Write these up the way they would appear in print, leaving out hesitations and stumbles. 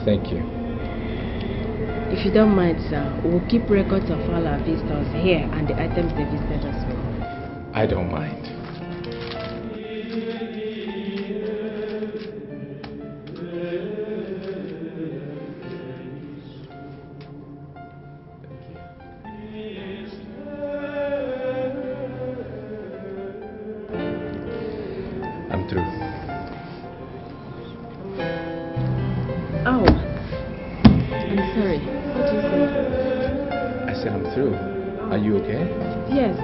Thank you. If you don't mind, sir, we'll keep records of all our visitors here and the items they visited us with. I don't mind. I'm through. Oh, I'm sorry. What did you say? I said I'm through. Are you okay? Yes.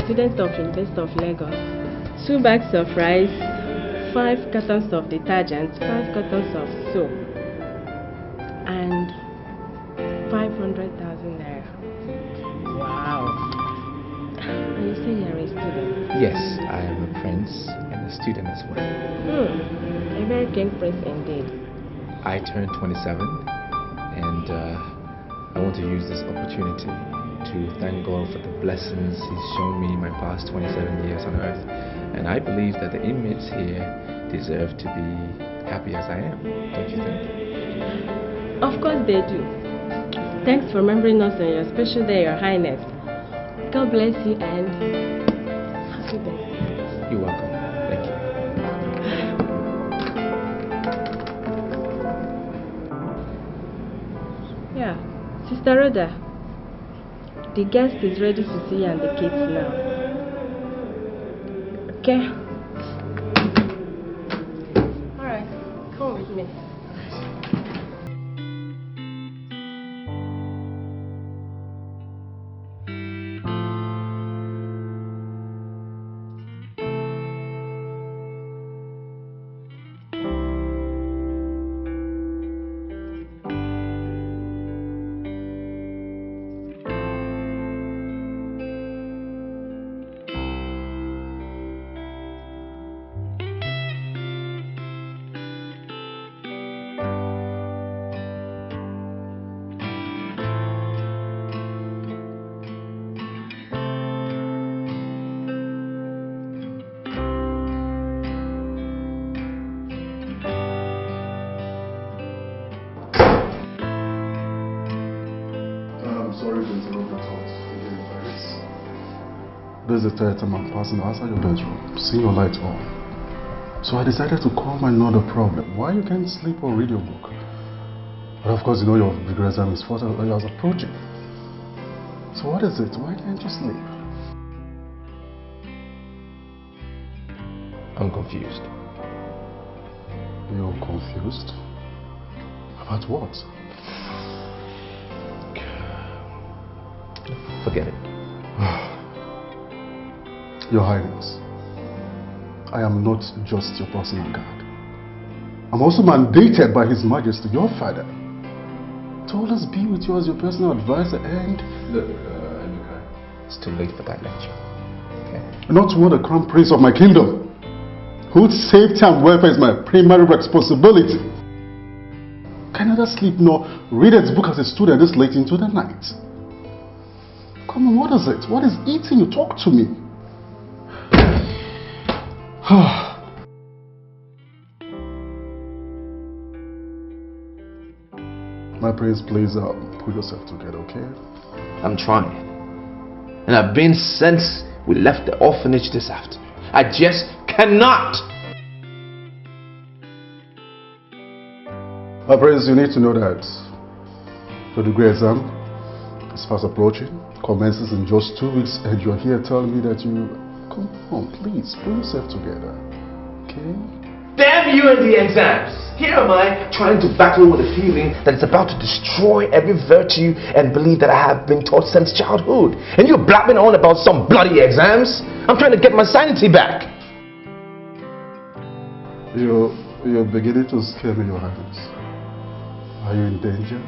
Student of University of Lagos. 2 bags of rice, 5 cartons of detergent, 5 cartons of soap, and 500,000 naira. Wow. And you say you're a student? Yes, I am a prince and a student as well. A very king prince indeed. I turned 27 and I want to use this opportunity to thank God for the blessings He's shown me in my past 27 years on earth. And I believe that the inmates here deserve to be happy as I am, don't you think? Of course they do. Thanks for remembering us on your special day, Your Highness. God bless you and happy birthday. You're welcome. Thank you. Yeah, Sister Rhoda, the guest is ready to see you and the kids now. Okay? Alright, come with me. Sorry to interrupt the thoughts. This is the third time I'm passing outside your bedroom, seeing your lights on. So I decided to call my another problem. Why you can't sleep or read your book? But of course, you know your Vickker exam is 4 hours approaching. So what is it? Why can't you sleep? I'm confused. You're confused? About what? Forget it. Your Highness, I am not just your personal guard. I'm also mandated by His Majesty, your father, to always be with you as your personal advisor and... Look, it's too late for that lecture. Okay? Not to the crown prince of my kingdom, whose safety and welfare is my primary responsibility. Can neither sleep nor read its book as a student this late into the night. Come on, what is it? What is eating you? Talk to me. My prince, please pull yourself together, okay? I'm trying. And I've been since we left the orphanage this afternoon. I just cannot. My prince, you need to know that your degree exam is fast approaching, commences in just 2 weeks, and you're here telling me that you... Come on, please, pull yourself together, okay? Damn you and the exams! Here am I trying to battle with a feeling that it's about to destroy every virtue and belief that I have been taught since childhood. And you're blabbing on about some bloody exams? I'm trying to get my sanity back. You're beginning to scare me, Your Highness. Are you in danger?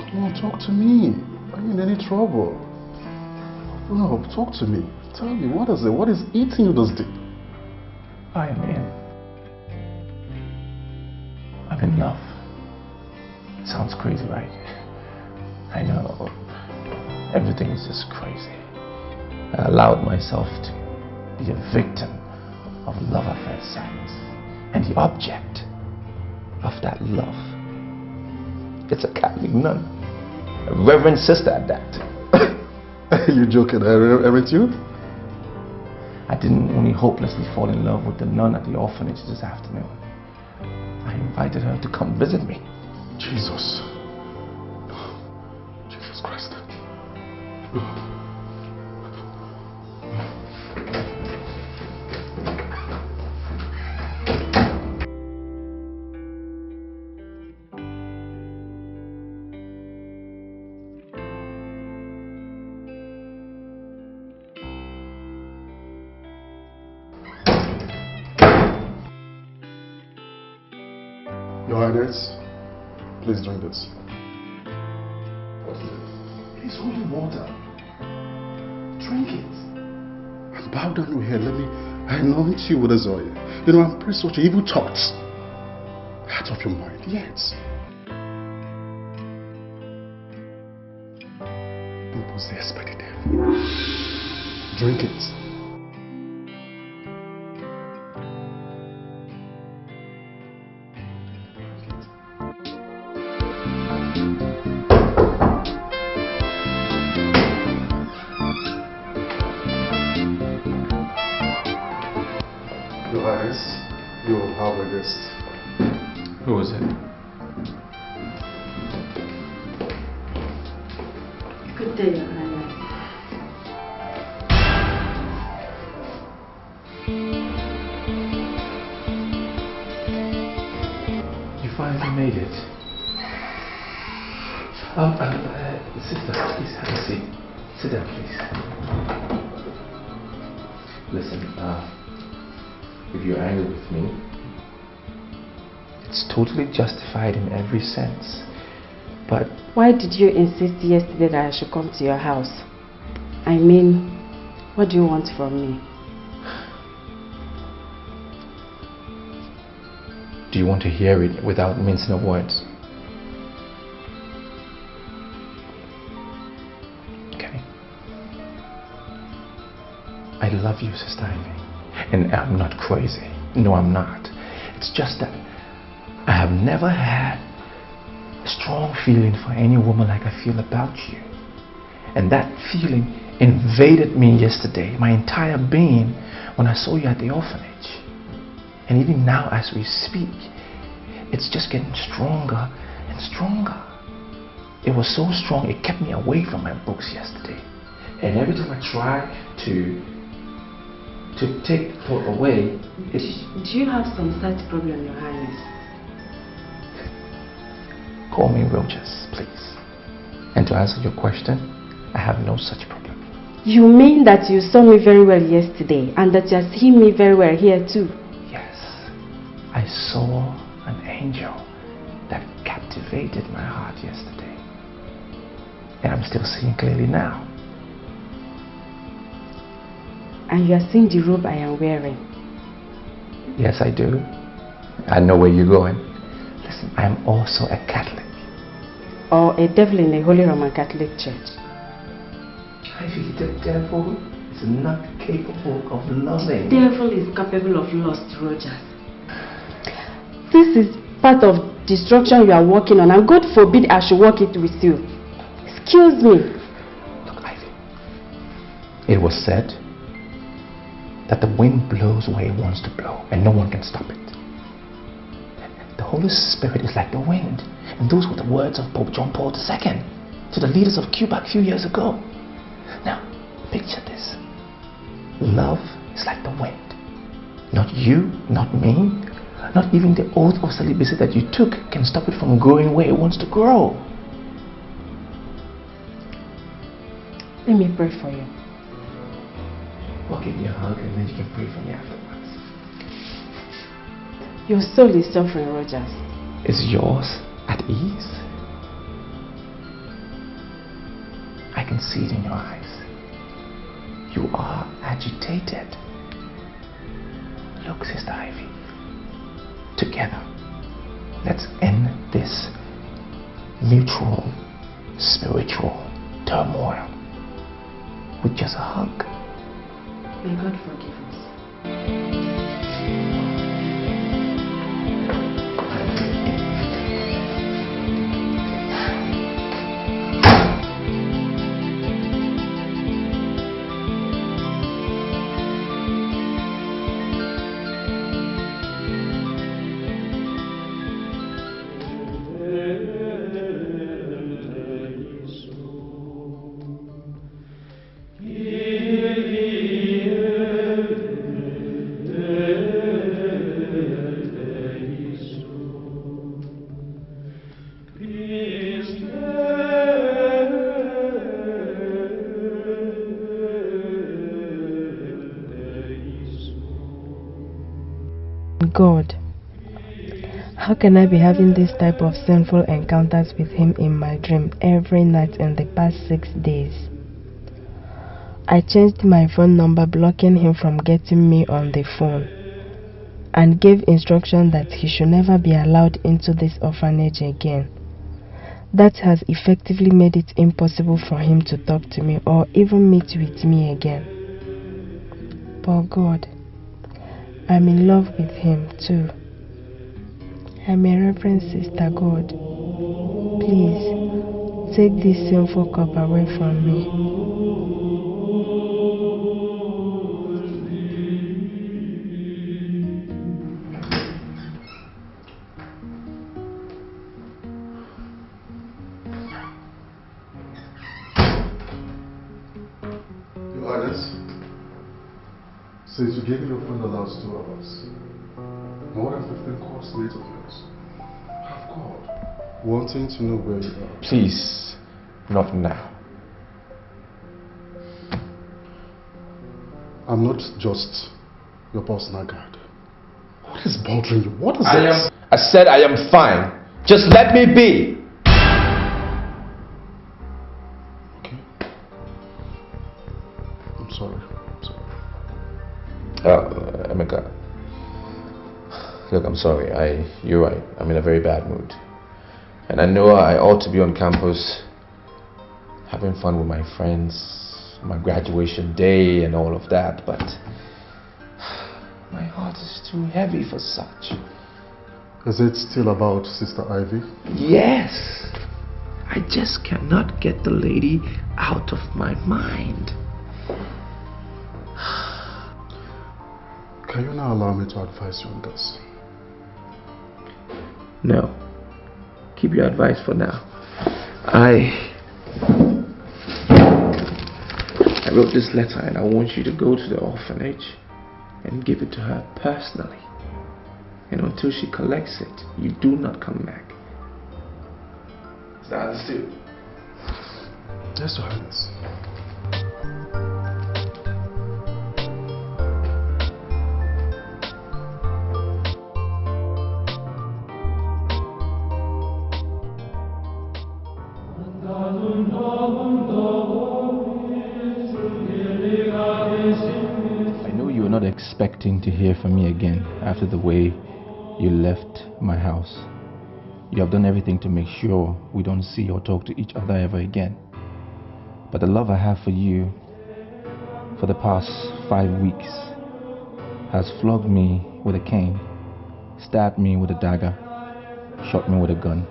Come on, talk to me. Are you in any trouble? No, talk to me. Tell me, what is it? What is eating you this day? I am in. I'm in love. Sounds crazy, right? I know. Everything is just crazy. I allowed myself to be a victim of love at first sight. And the object of that love, it's a Catholic nun. A reverend sister at that. You joking, aren't you? I didn't only hopelessly fall in love with the nun at the orphanage this afternoon. I invited her to come visit me. Jesus. Jesus Christ. Your Highness, please drink this. What's this? It is holy water. Drink it. And bow down your head. Let me anoint you with this oil. You know, I'm pretty such evil thoughts out of your mind. Yes. Be possessed by the devil. Drink it. Your Highness, you will have a guest. Who is it? Good day, Your Highness. You finally made it. Sister, please have a seat. Sit down, please. Listen, if you're angry with me, It's totally justified in every sense. But Why did you insist yesterday that I should come to your house? I mean, what do you want from me? do you want to hear it without mincing of words? Okay. I love you, Sister Ivy. And I'm not crazy. No, I'm not. It's just that I have never had a strong feeling for any woman like I feel about you. And that feeling invaded me yesterday, my entire being, when I saw you at the orphanage. And even now as we speak, it's just getting stronger and stronger. It was so strong, it kept me away from my books yesterday. And every time I try to take the thought away, Do you have some such problem, Your Highness? Call me Rogers, please. And to answer your question, I have no such problem. You mean that you saw me very well yesterday and that you are seeing me very well here too? Yes, I saw an angel that captivated my heart yesterday. And I'm still seeing clearly now. And you are seeing the robe I am wearing? Yes, I do. I know where you're going. Listen, I'm also a Catholic. Or a devil in the Holy Roman Catholic Church? Ivy, the devil is not capable of loving. The devil is capable of lust, Rogers. This is part of destruction you are working on, and God forbid I should work it with you. Excuse me. Look, Ivy, it was said that the wind blows where it wants to blow and no one can stop it. The Holy Spirit is like the wind, and those were the words of Pope John Paul II to the leaders of Cuba a few years ago. Now, picture this. Love is like the wind. Not you, not me, not even the oath of celibacy that you took can stop it from growing where it wants to grow. Let me pray for you. I'll give you a hug and then you can pray for me afterwards. Your soul is suffering, Rogers. Is yours at ease? I can see it in your eyes. You are agitated. Look, Sister Ivy, together, let's end this mutual spiritual turmoil with just a hug. May God forgive us. God, how can I be having this type of sinful encounters with him in my dream every night in the past 6 days? I changed my phone number, blocking him from getting me on the phone, and gave instruction that he should never be allowed into this orphanage again. That has effectively made it impossible for him to talk to me or even meet with me again. But God, I'm in love with him too. I'm a reverend sister, God. Please, take this sinful cup away from me. Your Highness, since you gave me your phone the last 2 hours, more than 15 calls made of yours have called, wanting to know where you are. Please, not now. I'm not just your personal guard. What is bothering you? What is it? I said I am fine. Just let me be. Okay. I'm sorry. Emeka. Look, I'm sorry. You're right. I'm in a very bad mood. And I know I ought to be on campus having fun with my friends, my graduation day and all of that, but my heart is too heavy for such. Is it still about Sister Ivy? Yes. I just cannot get the lady out of my mind. Can you now allow me to advise you on this? No. Keep your advice for now. I wrote this letter and I want you to go to the orphanage and give it to her personally. And until she collects it, you do not come back. Is that understood? Yes, Your Highness. I know you were not expecting to hear from me again after the way you left my house. You have done everything to make sure we don't see or talk to each other ever again. But the love I have for you for the past 5 weeks has flogged me with a cane, stabbed me with a dagger, shot me with a gun,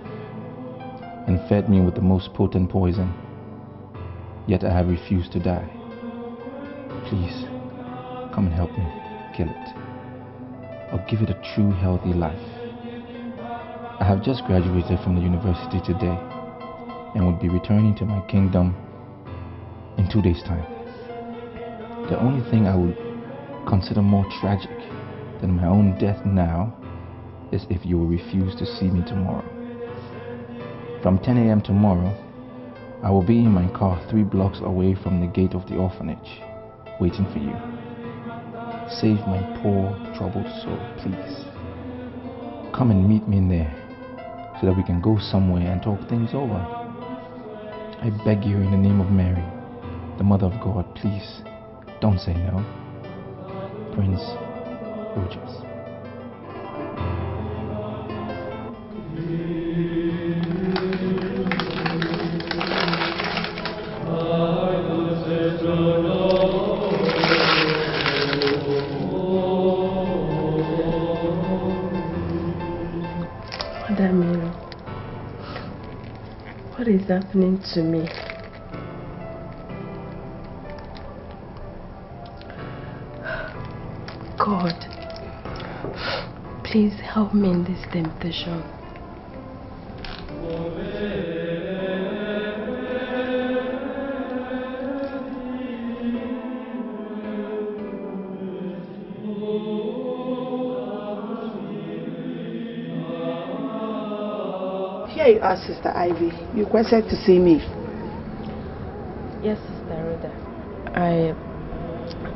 and fed me with the most potent poison. Yet I have refused to die. Please, come and help me kill it, or give it a true healthy life. I have just graduated from the university today and would be returning to my kingdom in 2 days' time. The only thing I would consider more tragic than my own death now is if you will refuse to see me tomorrow. From 10 a.m. tomorrow, I will be in my car 3 blocks away from the gate of the orphanage, waiting for you. Save my poor, troubled soul, please. Come and meet me in there, so that we can go somewhere and talk things over. I beg you in the name of Mary, the Mother of God, please, don't say no. Prince Rogers. What is happening to me? God, please help me in this temptation. Here you are, Sister Ivy. You requested to see me. Yes, Sister Rhoda.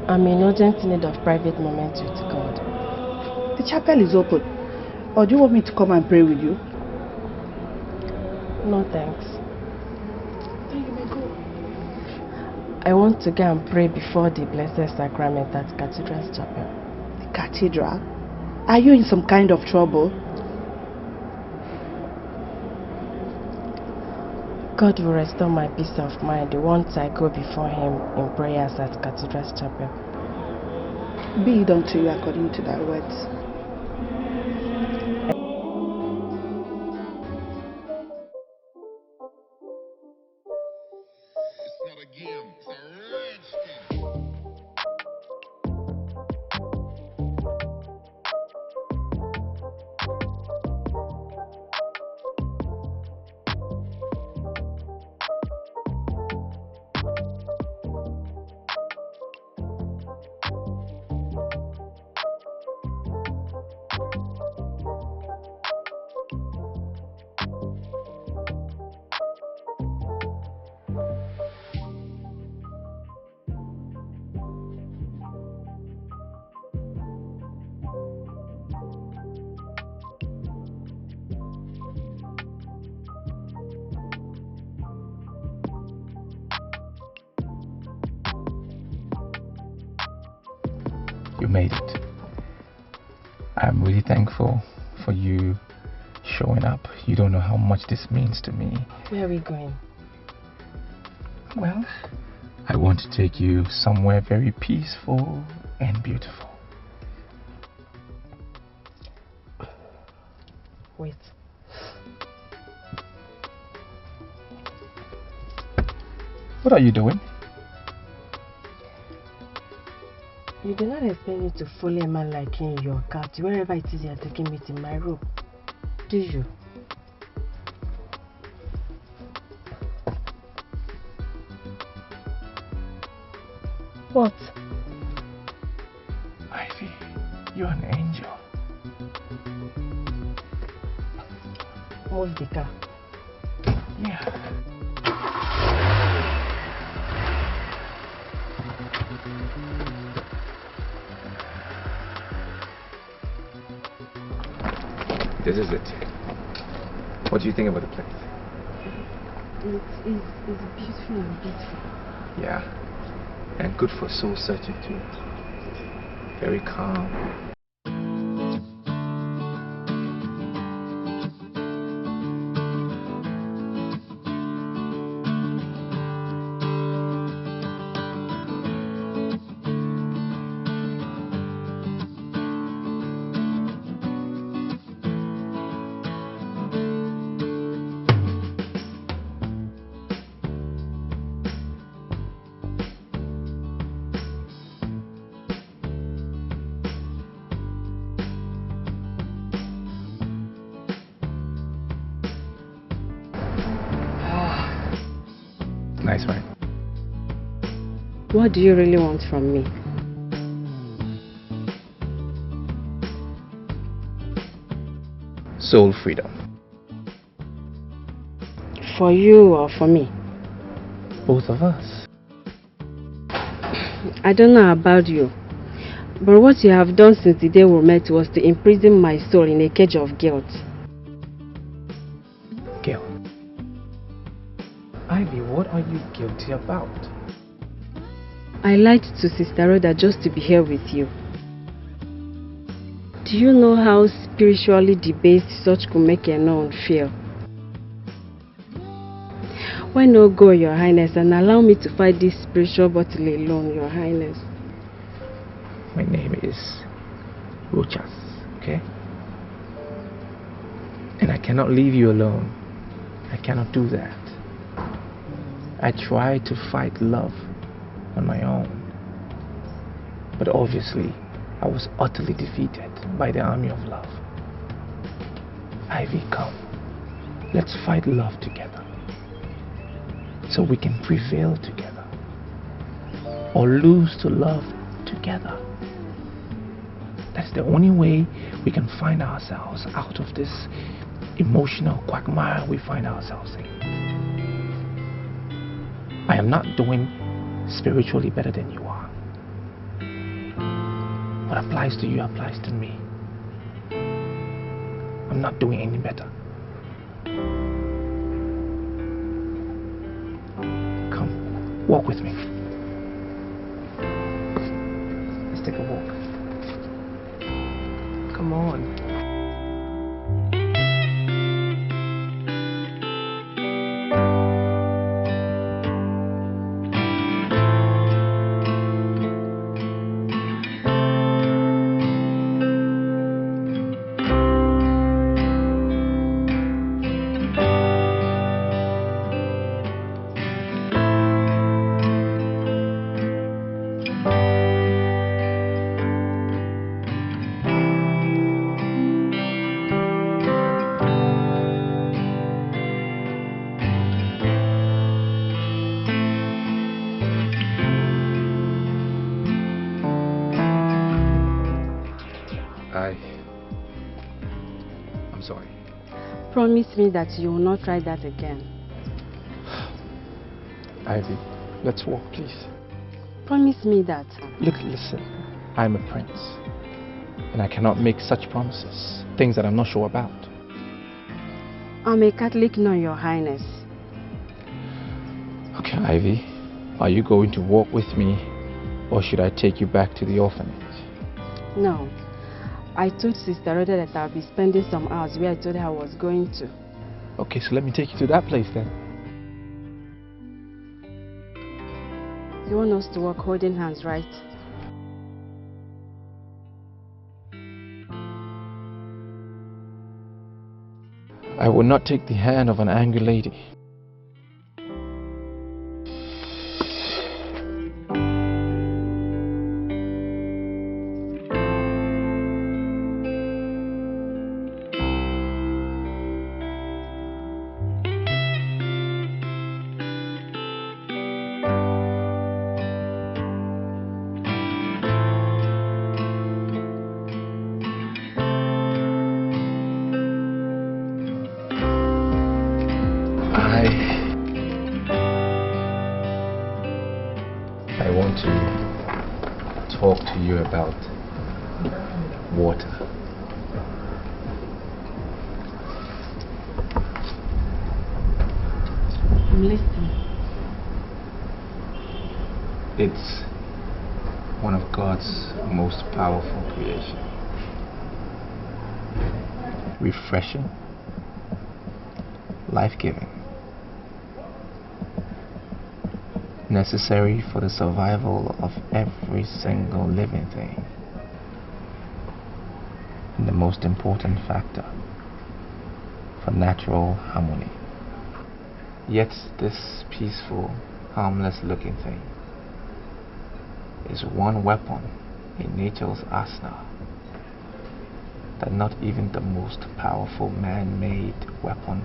I'm in urgent need of private moment with God. The chapel is open. Or do you want me to come and pray with you? No thanks. Then you may go. I want to go and pray before the Blessed Sacrament at Cathedral's Chapel. The cathedral? Are you in some kind of trouble? God will restore my peace of mind once I go before Him in prayers at Cathedral's Chapel. Be it unto you according to thy words. You made it. I'm really thankful for you showing up. You don't know how much this means to me. Where are we going? Well, I want to take you somewhere very peaceful and beautiful. Wait. What are you doing? You do not expect me to follow a man like you in your car to wherever it is you are taking me to my room, do you? What? Ivy, you're an angel. Move the car. Yeah. This is it. What do you think about the place? It's beautiful and beautiful. Yeah. And good for soul searching too. Very calm. Nice, right? What do you really want from me? Soul freedom. For you or for me? Both of us. I don't know about you, but what you have done since the day we met was to imprison my soul in a cage of guilt. Guilt. Ivy, what are you guilty about? I lied to Sister Rhoda just to be here with you. Do you know how spiritually debased such could make a nun feel? Why not go, Your Highness, and allow me to fight this spiritual battle alone, Your Highness? My name is Rochas, okay? And I cannot leave you alone. I cannot do that. I tried to fight love on my own. But obviously, I was utterly defeated by the army of love. Ivy, come. Let's fight love together. So we can prevail together. Or lose to love together. That's the only way we can find ourselves out of this emotional quagmire we find ourselves in. I am not doing spiritually better than you are. What applies to you applies to me. I'm not doing any better. Come, walk with me. Let's take a walk. Come on. I'm sorry. Promise me that you will not try that again. Ivy, let's walk, please. Promise me that. Look, listen. I'm a prince. And I cannot make such promises. Things that I'm not sure about. I'm a Catholic, no, Your Highness. Okay, Ivy. Are you going to walk with me, or should I take you back to the orphanage? No. I told Sister Rhoda that I'll be spending some hours where I told her I was going to. Okay, so let me take you to that place then. You want us to walk holding hands, right? I will not take the hand of an angry lady. I want to talk to you about water. I'm listening. It's one of God's most powerful creations. Refreshing, life-giving, necessary for the survival of every single living thing, and the most important factor for natural harmony. Yet this peaceful, harmless looking thing is one weapon in nature's arsenal that not even the most powerful man-made weapon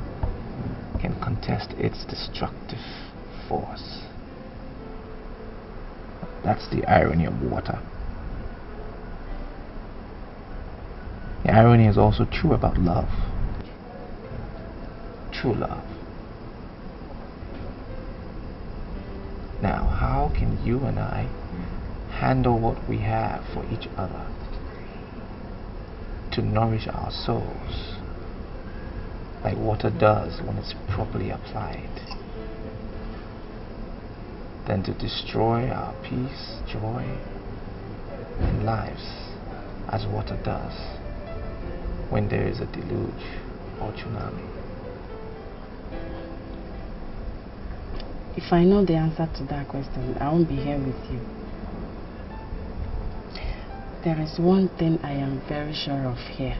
can contest its destructive force. That's the irony of water. The irony is also true about love. True love. Now, how can you and I handle what we have for each other to nourish our souls like water does when it's properly applied, than to destroy our peace, joy, and lives as water does when there is a deluge or tsunami? If I know the answer to that question, I won't be here with you. There is one thing I am very sure of here,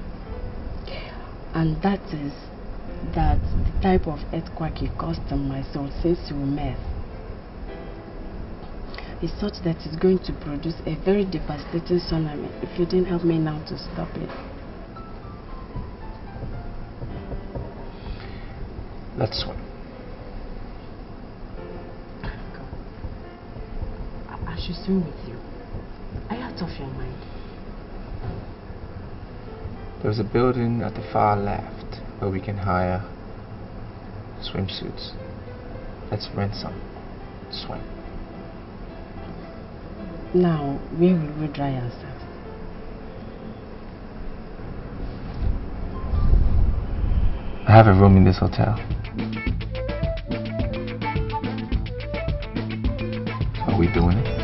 and that is that the type of earthquake you caused on my soul since you met is such that it's going to produce a very devastating tsunami if you didn't help me now to stop it. Let's swim. I should swim with you. Are you out of your mind? There's a building at the far left where we can hire swimsuits. Let's rent some. Swim. Now, where will we dry ourselves? I have a room in this hotel. Are we doing it?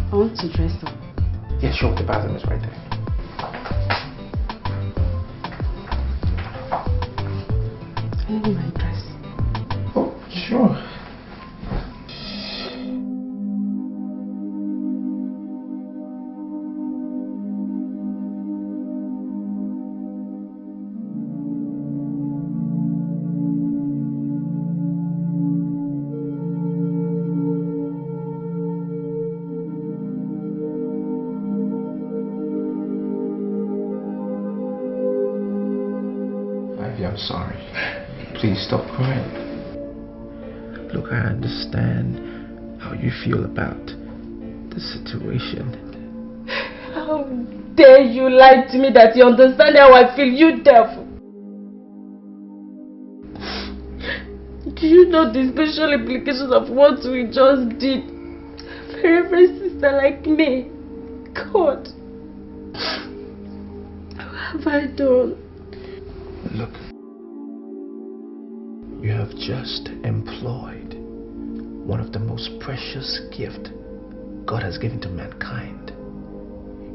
I want to dress up. Yeah, sure. The bathroom is right there. I need my dress. Oh, sure. I'm sorry. Please stop crying. Look, I understand how you feel about the situation. How dare you lie to me that you understand how I feel, you devil? Do you know the special implications of what we just did for every sister like me? God, what have I done? Look, you have just employed one of the most precious gifts God has given to mankind.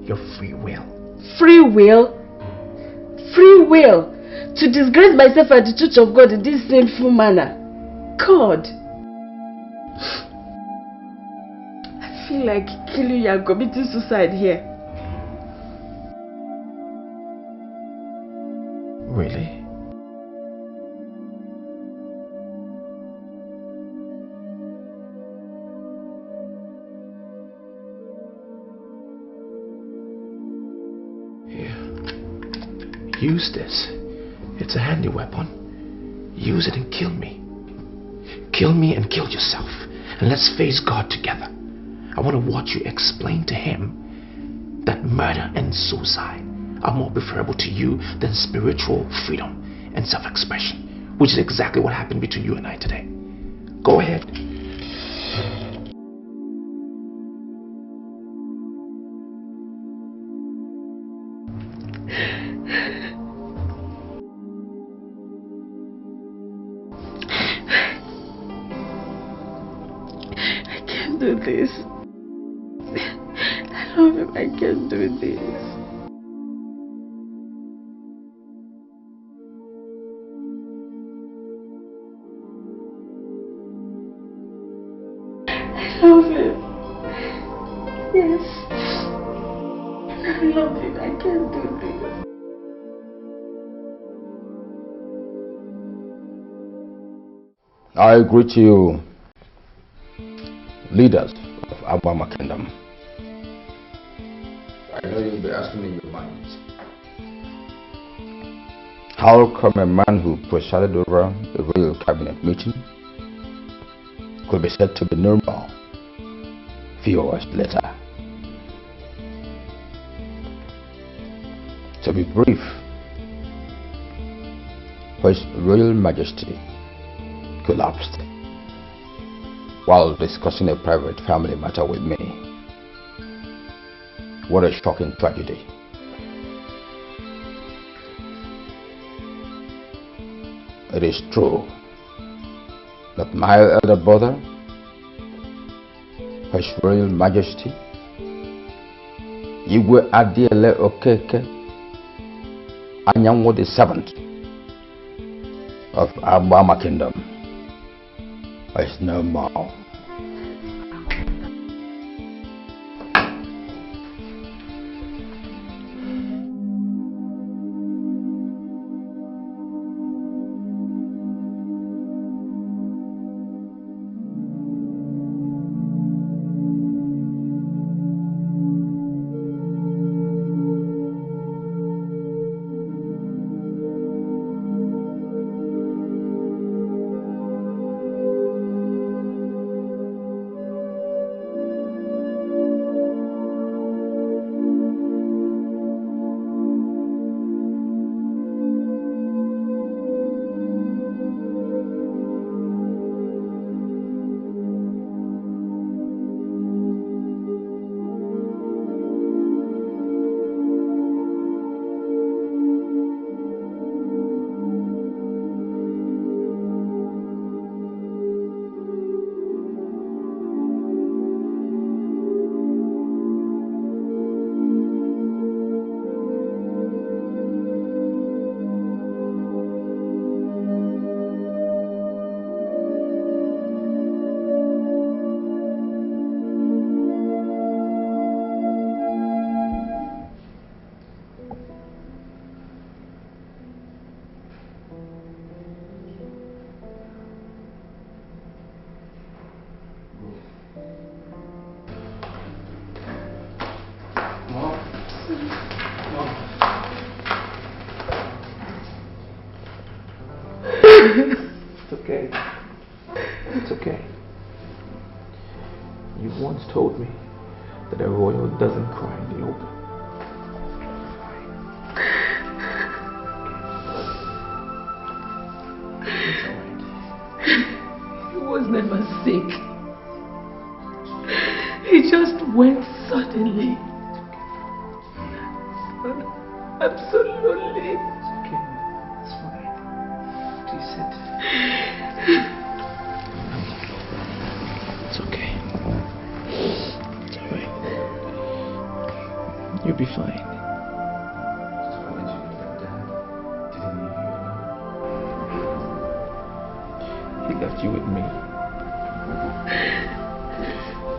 Your free will. Free will? Free will? To disgrace myself at the church of God in this sinful manner? God! I feel like killing you and committing suicide here. Really? Use this. It's a handy weapon. Use it and kill me. Kill me and kill yourself. And let's face God together. I want to watch you explain to him that murder and suicide are more preferable to you than spiritual freedom and self-expression, which is exactly what happened between you and I today. Go ahead. Do this. I love him. I can't do this. I love him. Yes. I love him. I can't do this. I greet you, leaders of Abama Kingdom. I know you'll be asking me your minds. How come a man who presided over a royal cabinet meeting could be said to be normal few hours later? To be brief, His Royal Majesty collapsed while discussing a private family matter with me. What a shocking tragedy. It is true that my elder brother, His Royal Majesty Igwe Adiele Okeke Anyanwu the 7th of Abama Kingdom is no more. You once told me that a royal doesn't cry in the open. It's alright. He was never sick. He just went suddenly. I'm so lonely. It's okay. It's fine. Please sit. It's okay. It's alright. You'll be fine. Just wanted you to know that Dad didn't leave you alone. He left you with me.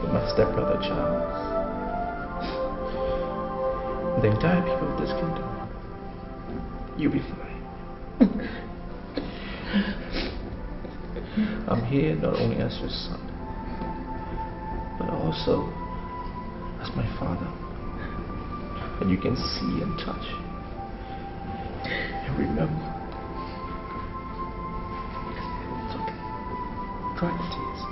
With my stepbrother Charles. The entire people of this kingdom. You'll be fine. I'm here not only as your son, but also as my father. And you can see and touch. And remember. It's okay. Dry the tears.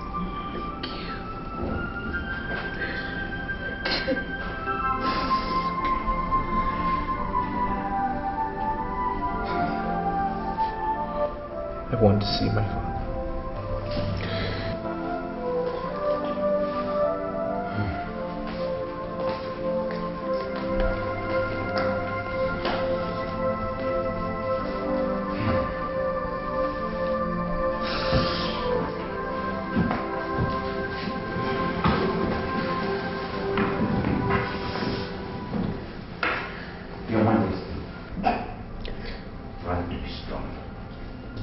I want to see my father. Your mind is trying to be strong.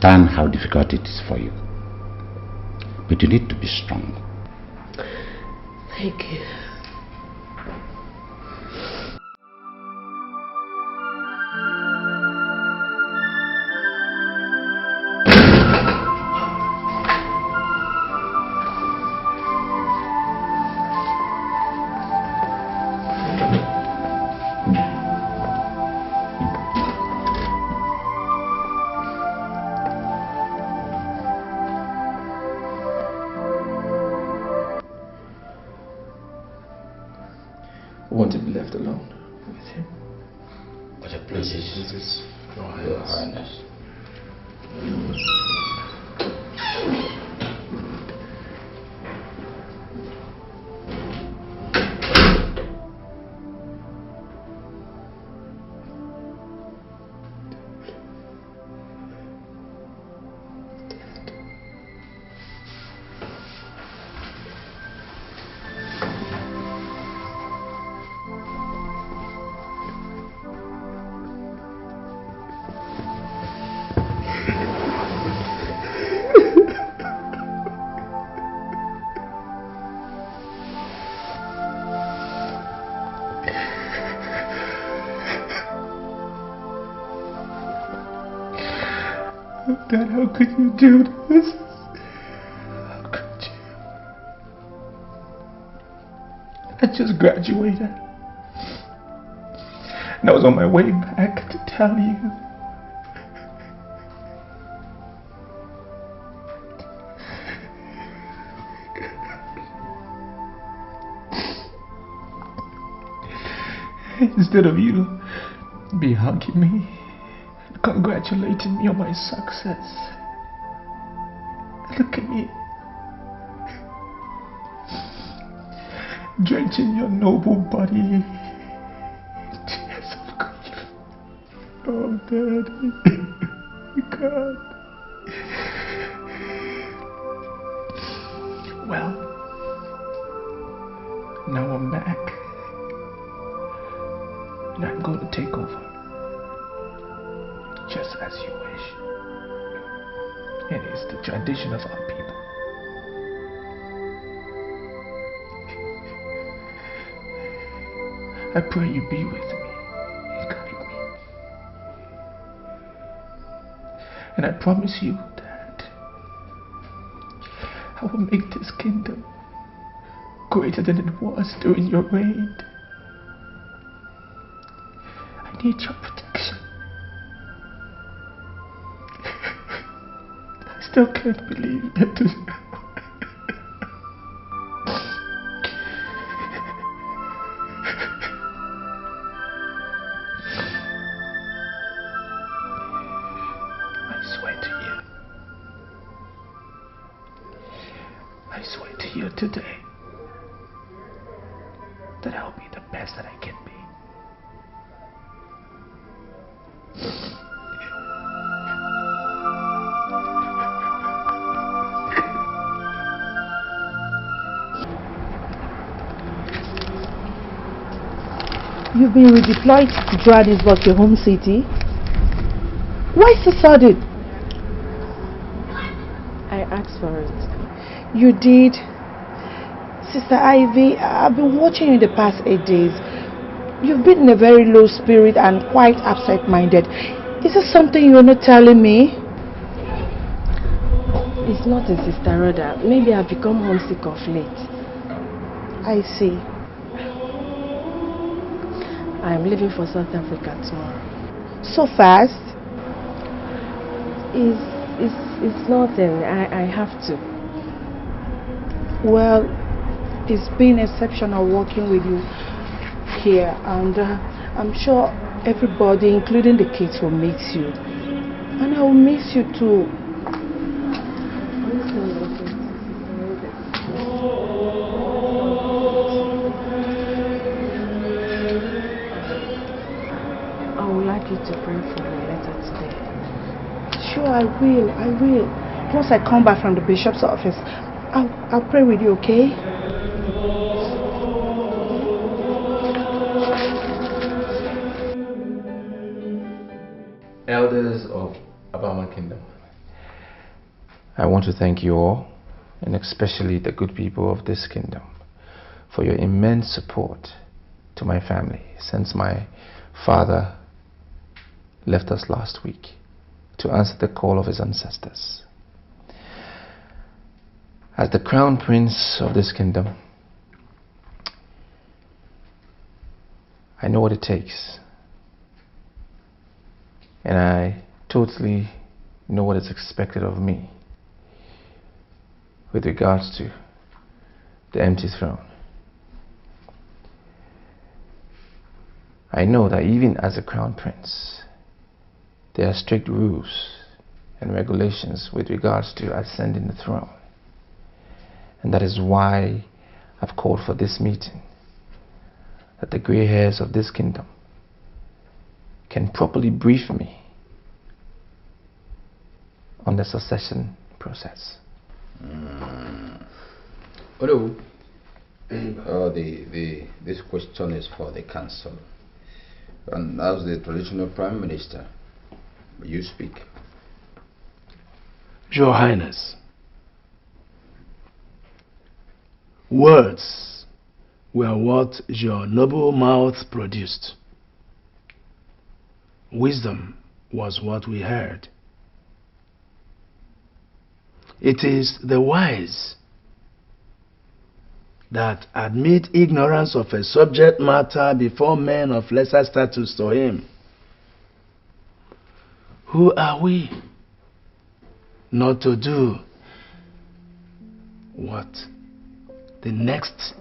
Understand how difficult it is for you, but you need to be strong. Thank you. I want to be left alone with him. But the place is Your Highness. Dad, how could you do this? How could you? I just graduated. And I was on my way back to tell you. Instead of you be hugging me, congratulating me on my success. Look at me. Drenching your noble body in tears of grief. Oh, Daddy. God. Well, now I'm back. And I'm going to take over. Just as you wish. It is the tradition of our people. I pray you be with me and guide me. And I promise you that I will make this kingdom greater than it was during your reign. I need your protection. I still can't believe that day that I'll be the best that I can be. You've been redeployed to Johannesburg, your home city. Why so sudden? I asked for it. You did. Sister Ivy, I've been watching you in the past 8 days. You've been in a very low spirit and quite absent-minded. Is there something you're not telling me? It's not a Sister Rhoda. Maybe I've become homesick of late. I see. I'm leaving for South Africa tomorrow. So fast? It's nothing. I have to. Well, it's been exceptional working with you here, and I'm sure everybody, including the kids, will miss you. And I will miss you too. I would like you to pray for me later today. Sure, I will. Once I come back from the bishop's office, I'll pray with you, okay? Elders of Abama Kingdom, I want to thank you all, and especially the good people of this kingdom, for your immense support to my family since my father left us last week to answer the call of his ancestors. As the crown prince of this kingdom, I know what it takes, and I totally know what is expected of me with regards to the empty throne. I know that even as a crown prince, there are strict rules and regulations with regards to ascending the throne. And that is why I've called for this meeting, that the gray hairs of this kingdom can properly brief me on the succession process. Hello. This question is for the council. And as the traditional prime minister, you speak. Your Highness, words were what your noble mouth produced. Wisdom was what we heard. It is the wise that admit ignorance of a subject matter before men of lesser status to him. Who are we not to do what the next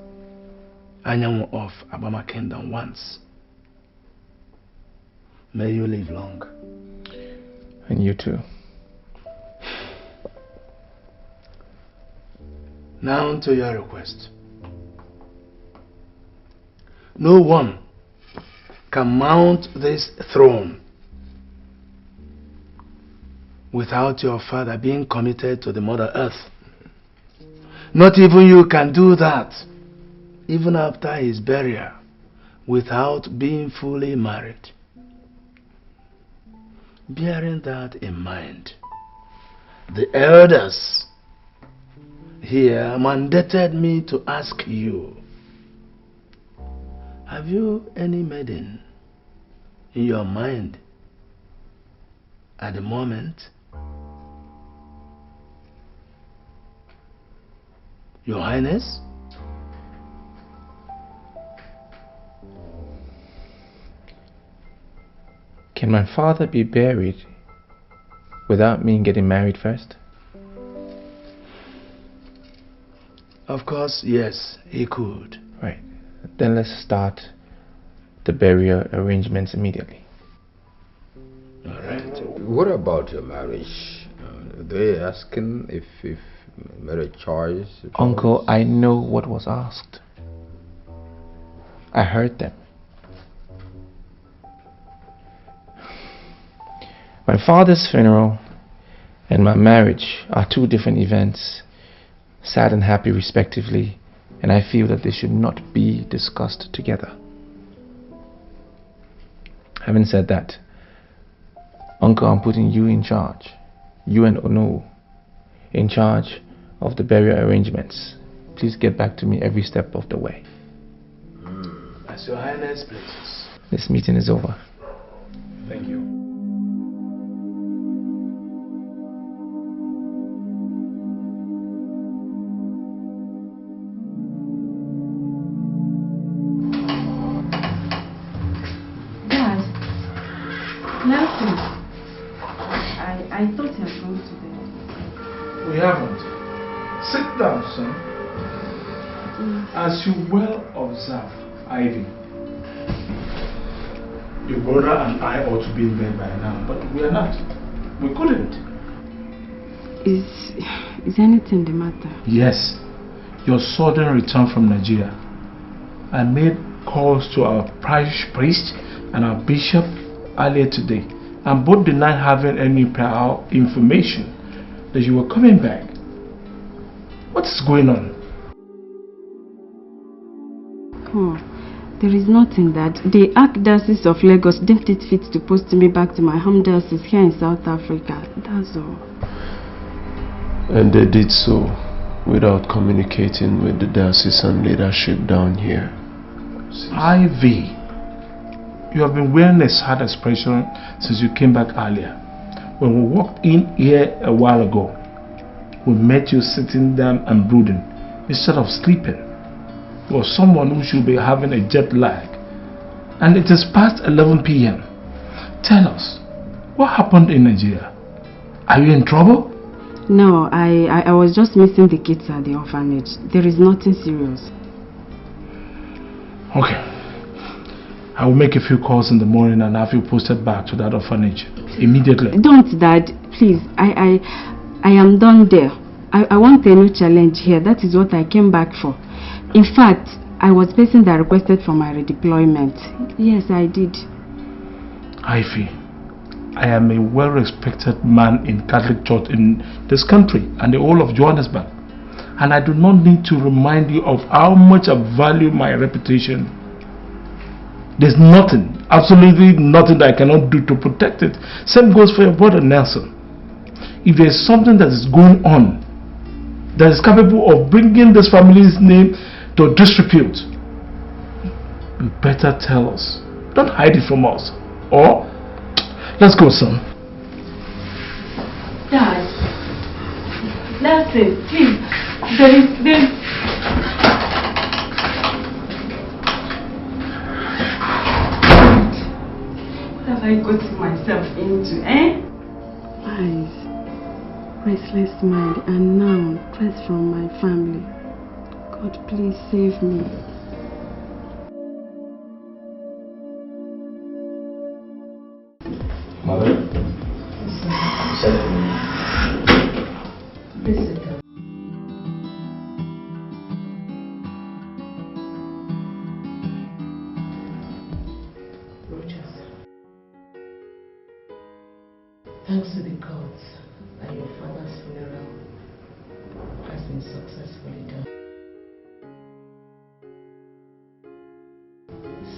Anyanwu of Abama Kingdom wants? May you live long. And you too. Now to your request. No one can mount this throne without your father being committed to the Mother Earth. Not even you can do that, even after his burial, without being fully married. Bearing that in mind, the elders here mandated me to ask you, have you any maiden in your mind at the moment? Your Highness? Can my father be buried without me getting married first? Of course, yes, he could. Right. Then let's start the burial arrangements immediately. All right. What about your marriage? They're asking if made a choice. Uncle, I know what was asked. I heard them. My father's funeral and my marriage are two different events, sad and happy respectively, and I feel that they should not be discussed together. Having said that, Uncle, I'm putting you in charge, you and Ono, in charge of the burial arrangements. Please get back to me every step of the way. As Your Highness pleases. This meeting is over. Thank you. I thought you had gone to bed. We haven't. Sit down, son. As you well observe, Ivy, your brother and I ought to be in bed by now, but we are not. We couldn't. Is anything the matter? Yes. Your sudden return from Nigeria. I made calls to our parish priest and our bishop earlier today, and both denied having any prior information that you were coming back. What is going on? Oh, there is nothing that. The Archdiocese of Lagos deemed it fit to post me back to my home diocese here in South Africa. That's all. And they did so without communicating with the diocesan leadership down here. Ivy, you have been wearing a sad expression since you came back earlier. When we walked in here a while ago, we met you sitting down and brooding instead of sleeping. You are someone who should be having a jet lag, and it is past 11 p.m. Tell us, what happened in Nigeria? Are you in trouble? No, I was just missing the kids at the orphanage. There is nothing serious. Okay. I will make a few calls in the morning and have you posted back to that orphanage immediately. Don't, Dad. Please. I am done there. I want a new challenge here. That is what I came back for. In fact, I was the person that requested for my redeployment. Yes, I did. Ivy, I am a well-respected man in Catholic Church in this country and the whole of Johannesburg. And I do not need to remind you of how much I value my reputation. There's nothing, absolutely nothing that I cannot do to protect it. Same goes for your brother Nelson. If there's something that is going on that is capable of bringing this family's name to disrepute, you better tell us. Don't hide it from us. Or, let's go, son. Dad, Nelson, please. There What have I got myself into, eh? Eyes, restless mind, and now threats from my family. God, please save me. Mother? You said to me. Please sit down. Thanks to the gods that your father's funeral has been successfully done.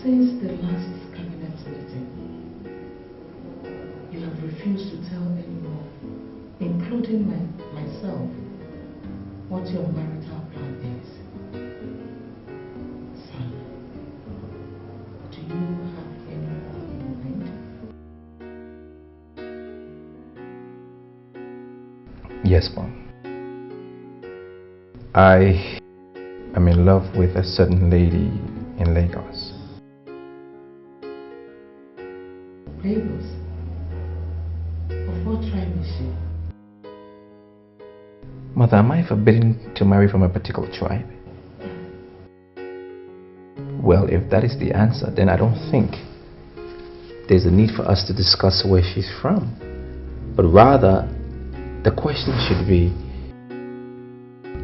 Since the last cabinet meeting, you have refused to tell anyone, including myself, what your marital plan is. Son, do you have anyone in mind? Yes, Mom. I am in love with a certain lady in Lagos. Lagos? Of what tribe is she? Mother, am I forbidden to marry from a particular tribe? Well, if that is the answer, then I don't think there's a need for us to discuss where she's from. But rather, the question should be,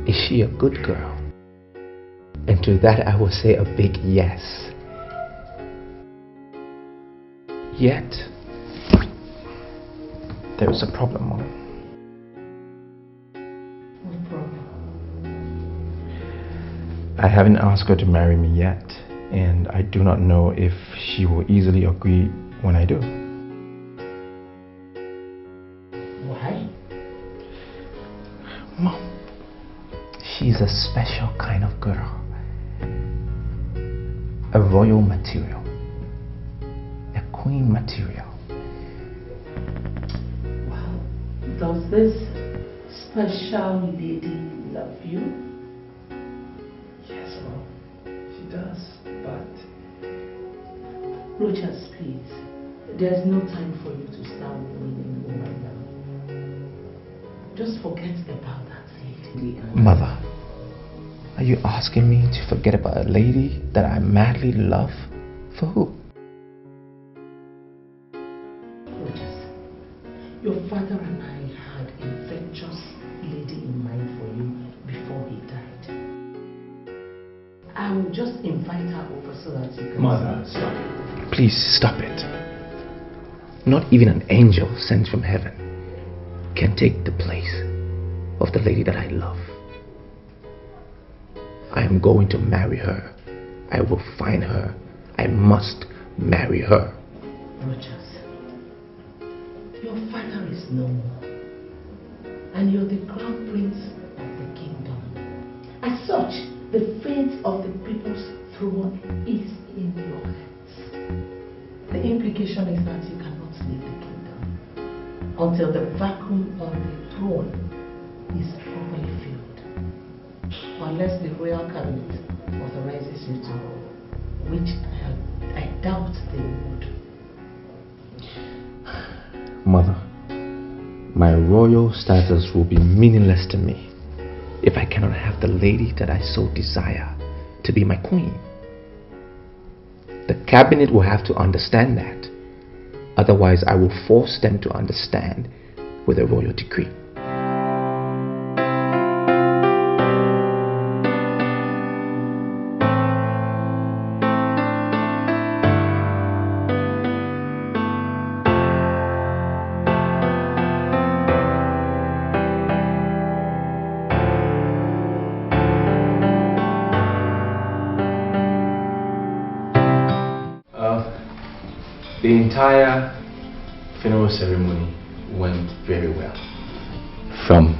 Is she a good girl? And to that I will say a big yes. Yet, there is a problem, Mom. What problem? I haven't asked her to marry me yet, and I do not know if she will easily agree when I do. Why? Mom, she's a special kind of girl. A royal material. A queen material. Well, does this special lady love you? Yes, Mom. She does, but... Rochas, please. There's no time for you to start worrying right now. Just forget about that lady. Mother, are you asking me to forget about a lady that I madly love? For who? Rochas, your father and I had a virtuous lady in mind for you before he died. I will just invite her over so that you can... Mother, stop it. Please stop it. Not even an angel sent from heaven can take the place of the lady that I love. I am going to marry her. I will find her. I must marry her. Rochas, your father is no more, and you're the crown prince of the kingdom. As such, the fate of the people's throne is in your hands. The implication is that you cannot leave the kingdom until the vacuum on the throne is properly filled. Unless the royal cabinet authorizes you to, which I doubt they would. Mother, my royal status will be meaningless to me if I cannot have the lady that I so desire to be my queen. The cabinet will have to understand that. Otherwise, I will force them to understand with a royal decree. The entire funeral ceremony went very well. From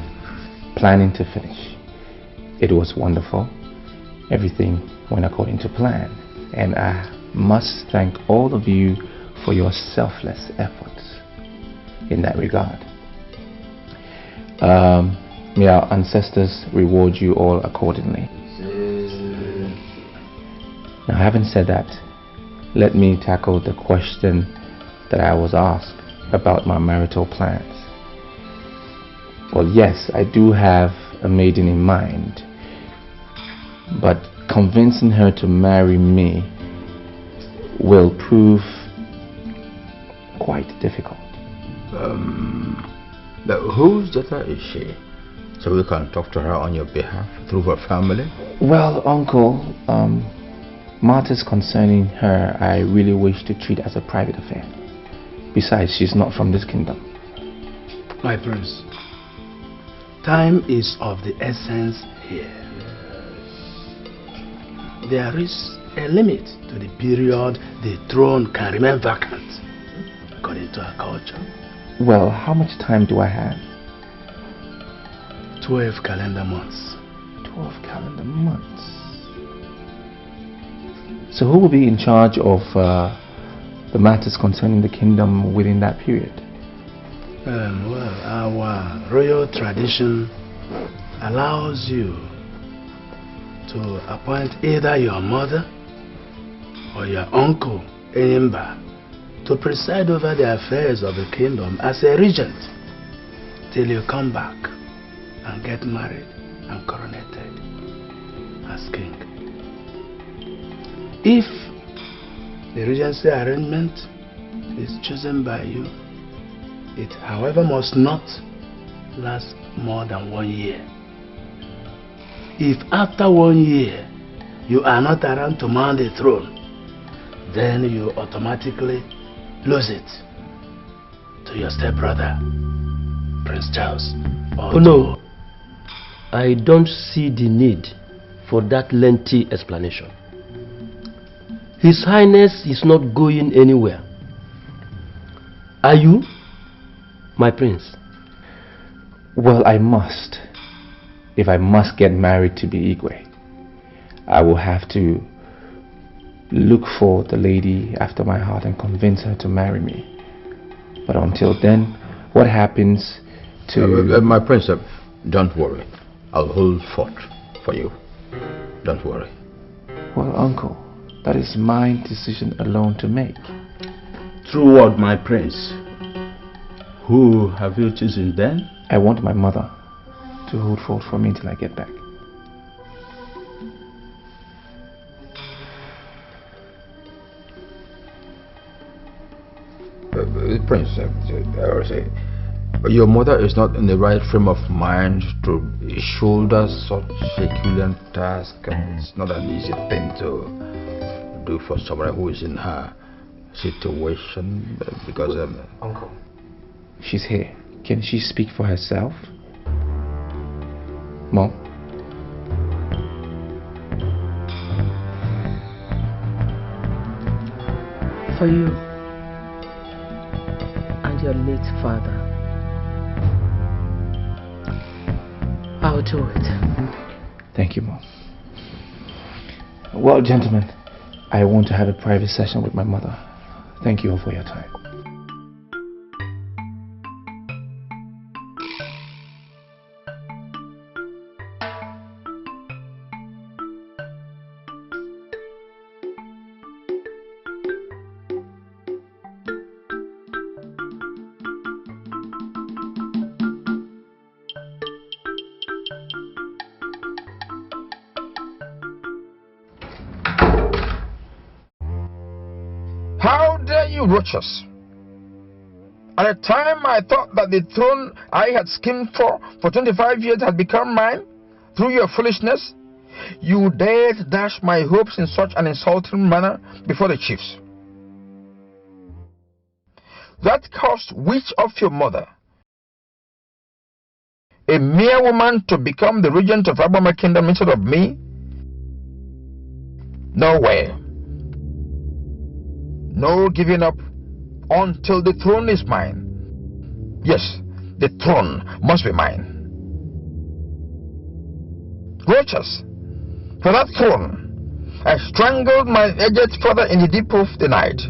planning to finish. It was wonderful. Everything went according to plan. And I must thank all of you for your selfless efforts in that regard. May our ancestors reward you all accordingly. Now, having said that, let me tackle the question that I was asked about my marital plans. Well, yes, I do have a maiden in mind, but convincing her to marry me will prove quite difficult. But whose daughter is she? So we can talk to her on your behalf through her family? Well, Uncle, matters concerning her I really wish to treat as a private affair. Besides, she's not from this kingdom. My prince, time is of the essence here. There is a limit to the period the throne can remain vacant, according to our culture. Well, how much time do I have? 12 calendar months. 12 calendar months. So who will be in charge of the matters concerning the kingdom within that period? Well, our royal tradition allows you to appoint either your mother or your uncle, Enyimba, to preside over the affairs of the kingdom as a regent till you come back and get married and coronated as king. If the regency arrangement is chosen by you, it however must not last more than 1 year. If after 1 year you are not around to mount the throne, then you automatically lose it to your stepbrother, Prince Charles. Oh no, I don't see the need for that lengthy explanation. His Highness is not going anywhere. Are you, my prince? Well, I must. If I must get married to be Igwe, I will have to look for the lady after my heart and convince her to marry me. But until then, what happens to... my prince, don't worry. I'll hold fort for you. Don't worry. Well, uncle, that is my decision alone to make. True word, my prince. Who have you chosen then? I want my mother to hold fort for me till I get back. Prince, your mother is not in the right frame of mind to shoulder such a Herculean task. It's not an easy thing to do for someone who is in her situation, because Uncle, she's here. Can she speak for herself? Mom? For you and your late father, I'll do it. Thank you, Mom. Well, gentlemen, I want to have a private session with my mother. Thank you all for your time. How dare you, roaches? At a time I thought that the throne I had schemed for 25 years had become mine through your foolishness, you dared dash my hopes in such an insulting manner before the chiefs. That caused which of your mother, a mere woman, to become the regent of Abama Kingdom instead of me? No way. No giving up until the throne is mine. Yes, the throne must be mine. Roaches, for that throne, I strangled my aged father in the deep of the night,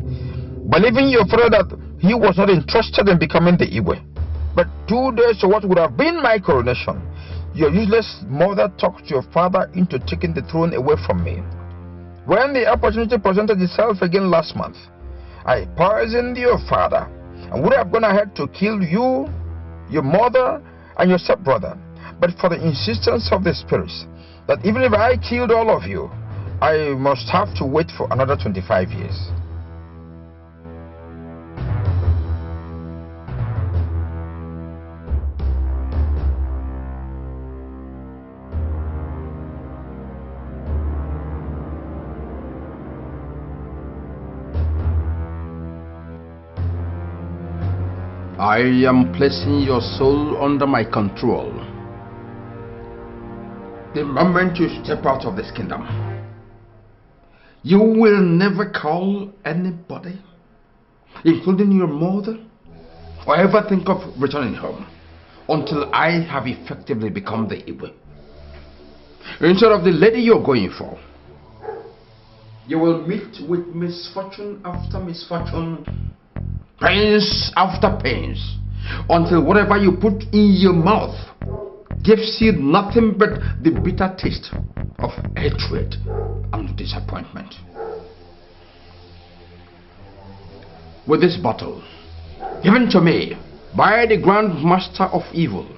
believing your father that he was not interested in becoming the Igwe. But 2 days to what would have been my coronation, your useless mother talked your father into taking the throne away from me. When the opportunity presented itself again last month, I poisoned your father and would have gone ahead to kill you, your mother, and your stepbrother. But for the insistence of the spirits that even if I killed all of you, I must have to wait for another 25 years. I am placing your soul under my control. The moment you step out of this kingdom, you will never call anybody, including your mother, or ever think of returning home until I have effectively become the Igwe. Instead of the lady you're going for, you will meet with misfortune after misfortune, pains after pains, until whatever you put in your mouth gives you nothing but the bitter taste of hatred and disappointment. With this bottle, given to me by the Grand Master of Evil,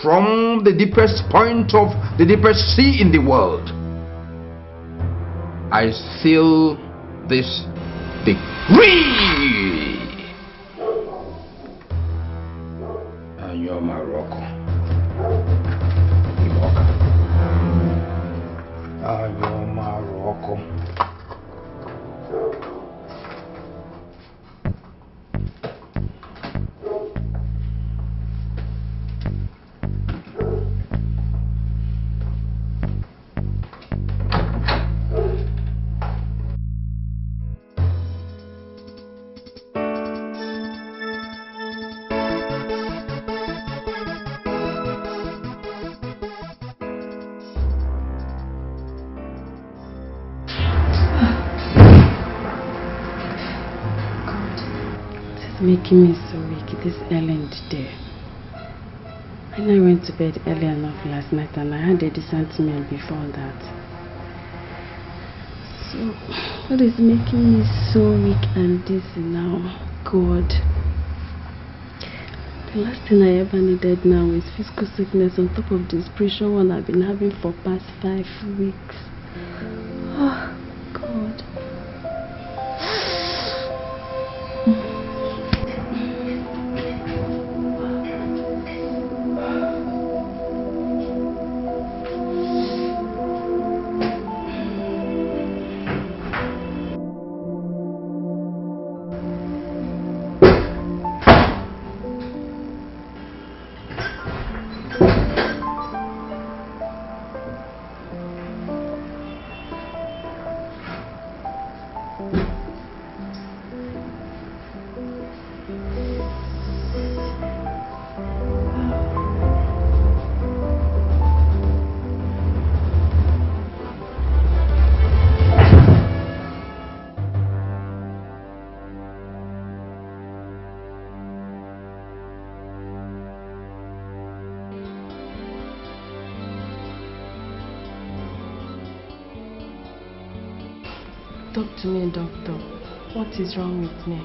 from the deepest point of the deepest sea in the world, I seal this decree. And you're my rock. Making me so weak this early in the day. I know I went to bed early enough last night and I had a decent meal before that. So, what is making me so weak and dizzy now? God. The last thing I ever needed now is physical sickness on top of the spiritual one I've been having for past 5 weeks. Oh, God. Talk to me, doctor. What is wrong with me?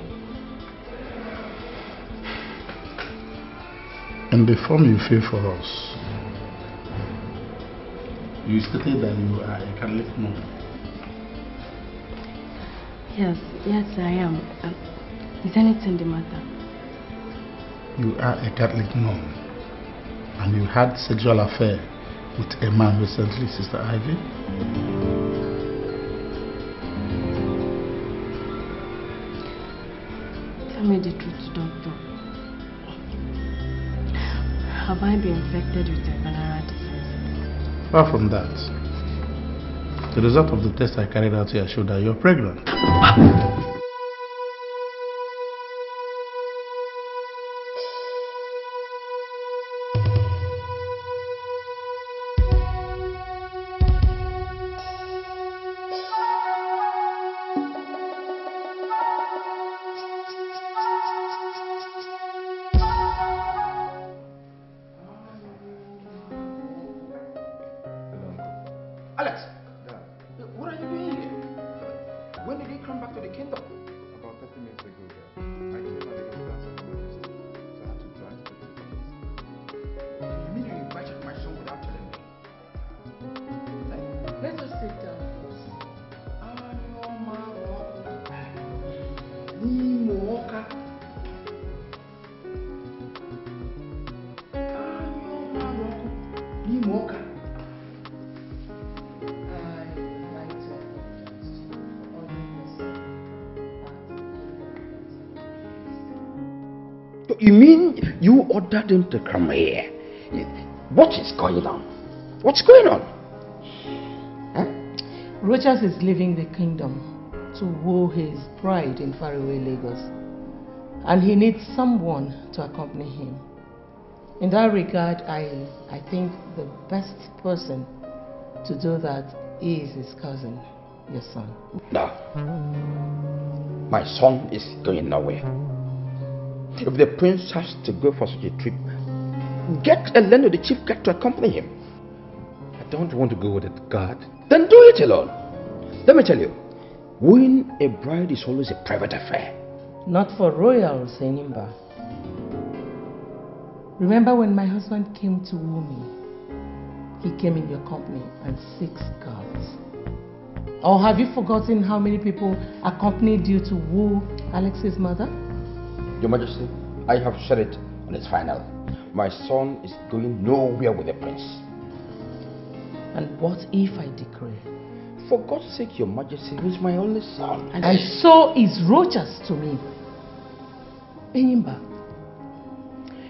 In the form you fill for us, you stated that you are a Catholic nun. Yes, I am. Is anything the matter? You are a Catholic nun and you had sexual affair with a man recently, Sister Ivy. Tell me the truth, doctor. Have I been infected with a venereal disease? Apart from that, the result of the test I carried out here showed that you're pregnant. Alex, what are you doing here? When did he come back to the kingdom? About 30 minutes ago, I came and they gave me that some so I had to drive to the place. You mean you invited my son without telling me? Let us sit down first. You mean you ordered him to come here? What is going on? What's going on? Huh? Rochas is leaving the kingdom to woo his bride in faraway Lagos. And he needs someone to accompany him. In that regard, I think the best person to do that is his cousin, your son. No. My son is going nowhere. If the prince has to go for such a trip, get Eleno, the chief guard, to accompany him. I don't want to go with a guard. Then do it alone. Let me tell you, wooing a bride is always a private affair. Not for royals, Enimba. Remember when my husband came to woo me? He came in your company and 6 guards. Or have you forgotten how many people accompanied you to woo Alex's mother? Your Majesty, I have said it and it's final. My son is going nowhere with the prince. And what if I decree For God's sake, Your Majesty, who's my only son. And so is Rochas to me. Enyimba,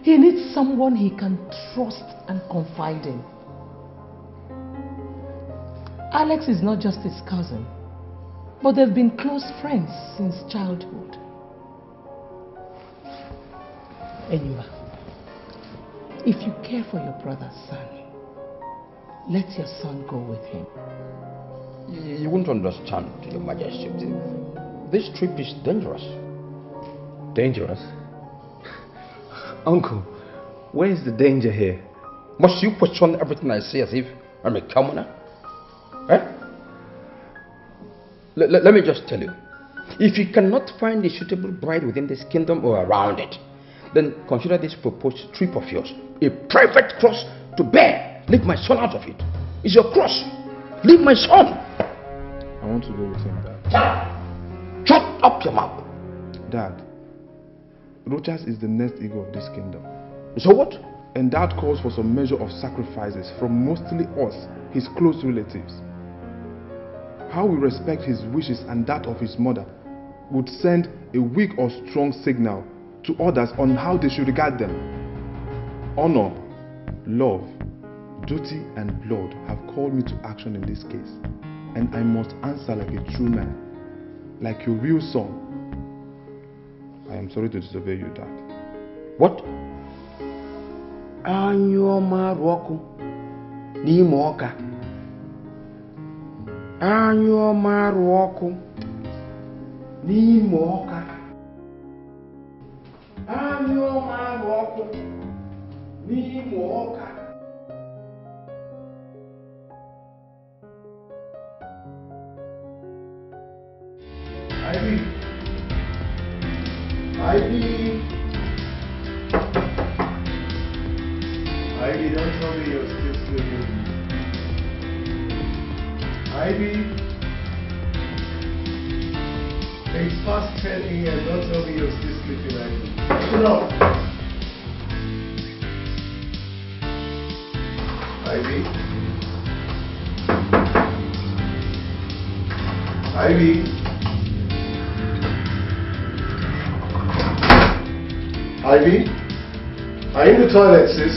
he needs someone he can trust and confide in. Alex is not just his cousin, but they've been close friends since childhood. Enyimba, if you care for your brother's son, let your son go with him. You won't understand, Your Majesty. This trip is dangerous. Dangerous? Uncle, where is the danger here? Must you question everything I say as if I'm a commoner? Eh? Let me just tell you. If you cannot find a suitable bride within this kingdom or around it, then consider this proposed trip of yours a private cross to bear. Leave my son out of it. It's your cross. Leave my son. I want to go with him, Dad. Shut up your mouth. Dad, Rochas is the next ego of this kingdom. So what? And that calls for some measure of sacrifices from mostly us, his close relatives. How we respect his wishes and that of his mother would send a weak or strong signal to others on how they should regard them. Honor, love, duty and blood have called me to action in this case, and I must answer like a true man, like your real son. I am sorry to disobey you, Dad. What? Anyoma Roku ni moka. Anyoma Roku ni moka. Anyoma Roku ni moka. Ivy, don't tell me you're still sleeping. Ivy, it's past 10 a.m. Don't tell me you're still sleeping, Ivy. Shut up. Ivy. Ivy. Ivy? Are you in the toilet, sis?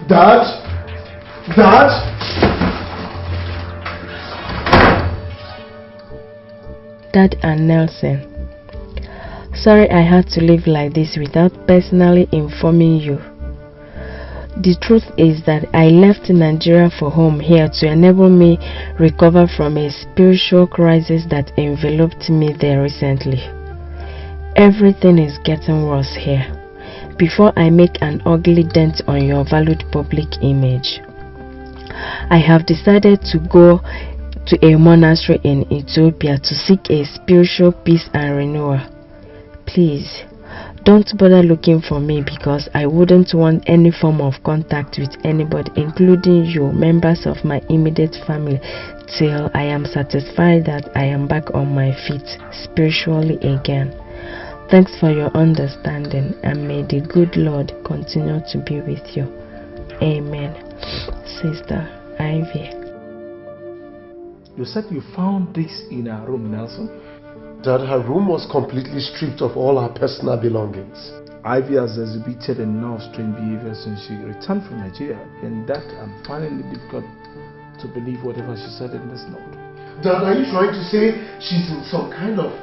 Dad? Dad? Dad and Nelson. Sorry I had to live like this without personally informing you. The truth is that I left Nigeria for home here to enable me recover from a spiritual crisis that enveloped me there recently. Everything is getting worse here. Before I make an ugly dent on your valued public image, I have decided to go to a monastery in Ethiopia to seek a spiritual peace and renewal. Please, don't bother looking for me because I wouldn't want any form of contact with anybody, including you, members of my immediate family, till I am satisfied that I am back on my feet spiritually again. Thanks for your understanding, and may the good Lord continue to be with you. Amen. Sister Ivy. You said you found this in her room, Nelson? That her room was completely stripped of all her personal belongings. Ivy has exhibited enough strange behavior since she returned from Nigeria, and that I'm finding it difficult to believe whatever she said in this note. Dad, are you trying to say she's in some kind of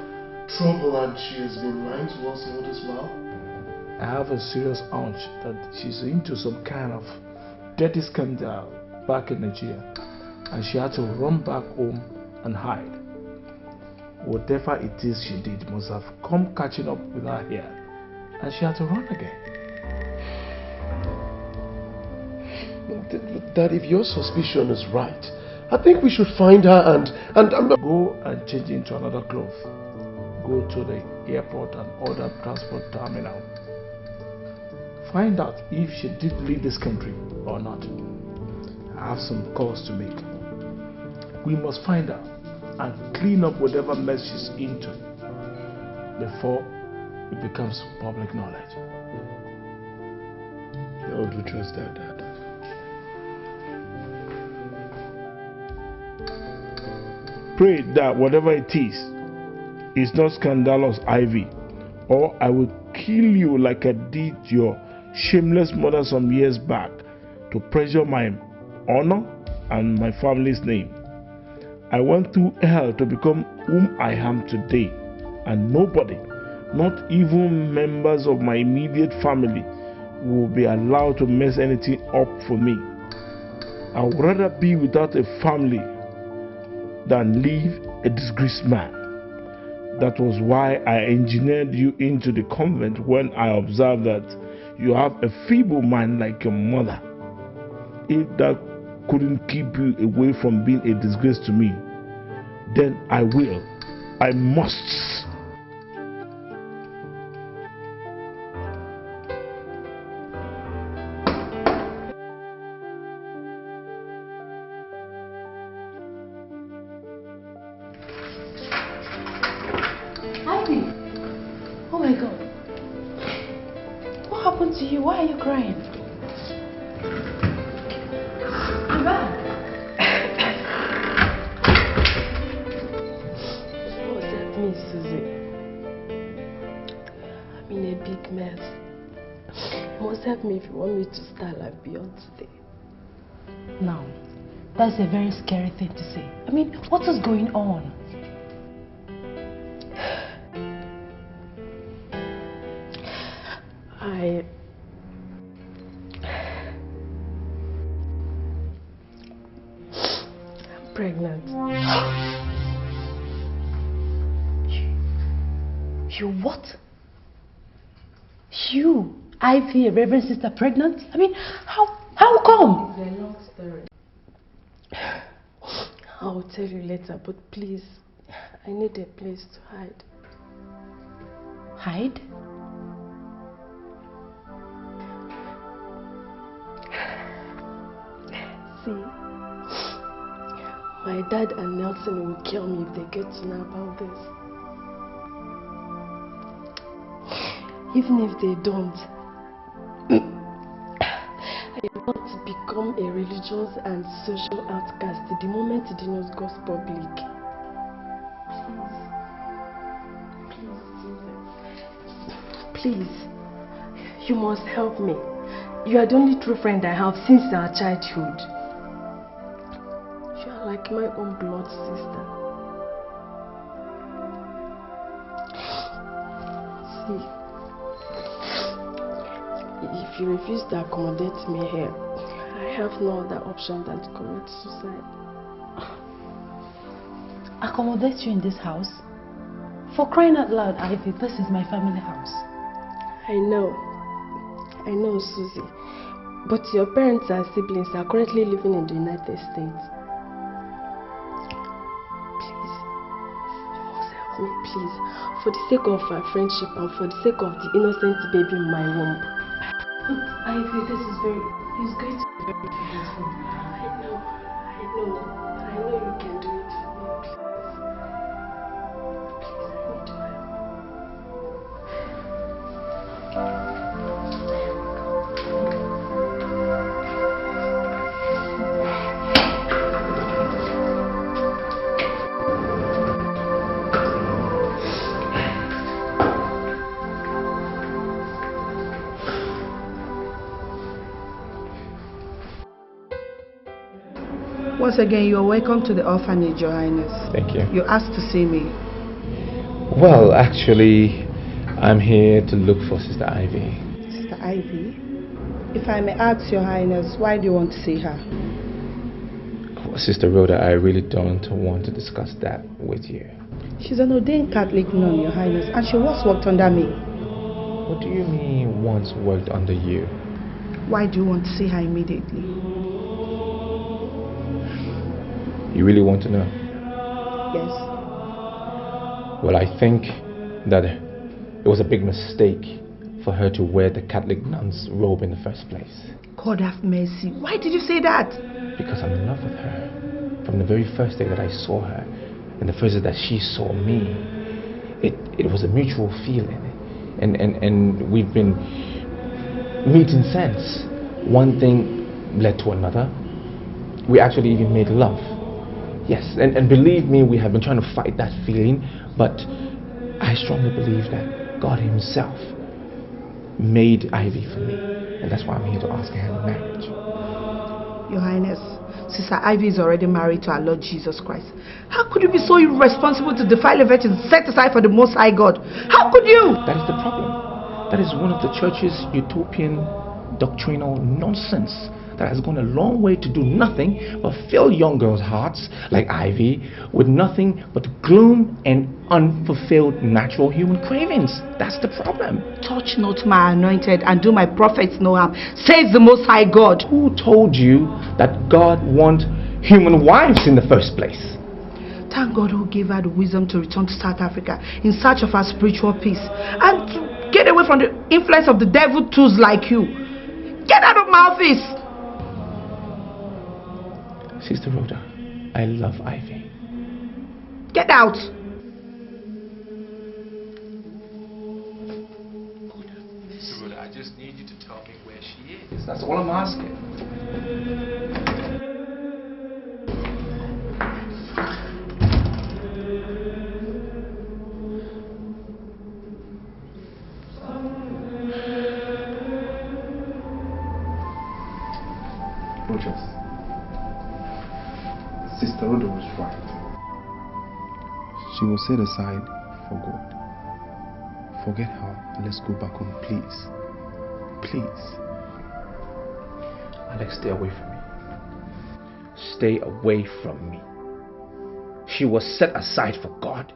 trouble and she has been lying to us all this while? I have a serious hunch that she's into some kind of dirty scandal back in Nigeria, and she had to run back home and hide. Whatever it is she did must have come catching up with her here, and she had to run again. Dad, if your suspicion is right, I think we should find her and go and change into another cloth. Go to the airport and other transport terminal. Find out if she did leave this country or not. I have some calls to make. We must find her and clean up whatever mess she's into before it becomes public knowledge. How would we trust that, Dad? Pray that whatever it is not scandalous, Ivy, or I will kill you like I did your shameless mother some years back to pressure my honor and my family's name. I went through hell to become whom I am today, and nobody, not even members of my immediate family, will be allowed to mess anything up for me. I would rather be without a family than leave a disgraced man. That was why I engineered you into the convent when I observed that you have a feeble mind like your mother. If that couldn't keep you away from being a disgrace to me, then I will. I must. Oh my God. What happened to you? Why are you crying? What's that mean, Susie? I'm in a big mess. You must help me if you want me to start life beyond today. Now, that's a very scary thing to say. I mean, what is going on? I'm pregnant. You what? You, Ivy, a Reverend Sister, pregnant? I mean, how come? It's a long story. I'll tell you later, but please, I need a place to hide. Hide? See, my dad and Nelson will kill me if they get to know about this. Even if they don't, I want to become a religious and social outcast the moment the news goes public. Please, you must help me. You are the only true friend I have since our childhood. You are like my own blood sister. See, if you refuse to accommodate me here, I have no other option than to commit suicide. Accommodate you in this house? For crying out loud, Ivy, this is my family house. I know, Susie. But your parents and siblings are currently living in the United States. Please, you must help me, please. For the sake of our friendship and for the sake of the innocent baby in my womb. But Ivy, this is going to be very painful. I know. But I know you can do it for me, please. Please, I need your help. Once again, you are welcome to the orphanage, Your Highness. Thank you. You asked to see me. Well, actually, I'm here to look for Sister Ivy. Sister Ivy. If I may ask Your Highness, why do you want to see her? Sister Rhoda, I really don't want to discuss that with you. She's an ordained Catholic nun, Your Highness, and she once worked under me. What do you mean once worked under you? Why do you want to see her immediately? You really want to know? Yes. Well, I think that it was a big mistake for her to wear the Catholic nun's robe in the first place. God have mercy. Why did you say that? Because I'm in love with her. From the very first day that I saw her, and the first day that she saw me, it was a mutual feeling. And we've been meeting since. One thing led to another. We actually even made love. Yes, and believe me, we have been trying to fight that feeling, but I strongly believe that God Himself made Ivy for me, and that's why I'm here to ask her hand in marriage. Your Highness, Sister Ivy is already married to our Lord Jesus Christ. How could you be so irresponsible to defile a virgin set aside for the Most High God? How could you? That is the problem. That is one of the church's utopian doctrinal nonsense that has gone a long way to do nothing but fill young girls' hearts like Ivy with nothing but gloom and unfulfilled natural human cravings. That's the problem. Touch not my anointed and do my prophets no harm, says the Most High God. Who told you that God wants human wives in the first place? Thank God who gave her the wisdom to return to South Africa in search of her spiritual peace and to get away from the influence of the devil tools like you. Get out of my office! Sister Rhoda, I love Ivy. Get out! Sister Rhoda, I just need you to tell me where she is. That's all I'm asking. Rogers, Sister Rhoda was right. She was set aside for God. Forget her and let's go back home, please. Please. Alex, stay away from me. Stay away from me. She was set aside for God.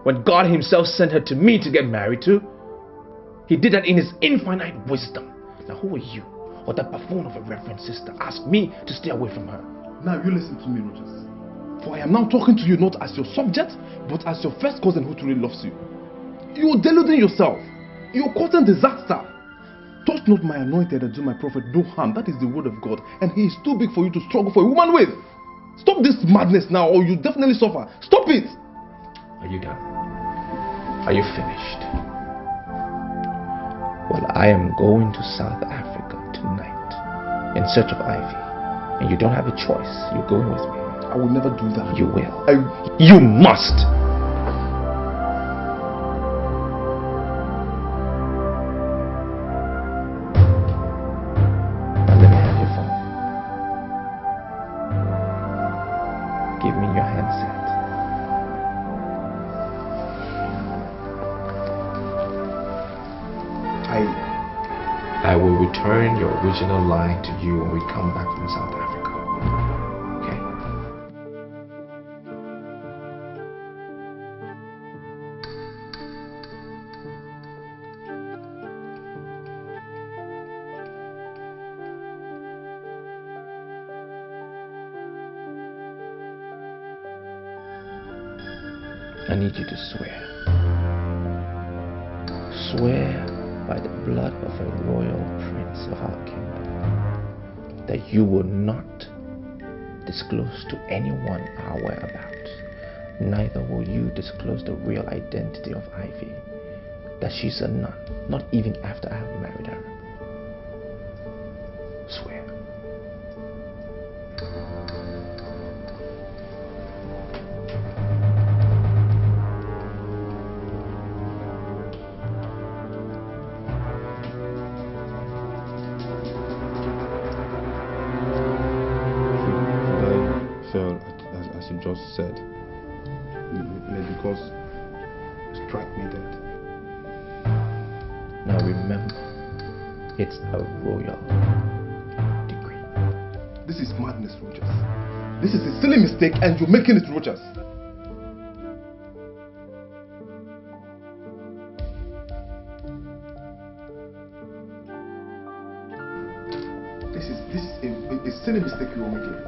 When God Himself sent her to me to get married to, He did that in His infinite wisdom. Now who are you, or that buffoon of a reverend sister, ask me to stay away from her? Now you listen to me, Rogers. For I am now talking to you not as your subject, but as your first cousin who truly loves you. You are deluding yourself. You are causing disaster. Touch not my anointed and do my prophet no harm. That is the word of God, and He is too big for you to struggle for a woman with. Stop this madness now, or you definitely suffer. Stop it. Are you done? Are you finished? Well, I am going to South Africa tonight in search of Ivy, and you don't have a choice. You're going with me. I will never do that. You will. You must. Now let me have your phone. Give me your handset. I will return your original line to you when we come back from South Africa. Okay? I need you to swear. Swear by the blood of a royal prince of our kingdom that you will not disclose to anyone our whereabouts. Neither will you disclose the real identity of Ivy, that she's a nun, not even after I have married her. Swear. As you just said, may because strike me dead. Now remember, It's a royal decree. This is madness, Rogers. This is a silly mistake and you're making it, Rogers. This is a silly mistake you are making.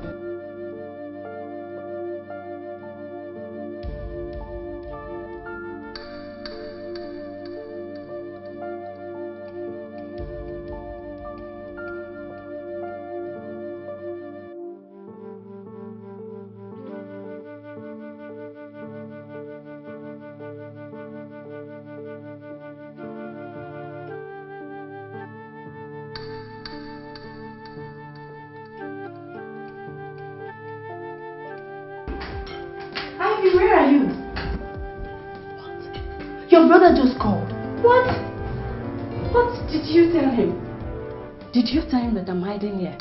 Where are you? What? Your brother just called. What? What did you tell him? Did you tell him that I'm hiding here?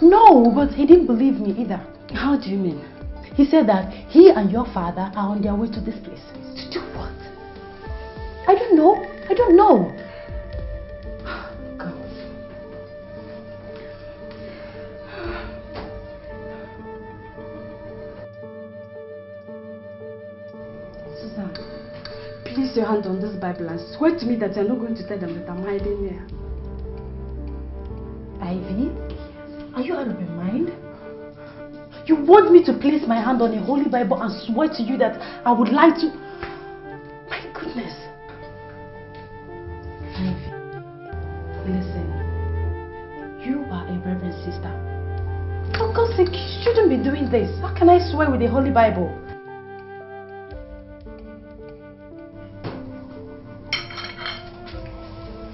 No, but he didn't believe me either. How do you mean? He said that he and your father are on their way to this place. To do what? I don't know. I don't know. Place your hand on this Bible and swear to me that you're not going to tell them that I'm hiding here. Ivy? Yes. Are you out of your mind? You want me to place my hand on a holy Bible and swear to you that I would lie to... My goodness. Ivy, listen. You are a reverend sister. For God's sake, you shouldn't be doing this. How can I swear with a holy Bible?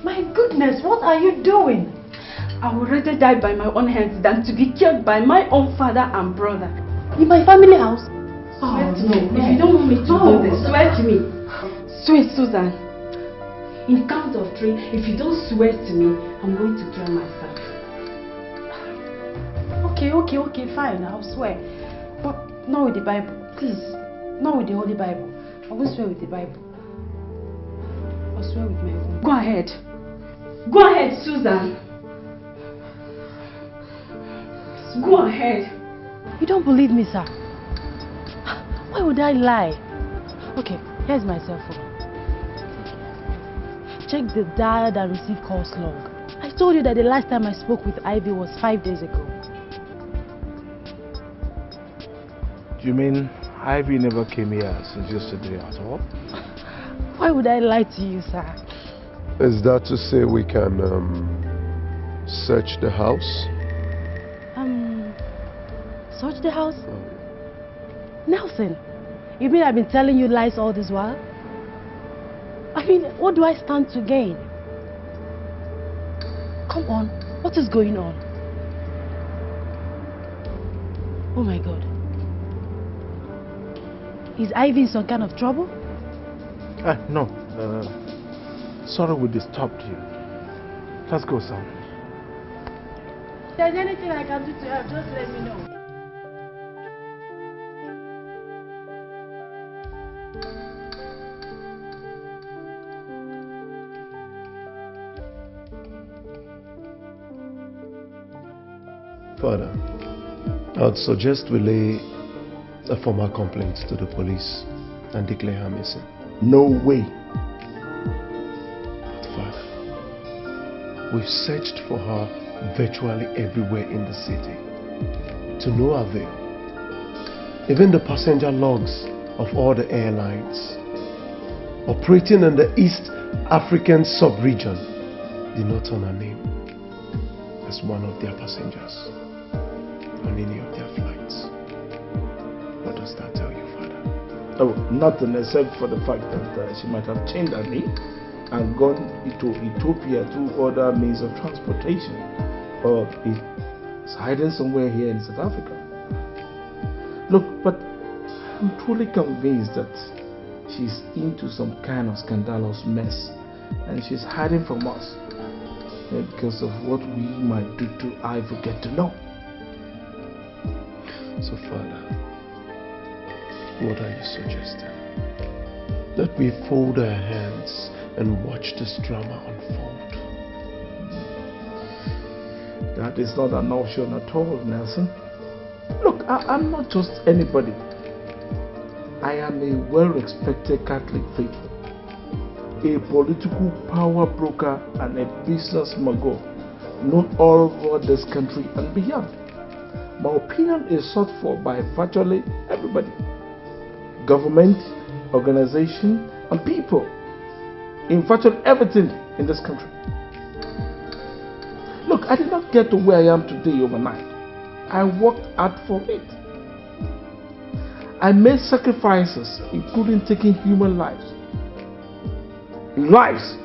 My goodness, what are you doing? I would rather die by my own hands than to be killed by my own father and brother. In my family house? Swear to me. If you don't want me to do this, swear to me. Swear, Susan. In count of 3, if you don't swear to me, I'm going to kill myself. Okay, fine, I'll swear. But not with the Bible, please. Not with the Holy Bible. I won't swear with the Bible. I'll swear with my own. Go ahead. Go ahead, Susan. Go ahead. You don't believe me, sir? Why would I lie? Okay, here's my cell phone. Check the dial and receive calls log. I told you that the last time I spoke with Ivy was 5 days ago. Do you mean Ivy never came here since yesterday at all? Why would I lie to you, sir? Is that to say we can search the house? Search the house? Nelson, you mean I've been telling you lies all this while? I mean, what do I stand to gain? Come on, what is going on? Oh my God. Is Ivy in some kind of trouble? No. Sorry we disturbed you. Let's go, son. If there's anything I can do to help, just let me know. Father, I'd suggest we lay a formal complaint to the police and declare her missing. No way. But Father, we've searched for her virtually everywhere in the city, to no avail. Even the passenger logs of all the airlines operating in the East African sub-region did not turn her name as one of their passengers on any of their flights. What does that tell you, Father? Oh, nothing except for the fact that she might have changed her name and gone to Ethiopia through other means of transportation, or is hiding somewhere here in South Africa. Look, but I'm truly convinced that she's into some kind of scandalous mess and she's hiding from us because of what we might do to Ivy get to know. So, Father, what are you suggesting? That we fold our hands and watch this drama unfold? That is not an option at all, Nelson. Look, I'm not just anybody. I am a well-respected Catholic faithful, a political power broker and a business mogul known all over this country and beyond. My opinion is sought for by virtually everybody. Government, organization, and people in virtually everything in this country. Look, I did not get to where I am today overnight. I worked hard for it. I made sacrifices, including taking human lives. Lives,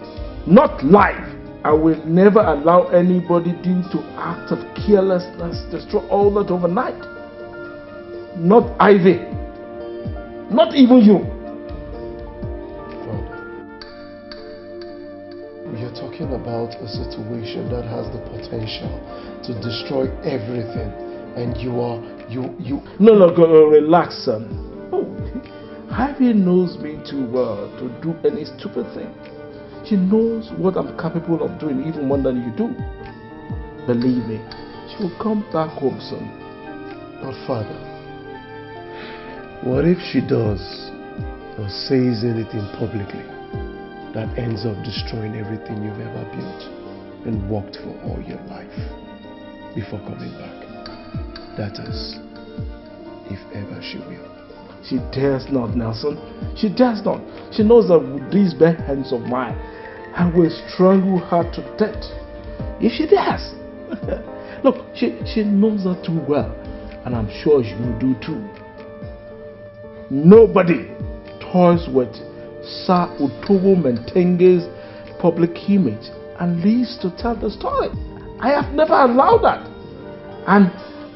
not life. I will never allow anybody deemed to act of carelessness destroy all that overnight. Not Ivy. Not even you. You're talking about a situation that has the potential to destroy everything, and No, relax, son. Oh, Ivy knows me too well to do any stupid thing. She knows what I'm capable of doing even more than you do. Believe me, she will come back home soon. But Father, what if she does or says anything publicly that ends up destroying everything you've ever built and worked for all your life before coming back? That is, if ever she will. She dares not, Nelson. She dares not. She knows that with these bare hands of mine, I will strangle her to death. If she dares. Look, she knows that too well, and I'm sure she will do too. Nobody toys with Sir Utobo Mentenge's public image and lives to tell the story. I have never allowed that, and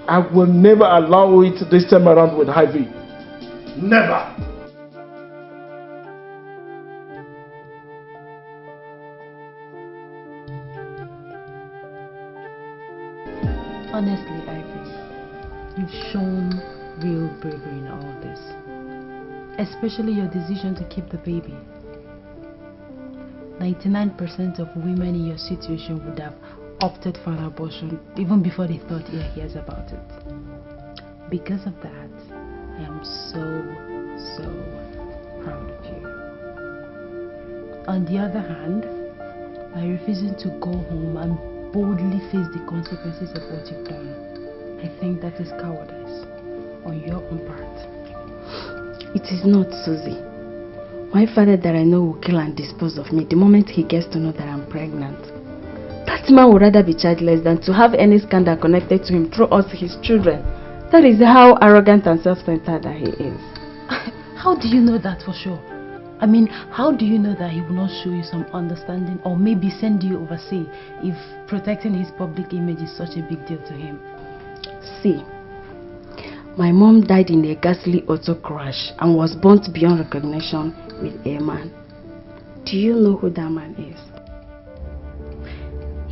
I will never allow it this time around with Ivy. Never. Honestly, Ivy, you've shown real bravery in all this. Especially your decision to keep the baby. 99% of women in your situation would have opted for an abortion even before they thought ear hears about it. Because of that, I am so proud of you. On the other hand, by refusing to go home and boldly face the consequences of what you've done, I think that is cowardice on your own part. It is not, Susie. My father that I know will kill and dispose of me the moment he gets to know that I'm pregnant. That man would rather be childless than to have any scandal connected to him through us, his children. That is how arrogant and self-centered that he is. How do you know that for sure? I mean, how do you know that he will not show you some understanding or maybe send you overseas if protecting his public image is such a big deal to him? See, my mom died in a ghastly auto crash and was burnt beyond recognition with a man. Do you know who that man is?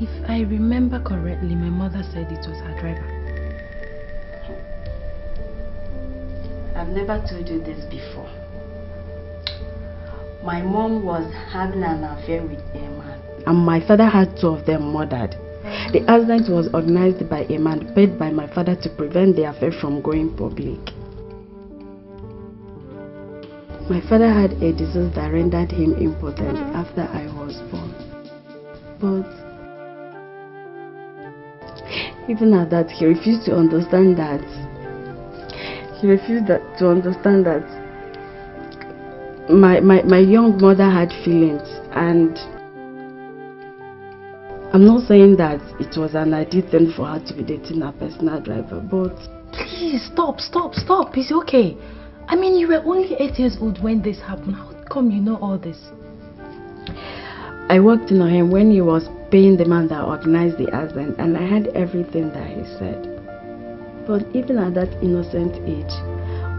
If I remember correctly, my mother said it was her driver. I've never told you this before. My mom was having an affair with a man, and my father had two of them murdered. The accident was organized by a man paid by my father to prevent the affair from going public. My father had a disease that rendered him impotent after I was born. But even at that, he refused to understand that. My young mother had feelings, and I'm not saying that it was an ideal thing for her to be dating a personal driver, but... Please, stop. It's okay. I mean, you were only 8 years old when this happened. How come you know all this? I worked in on him when he was paying the man that organized the accident, and I heard everything that he said. But even at that innocent age,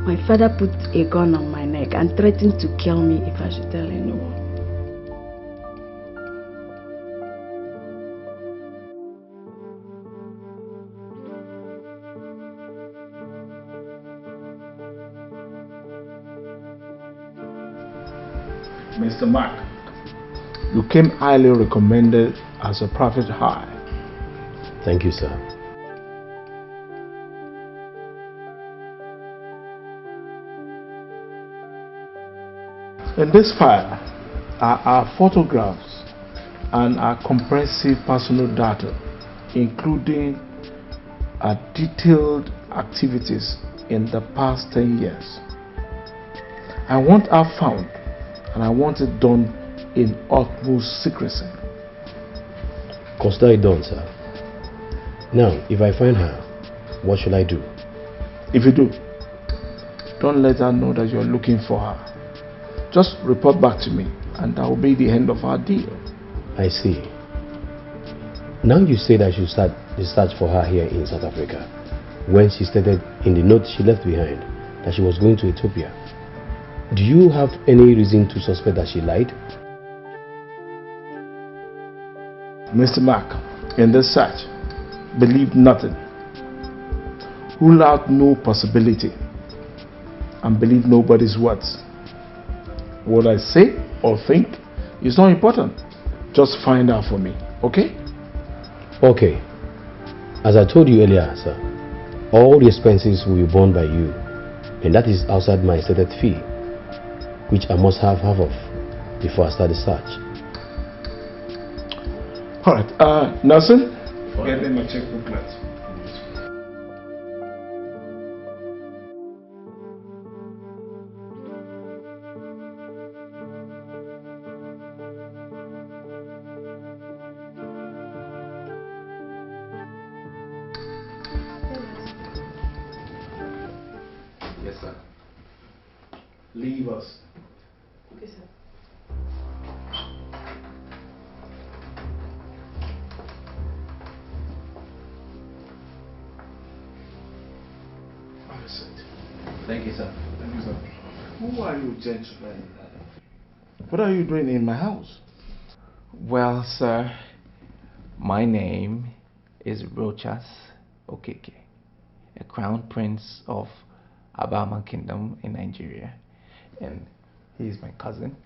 my father put a gun on my neck and threatened to kill me if I should tell anyone. Mr. Mark, you came highly recommended as a private hire. Thank you, sir. In this file are our photographs and our comprehensive personal data, including our detailed activities in the past 10 years. I want her found, and I want it done in utmost secrecy. Consider it done, sir. Now, if I find her, what should I do? If you do, don't let her know that you're looking for her. Just report back to me, and that will be the end of our deal. I see. Now you said I should start the search for her here in South Africa, when she stated in the note she left behind that she was going to Ethiopia. Do you have any reason to suspect that she lied? Mr. Mark, in this search, believe nothing. Rule out no possibility, and believe nobody's words. What I say or think is not important. Just find out for me, okay? Okay. As I told you earlier, sir, all the expenses will be borne by you, and that is outside my stated fee, which I must have half of before I start the search. Alright, Nelson, get me my checkbook. Yes, sir. Leave us. Okay, sir. Thank you, sir. Thank you, sir. Who are you, gentlemen? What are you doing in my house? Well, sir, my name is Rochas Okeke, a crown prince of Abama Kingdom in Nigeria, and he's my cousin.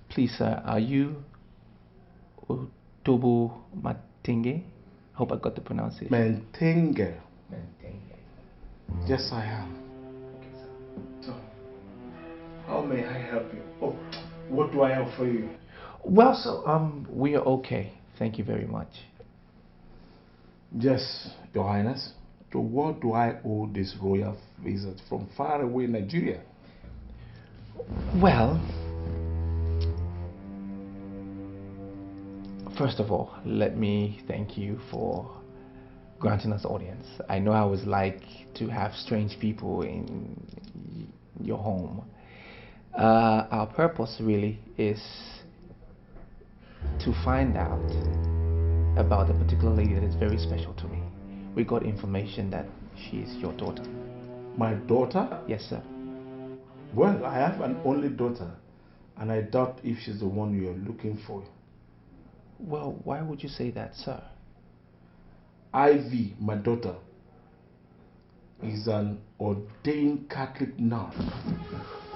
Please, sir, are you Otobo Matenge? Hope I got the pronunciation. Mentenge. Mentenge. Yes, I am. Okay, sir. So, how may I help you? Oh, what do I have for you? Well, sir, we are okay. Thank you very much. Yes, Your Highness. To what do I owe this royal visit from far away Nigeria? Well, first of all, let me thank you for granting us audience. I know how it's like to have strange people in your home. Our purpose really is to find out about a particular lady that is very special to me. We got information that she is your daughter. My daughter? Yes, sir. Well, I have an only daughter, and I doubt if she's the one you're looking for. Well, why would you say that, sir? Ivy, my daughter, is an ordained Catholic nun.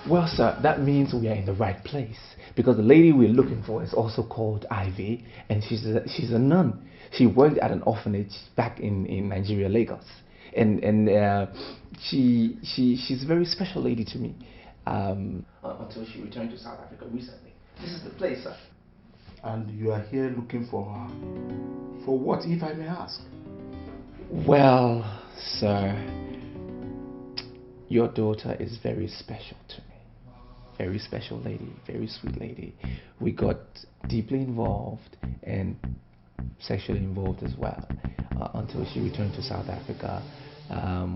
Well, sir, that means we are in the right place, because the lady we're looking for is also called Ivy, and she's a nun. She worked at an orphanage back in Nigeria, Lagos, and she's a very special lady to me. Until she returned to South Africa recently. This is the place, sir. And you are here looking for her. For what, if I may ask? Well, sir, your daughter is very special to me. Very special lady, very sweet lady. We got deeply involved and sexually involved as well until she returned to South Africa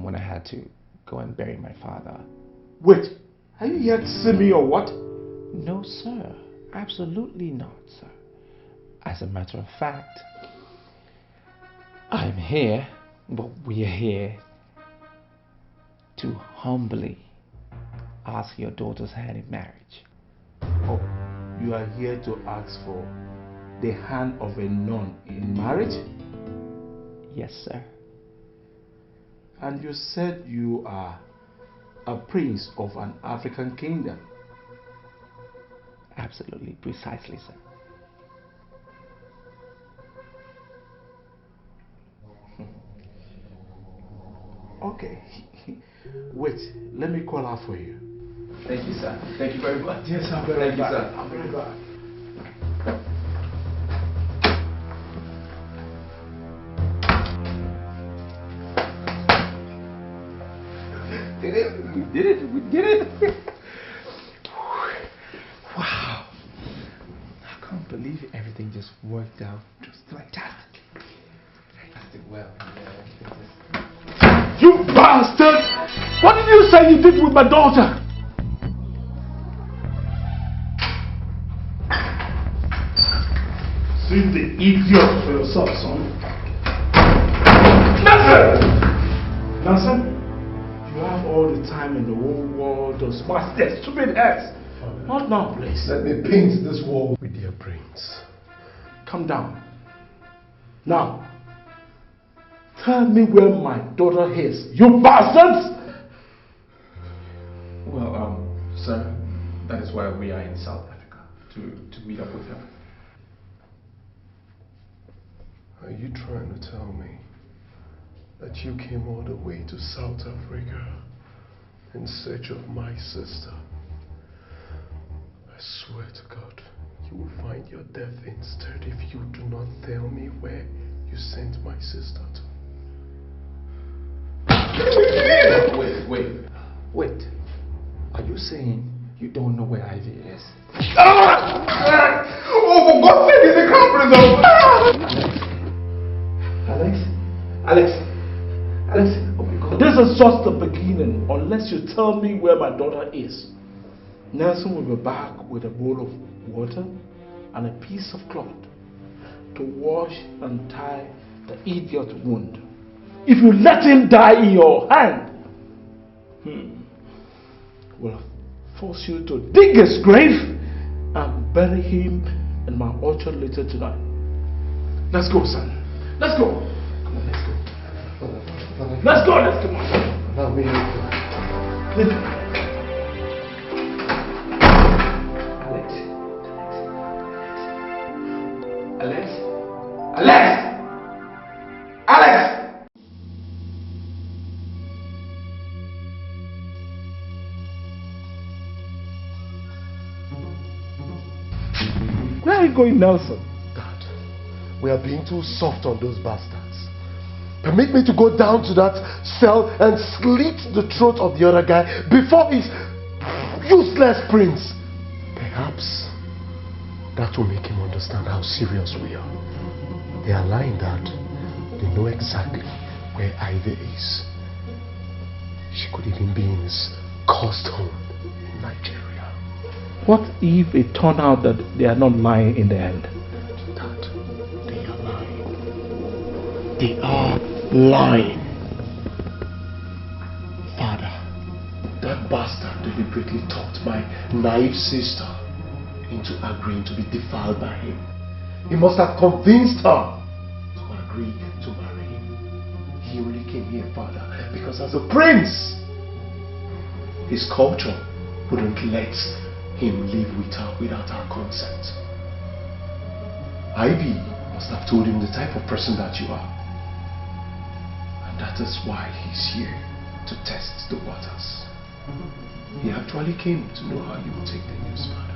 when I had to go and bury my father. Wait, are you here to see me or what? No, sir. Absolutely not, sir. As a matter of fact, I'm here, but we are here to humbly ask your daughter's hand in marriage. Oh, you are here to ask for the hand of a nun in marriage? Yes, sir. And you said you are a prince of an African kingdom. Absolutely, precisely, sir. Okay. Wait, let me call her for you. Thank you, sir. Thank you very much. Yes, I'll be right Thank you, back. sir. I'll be right back. Did it. We did it. We did it. Wow. I can't believe everything just worked out just fantastic. Fantastic. Well, yeah. You bastard! What did you say you did with my daughter? See the idiot for yourself, son. Nelson, you have all the time in the whole world to smash their stupid heads. Not now, please. Let me paint this wall with their brains. Calm down. Now, tell me where my daughter is, you bastards! Well, sir, that is why we are in South Africa, to meet up with her. Are you trying to tell me that you came all the way to South Africa in search of my sister? I swear to God, you will find your death instead if you do not tell me where you sent my sister to. Wait. Are you saying you don't know where Ivy is? Oh, for God's sake, is the crown Alex, oh my God. This is just the beginning. Unless you tell me where my daughter is, Nelson will be back with a bowl of water and a piece of cloth to wash and tie the idiot wound. If you let him die in your hand, will force you to dig his grave and bury him in my orchard later tonight. Let's go, son. Let's go. Come on, let's go. Let's go. Let's go. Allow me. Alex! Where are you going, Nelson? Dad, we are being too soft on those bastards. Permit me to go down to that cell and slit the throat of the other guy before his useless prince. Perhaps that will make him understand how serious we are. They are lying, Dad. They know exactly where Ivy is. She could even be in his cursed home in Nigeria. What if it turned out that they are not lying in the end? Dad, they are lying. They are lying. Father, that bastard deliberately talked my naive sister into agreeing to be defiled by him. He must have convinced her to agree to marry him. He only came here, Father, because as a prince, his culture wouldn't let him live with her without our consent. Ivy must have told him the type of person that you are. And that is why he's here, to test the waters. He actually came to know how you will take the news, Father.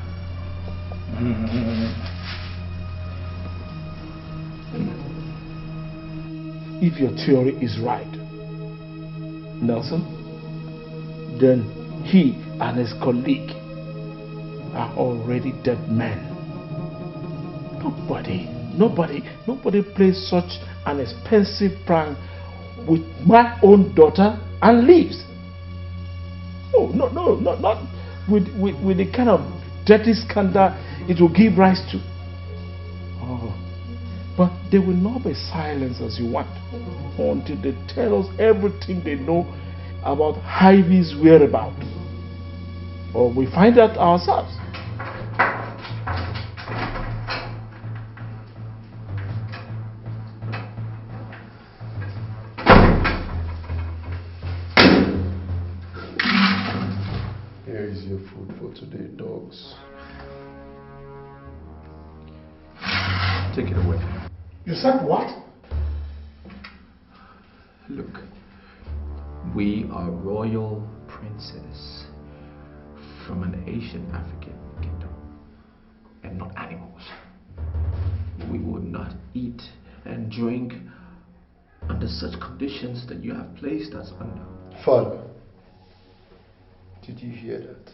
If your theory is right, Nelson, then he and his colleague are already dead men. Nobody plays such an expensive prank with my own daughter and leaves. Oh, no, not with the kind of dirty scandal it will give rise to. Oh, but they will not be silenced as you want until they tell us everything they know about Ivy's whereabouts, or we find out ourselves. Here is your food for today, dogs. Take it away. You said what? Look, We are royal princes from an Asian African kingdom and not animals. We will not eat and drink under such conditions that you have placed us under. Father, did you hear that?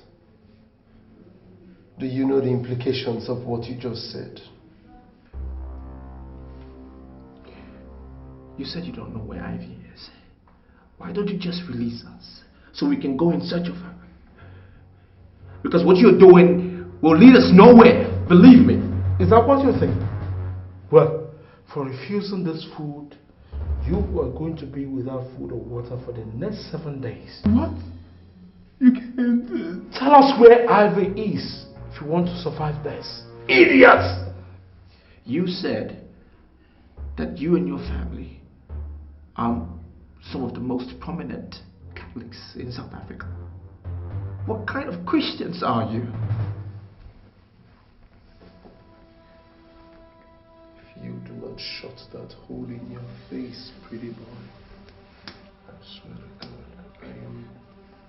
Do you know the implications of what you just said? You said you don't know where Ivy is. Why don't you just release us so we can go in search of her? Because what you're doing will lead us nowhere, believe me. Is that what you think? Well, for refusing this food, you are going to be without food or water for the next 7 days. What? You can't. Tell us where Ivy is if you want to survive this. Idiots! You said that you and your family are some of the most prominent Catholics in South Africa. What kind of Christians are you? If you do not shut that hole in your face, pretty boy, I swear to God, I am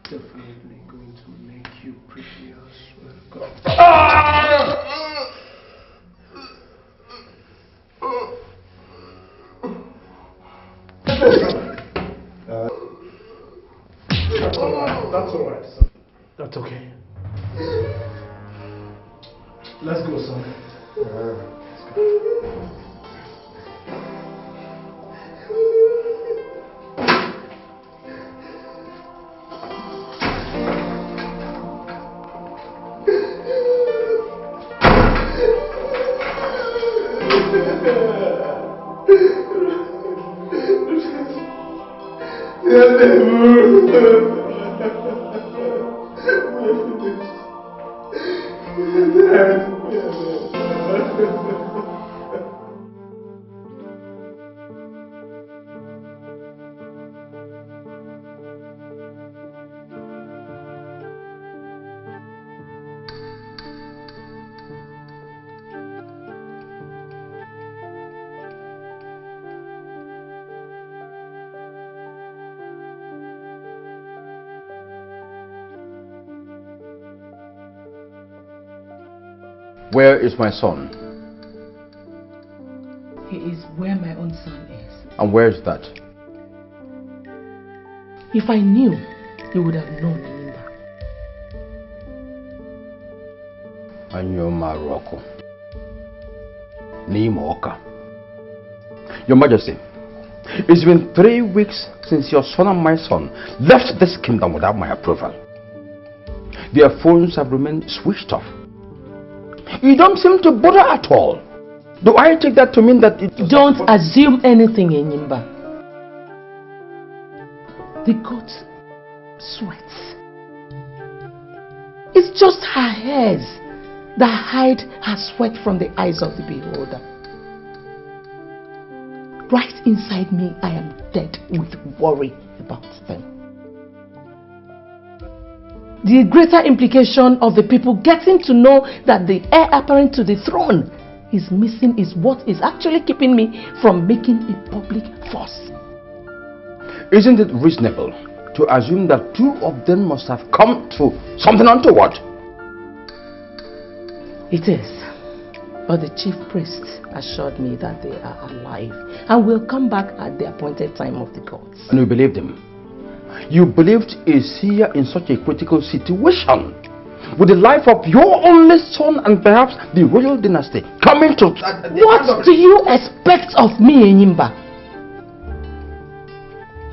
definitely going to make you pretty, I swear to God. That's alright, that's alright, son. That's okay. Let's go, son. Let's go. Where is my son? He is where my own son is. And where is that? If I knew, you would have known, Nimba. I knew Morocco. Nimoka. Your Majesty, it's been 3 weeks since your son and my son left this kingdom without my approval. Their phones have remained switched off. You don't seem to bother at all. Do I take that to mean that it... Don't assume anything, Enyimba. The goat sweats. It's just her hairs that hide her sweat from the eyes of the beholder. Right inside me, I am dead with worry about them. The greater implication of the people getting to know that the heir apparent to the throne is missing is what is actually keeping me from making a public fuss. Isn't it reasonable to assume that 2 of them must have come to something untoward? It is. But the chief priest assured me that they are alive and will come back at the appointed time of the gods. And you believed him? You believed is here in such a critical situation, with the life of your only son and perhaps the royal dynasty coming to... What do you expect of me, Enyimba?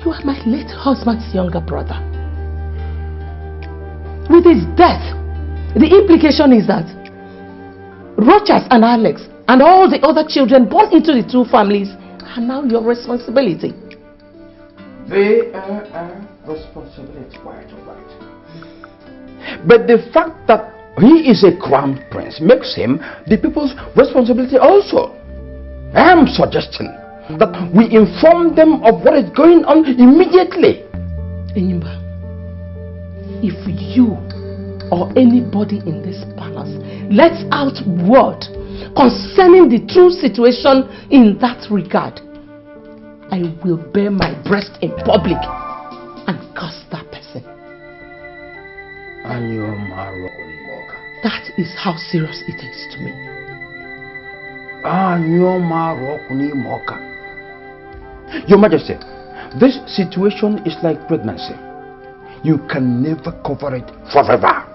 You are my late husband's younger brother. With his death, the implication is that Rochas and Alex and all the other children born into the 2 families are now your responsibility. They are our responsibility, quite right. But the fact that he is a crown prince makes him the people's responsibility also. I am suggesting that we inform them of what is going on immediately. Enyimba, if you or anybody in this palace lets out word concerning the true situation in that regard, I will bare my breast in public and curse that person. That is how serious it is to me. Your Majesty, this situation is like pregnancy. You can never cover it forever.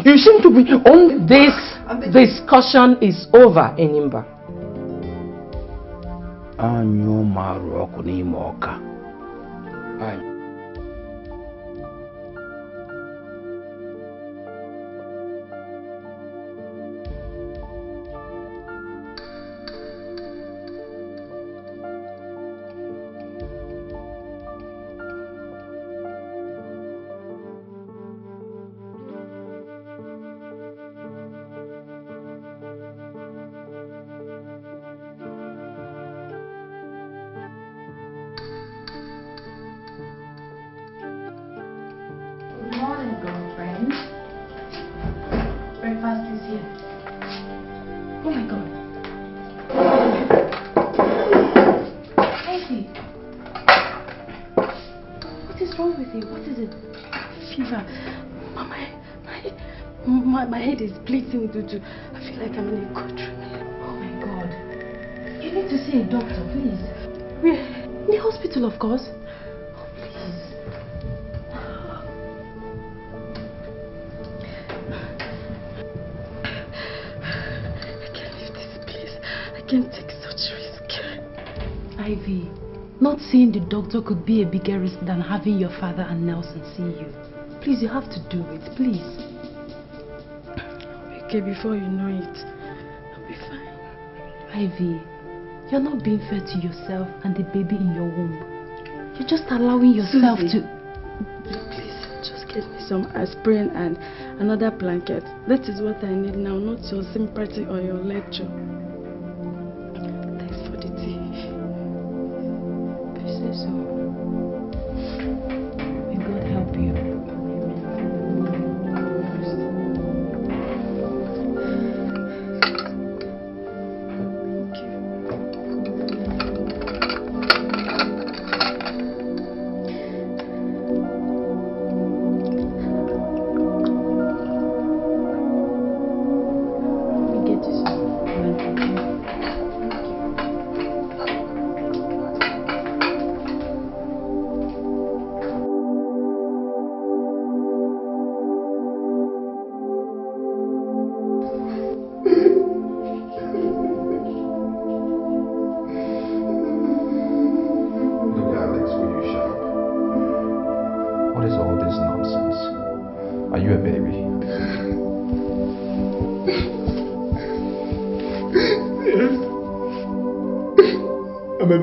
You seem to be on this discussion is over, Enimba. My head is bleeding, Dudu. I feel like I'm in a good dream. Oh my God. You need to see a doctor, please. Where? In the hospital, of course. Oh, please. I can't leave this place. I can't take such risk. Ivy, not seeing the doctor could be a bigger risk than having your father and Nelson see you. Please, you have to do it, please. Okay, before you know it, I'll be fine. Ivy, you're not being fair to yourself and the baby in your womb. You're just allowing yourself Susie, to... Please, just get me some aspirin and another blanket. That is what I need now, not your sympathy or your lecture. Thanks for the tea. If you say so. May God help you.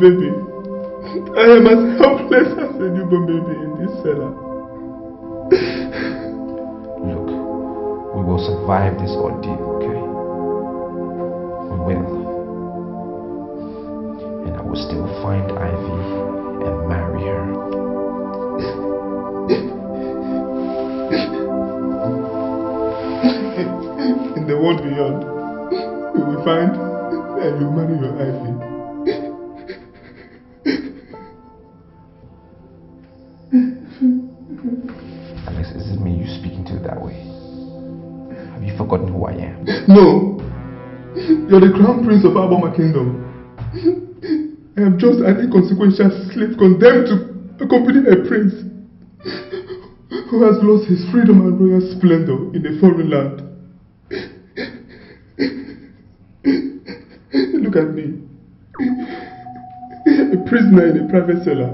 Baby, I am as helpless as a newborn baby in this cellar. Look, we will survive this ordeal, okay? We will. And I will still find Ivy and marry her. In the world beyond, you will find and you marry your Ivy. Forgotten who I am. No! You're the crown prince of Aboma Kingdom. I am just an inconsequential slave condemned to accompany a prince who has lost his freedom and royal splendor in a foreign land. Look at me. A prisoner in a private cellar.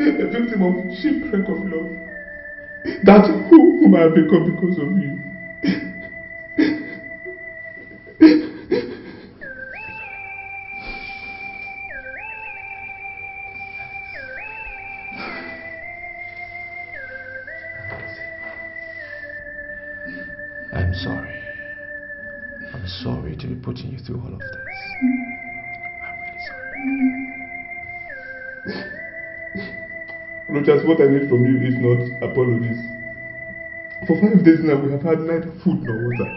A victim of shipwreck of love. That whom I have become because of you. I'm sorry. I'm sorry to be putting you through all of this. I'm really sorry. Rojas, what I need from you is not apologies. For 5 days now, we have had neither food nor water.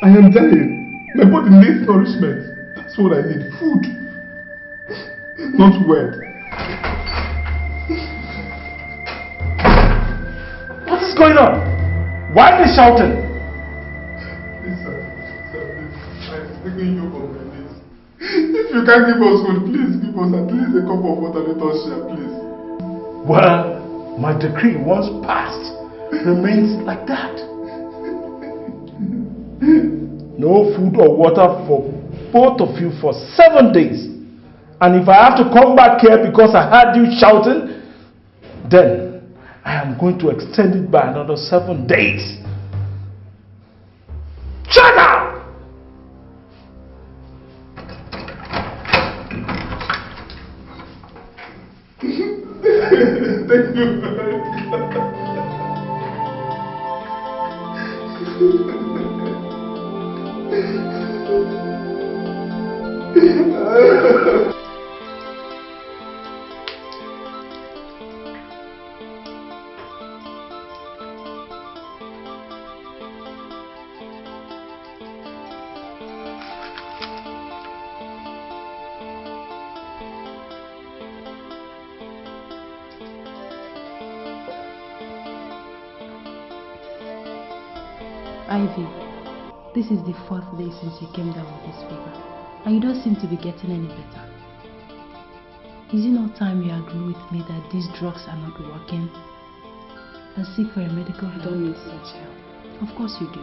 I am dying. My body needs nourishment. That's what I need. Food. Not word. going on? Why are they shouting? Please, sir, please. I'm begging you for my knees. If you can't give us food, please give us at least a cup of water. Let us share, please. Well, my decree, once passed, remains like that. No food or water for both of you for 7 days. And if I have to come back here because I heard you shouting, then I am going to extend it by another 7 days. Shut up! Thank you very much. Ivy, this is the 4th day since you came down with this fever, and you don't seem to be getting any better. Is it not time you agree with me that these drugs are not working and seek for a medical help? I don't need such help. Of course you do.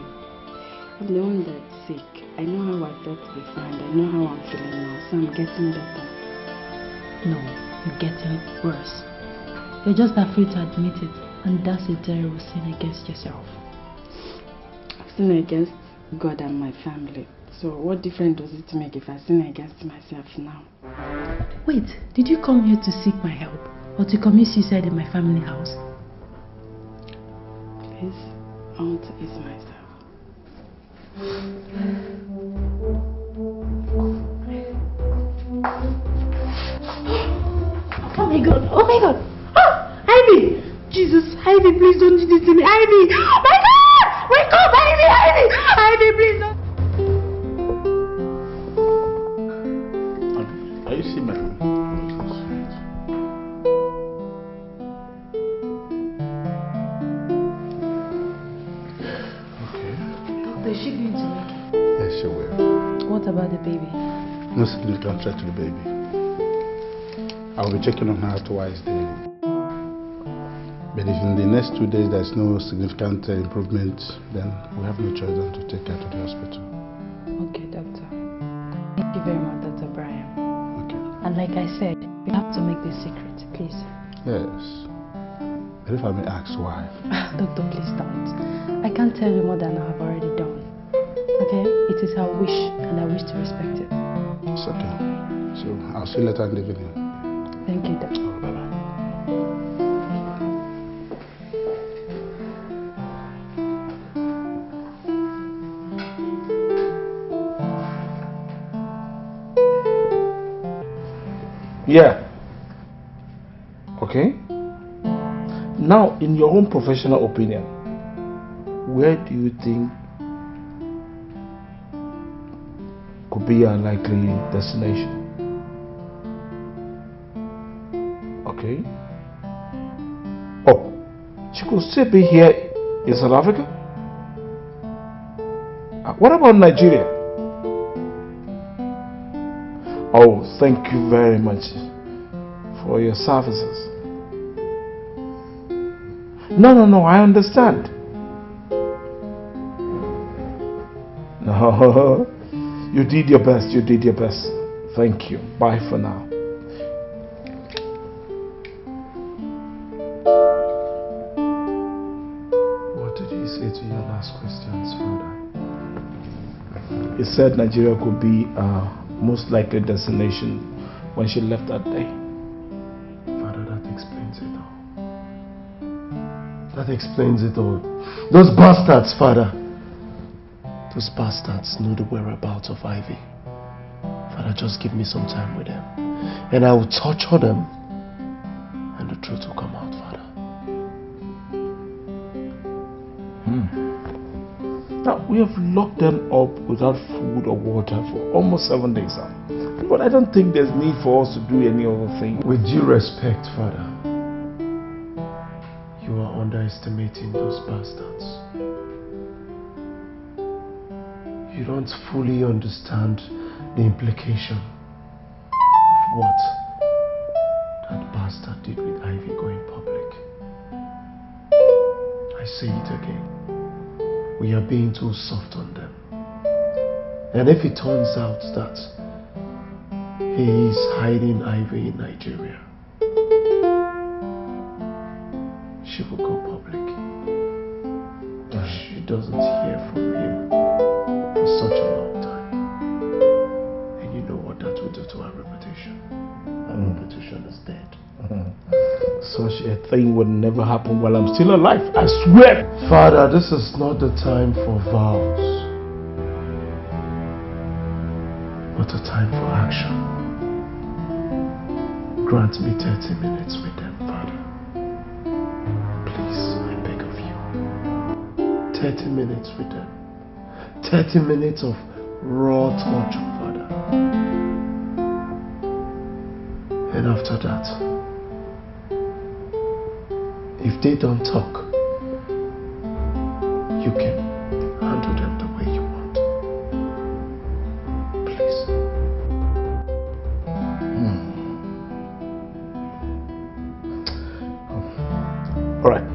I'm the one that's sick. I know how I felt before and I know how I'm feeling now, so I'm getting better. No, you're getting worse. You're just afraid to admit it, and that's a terrible sin against yourself. Sin against God and my family. So what difference does it make if I sin against myself now? Wait, did you come here to seek my help or to commit suicide in my family house? Please, I want to ease myself. Oh my god, oh my god! Ah! Ivy! Jesus, Ivy, please don't do this to me, Ivy! Oh my god! Wake up, Ivy! Ivy! Ivy, please don't! Are you seeing my room? Okay. Doctor, is she going to make it? Yes, she will. What about the baby? No significant threat to the baby. I'll be checking on her twice daily. But if in the next 2 days there's no significant improvement, then we have no choice than to take her to the hospital. Okay, doctor. Thank you very much, Dr. Brian. Okay. And like I said, you have to make this secret, please. Yes. But if I may ask why? Doctor, please don't. I can't tell you more than I have already done. Okay? It is her wish, and I wish to respect it. It's okay. So I'll see you later in the evening. Thank you, doctor. Bye-bye. Yeah. Okay. Now, in your own professional opinion, where do you think could be a likely destination? Okay. Oh, she could still be here in South Africa? What about Nigeria? Oh, thank you very much for your services. No, I understand. No, you did your best, Thank you. Bye for now. What did he say to your last questions, Father? He said Nigeria could be most likely destination when she left that day. Father, that explains it all. That explains it all. Those bastards, Father. Those bastards know the whereabouts of Ivy. Father, just give me some time with them, and I will torture them, and the truth will come out, Father. Now, we have locked them up without food or water for almost 7 days now. But I don't think there's need for us to do any other thing. With due respect, Father, You are underestimating those bastards. You don't fully understand the implication of what that bastard did with Ivy going public. I say it again. We are being too soft on them. And if it turns out that he is hiding Ivy in Nigeria, she will go public. If she doesn't hear from him for such a long time, and you know what that will do to our reputation. Our reputation is dead. Such a thing would never happen while I'm still alive, I swear! Father, this is not the time for vows, but a time for action. Grant me 30 minutes with them, Father. Please, I beg of you. 30 minutes with them. 30 minutes of raw torture, Father. And after that, if they don't talk, you can handle them the way you want. Please. Alright.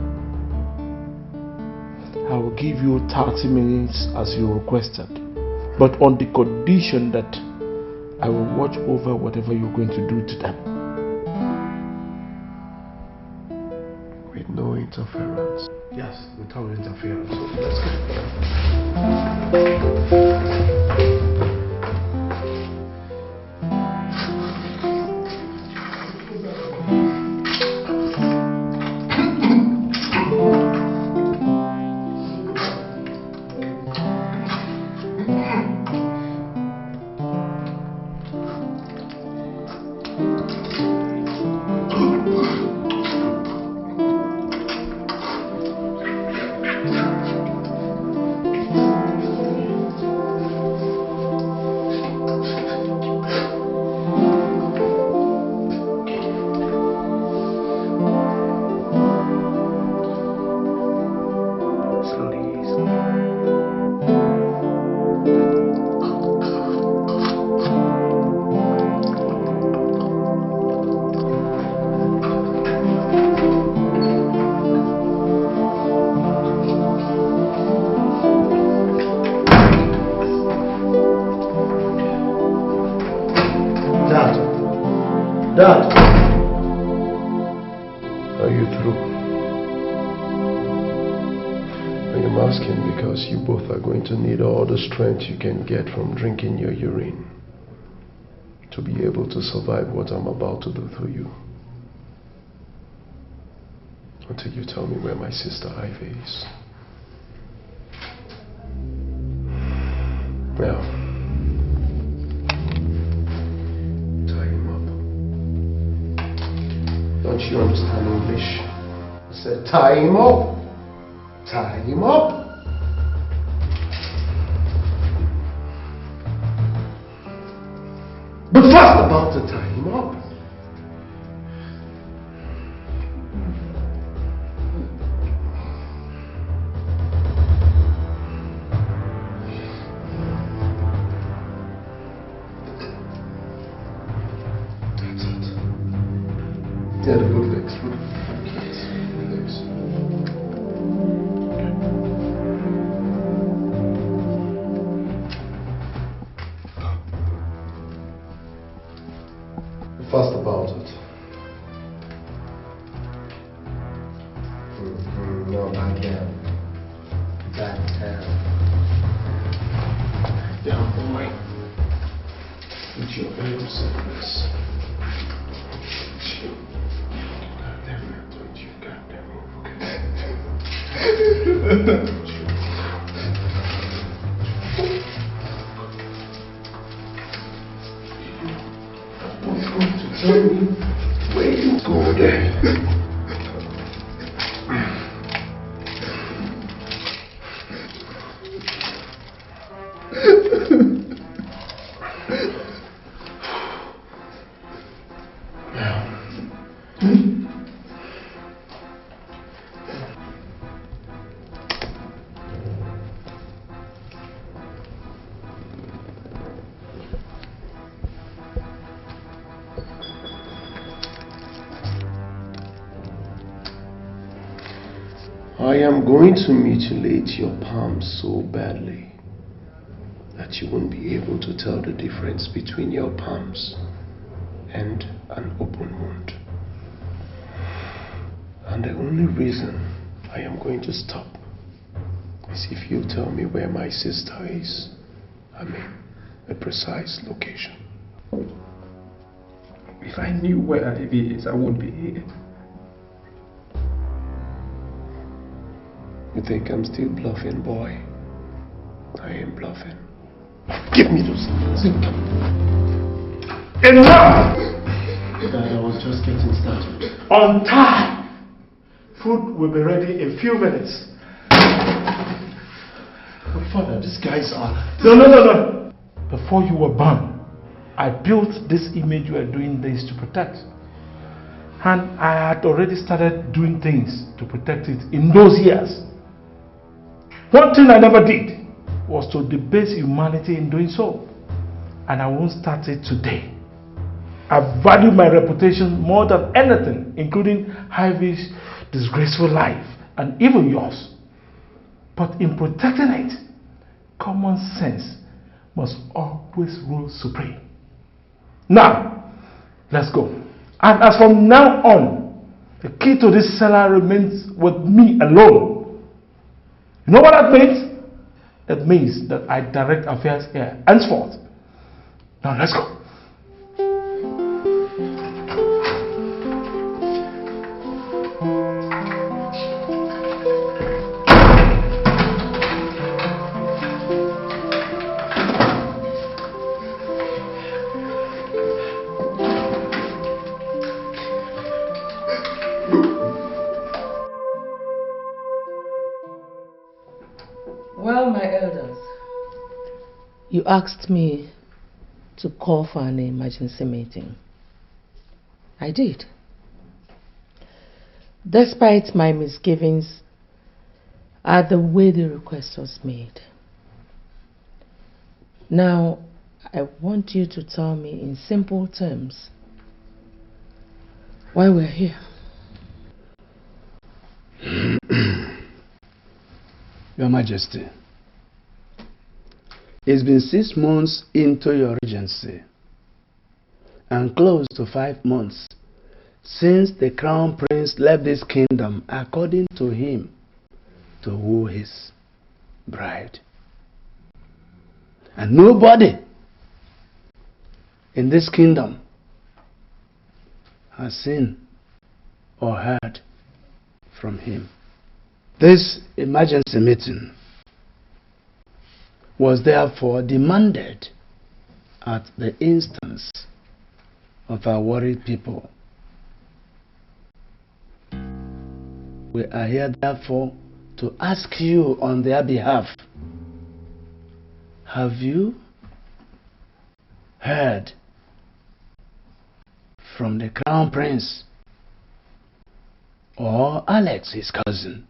I will give you 30 minutes as you requested, but on the condition that I will watch over whatever you're going to do to them. With no interference. Yes, without interference. So let's go. Dad! Are you through? I am asking because you both are going to need all the strength you can get from drinking your urine to be able to survive what I'm about to do to you. Until you tell me where my sister Ivy is. Now, don't you understand English? I said, tie him up. Tie him up. But first about to tie him up. Yeah, the good legs. Good legs. Fast about it. No, back down. Back down. Down, boy. Put your arms in this. Where you go there? I am going to mutilate your palms so badly that you won't be able to tell the difference between your palms and an open wound. And the only reason I am going to stop is if you tell me where my sister is. I mean, a precise location. If I knew where Ivy is, I wouldn't be here. You think I'm still bluffing, boy? I am bluffing. Give me those things. Enough! Dad, I was just getting started. On time! Food will be ready in a few minutes. But Father, these guys are... No. Before you were born, I built this image you are doing this to protect. And I had already started doing things to protect it in those years. One thing I never did was to debase humanity in doing so. And I won't start it today. I value my reputation more than anything, including Ivy's disgraceful life and even yours. But in protecting it, common sense must always rule supreme. Now, let's go. And as from now on, the key to this cellar remains with me alone. You know what that means? It means that I direct affairs here henceforth. Now let's go. Well, my elders, you asked me to call for an emergency meeting. I did. Despite my misgivings at the way the request was made. Now, I want you to tell me in simple terms why we're here. Your Majesty, it's been 6 months into your regency and close to 5 months since the crown prince left this kingdom according to him to woo his bride. And nobody in this kingdom has seen or heard from him. This emergency meeting was therefore demanded at the instance of our worried people. We are here therefore to ask you on their behalf, have you heard from the crown prince or Alex, his cousin?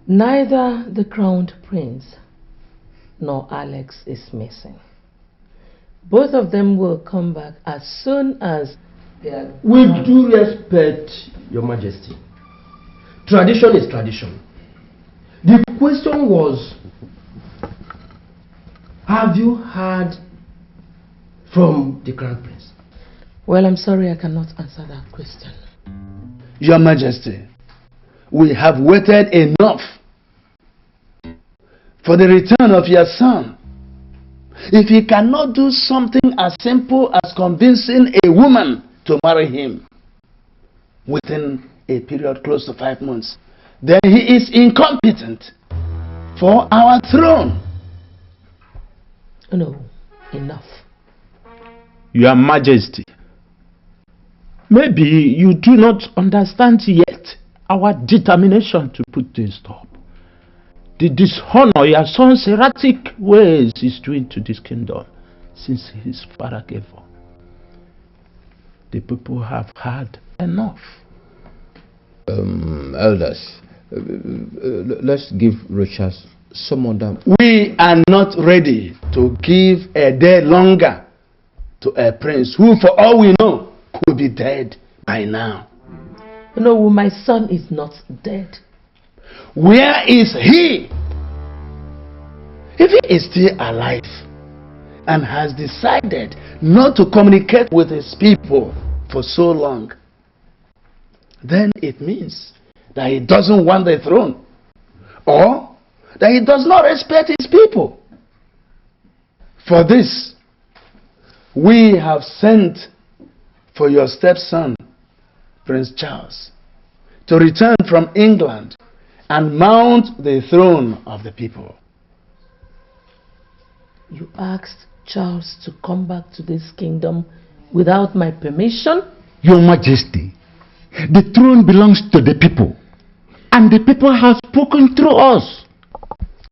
Neither the crowned prince nor Alex is missing. Both of them will come back as soon as they are... With due respect, Your Majesty, tradition is tradition. The question was, have you heard from the crown prince? Well, I'm sorry I cannot answer that question. Your Majesty, we have waited enough for the return of your son. If he cannot do something as simple as convincing a woman to marry him within a period close to 5 months, then he is incompetent for our throne. No, enough. Your Majesty, maybe you do not understand yet our determination to put this stop. The dishonor your son's erratic ways is doing to this kingdom since his father gave up. The people have had enough. Elders, let's give Richard some other... We are not ready to give a day longer to a prince who, for all we know, could be dead by now. No, my son is not dead. Where is he? If he is still alive and has decided not to communicate with his people for so long, then it means that he doesn't want the throne, or that he does not respect his people. For this, we have sent for your stepson, Prince Charles, to return from England and mount the throne of the people. You asked Charles to come back to this kingdom without my permission? Your Majesty, the throne belongs to the people, and the people have spoken through us.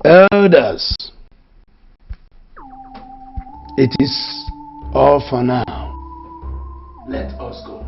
Elders, it is all for now. Let us go.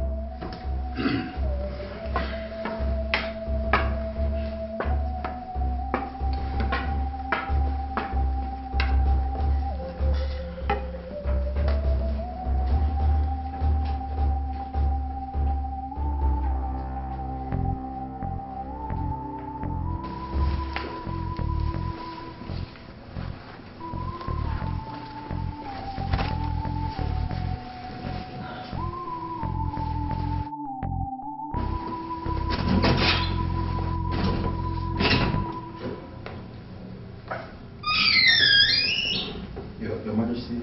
Your Majesty,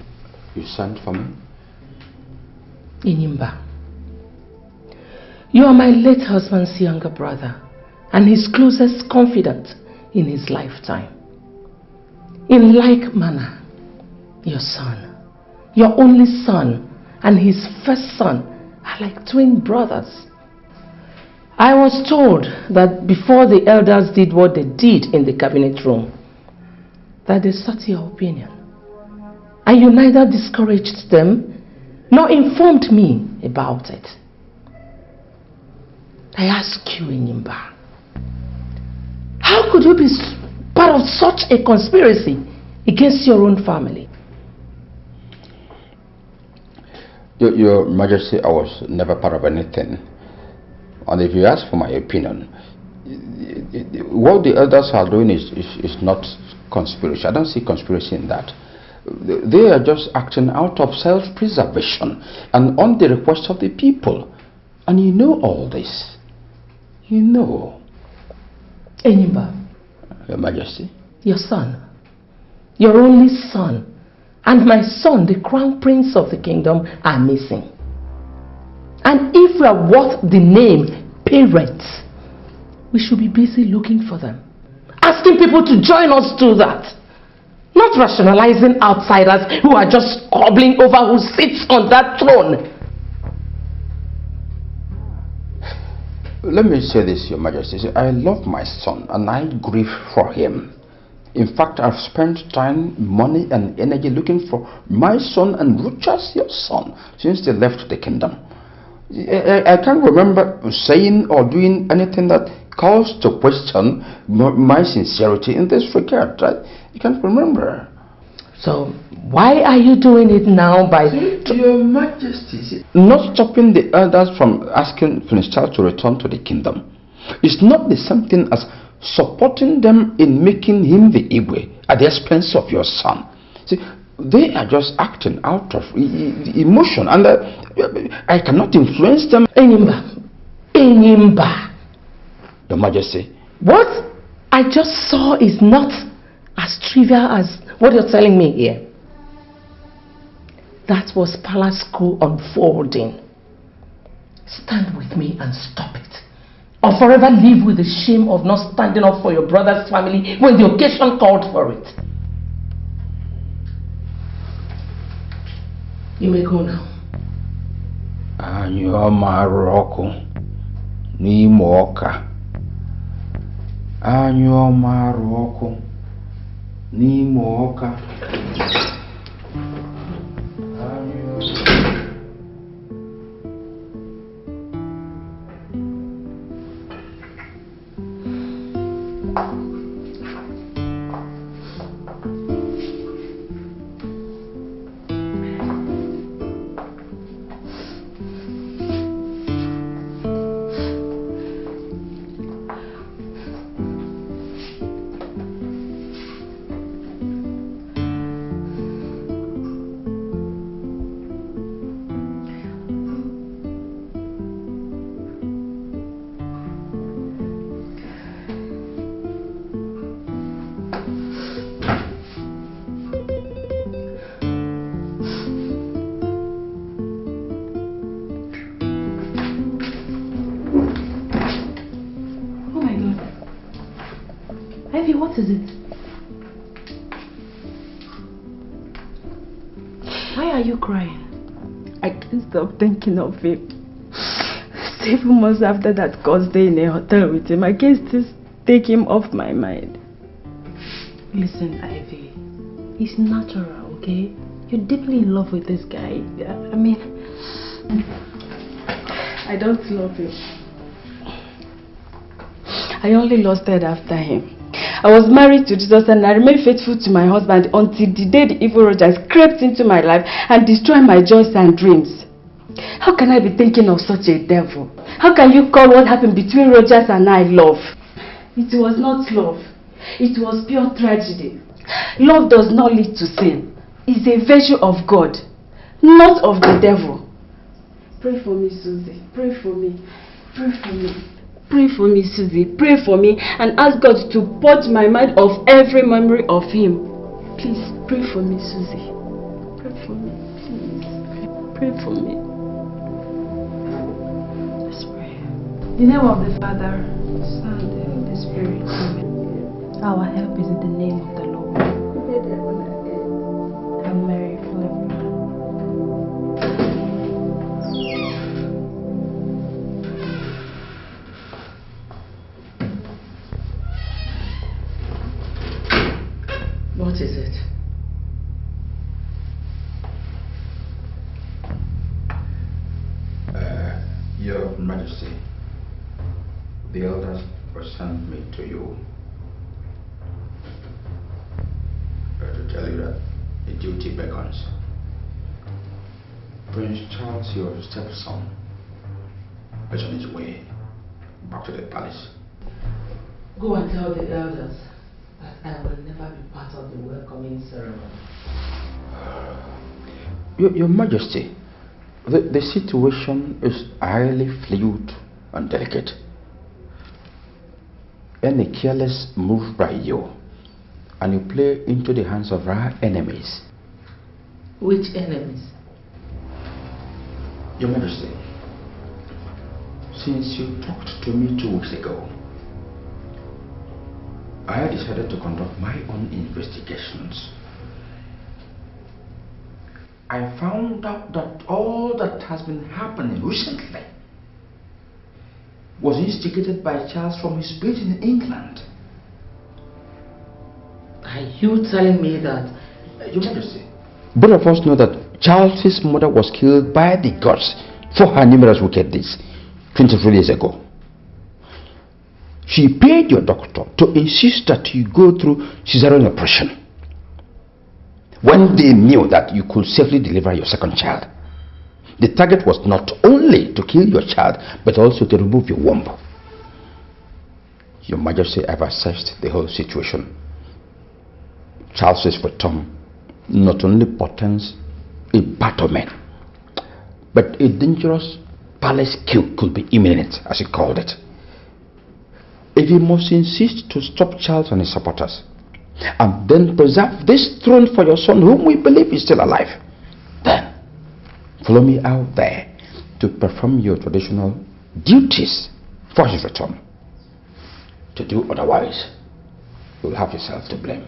you sent for me? Inimba, you are my late husband's younger brother and his closest confidant in his lifetime. In like manner, your son, your only son, and his first son are like twin brothers. I was told that before the elders did what they did in the cabinet room, that they sought your opinion. And you neither discouraged them nor informed me about it. I ask you, Inimba, how could you be part of such a conspiracy against your own family? Your Majesty, I was never part of anything. And if you ask for my opinion, what the elders are doing is not conspiracy. I don't see conspiracy in that. They are just acting out of self-preservation and on the request of the people. And you know all this. You know. Inimba, Your Majesty. your son, your only son, and my son, the crown prince of the kingdom, are missing. And if we are worth the name parents, we should be busy looking for them, asking people to join us to that, not rationalizing outsiders who are just squabbling over who sits on that throne. Let me say this, Your Majesty. See, I love my son and I grieve for him. In fact, I've spent time, money and energy looking for my son and Richard's your son since they left the kingdom. I can't remember saying or doing anything that calls to question my sincerity in this regard. Right? You can't remember. So why are you doing it now by... Your Majesty, not stopping the elders from asking Prince Charles to return to the kingdom. It's not the same thing as supporting them in making him the Igwe at the expense of your son. See, they are just acting out of emotion, and I cannot influence them. Inimba. Your Majesty. What I just saw is not as trivial as what you're telling me here. That was palace school unfolding. Stand with me and stop it, or forever live with the shame of not standing up for your brother's family when the occasion called for it. You may go now. Anyoma roku n'ime Anyoma roku n'ime what is it? Why are you crying? I can't stop thinking of him. 7 months after that course day in a hotel with him, I can't still take him off my mind. Listen, Ivy, it's natural, okay? You're deeply in love with this guy. I mean, I don't love him. I only lost it after him. I was married to Jesus and I remained faithful to my husband until the day the evil Rogers crept into my life and destroyed my joys and dreams. How can I be thinking of such a devil? How can you call what happened between Rogers and I love? It was not love. It was pure tragedy. Love does not lead to sin. It's a virtue of God, not of the devil. Pray for me, Susie. Pray for me. Pray for me. Pray for me, Susie. Pray for me and ask God to purge my mind of every memory of him. Please, pray for me, Susie. Pray for me, please. Pray for me. Let's pray. In the name of the Father, the Son, and the Holy Spirit. Amen. Our help is in the name of the Lord. Hail Mary, full of grace. What is it? Your Majesty, the elders sent me to you to tell you that a duty beckons. Prince Charles, your stepson, is on his way back to the palace. Go and tell the elders that I will never be part of the welcoming ceremony. Your Majesty, the situation is highly fluid and delicate. Any careless move by you, and you play into the hands of our enemies. Which enemies? Your Majesty, since you talked to me 2 weeks ago, I decided to conduct my own investigations. I found out that all that has been happening recently was instigated by Charles from his base in England. Are you telling me that? Your Majesty, both of us know that Charles's mother was killed by the gods for her numerous wicked deeds 23 years ago. She paid your doctor to insist that you go through cesarean operation when they knew that you could safely deliver your second child. The target was not only to kill your child, but also to remove your womb. Your Majesty, I've assessed the whole situation. Charles's return not only portends a battlement, but a dangerous palace coup could be imminent, as he called it. If he must insist to stop Charles and his supporters, and then preserve this throne for your son, whom we believe is still alive, then follow me out there to perform your traditional duties for his return. To do otherwise, you'll have yourself to blame.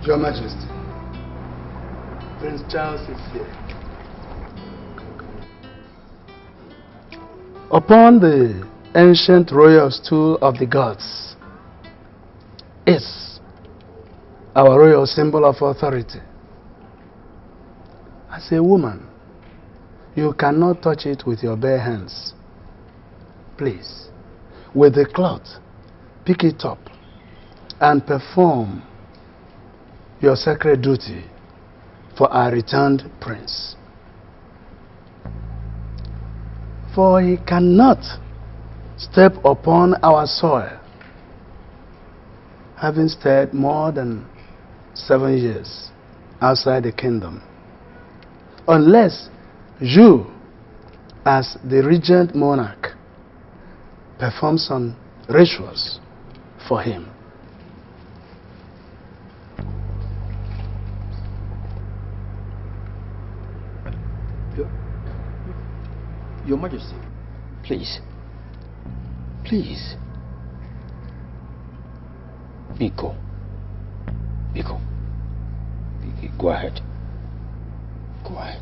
Your Majesty, Prince Charles is here. Upon the ancient royal stool of the gods is our royal symbol of authority. As a woman, you cannot touch it with your bare hands. Please, with the cloth, pick it up and perform your sacred duty for our returned prince. For he cannot step upon our soil, having stayed more than 7 years outside the kingdom, unless you, as the regent monarch, perform some rituals for him. Your Majesty, please. Please. Vickker. Go ahead. Go ahead.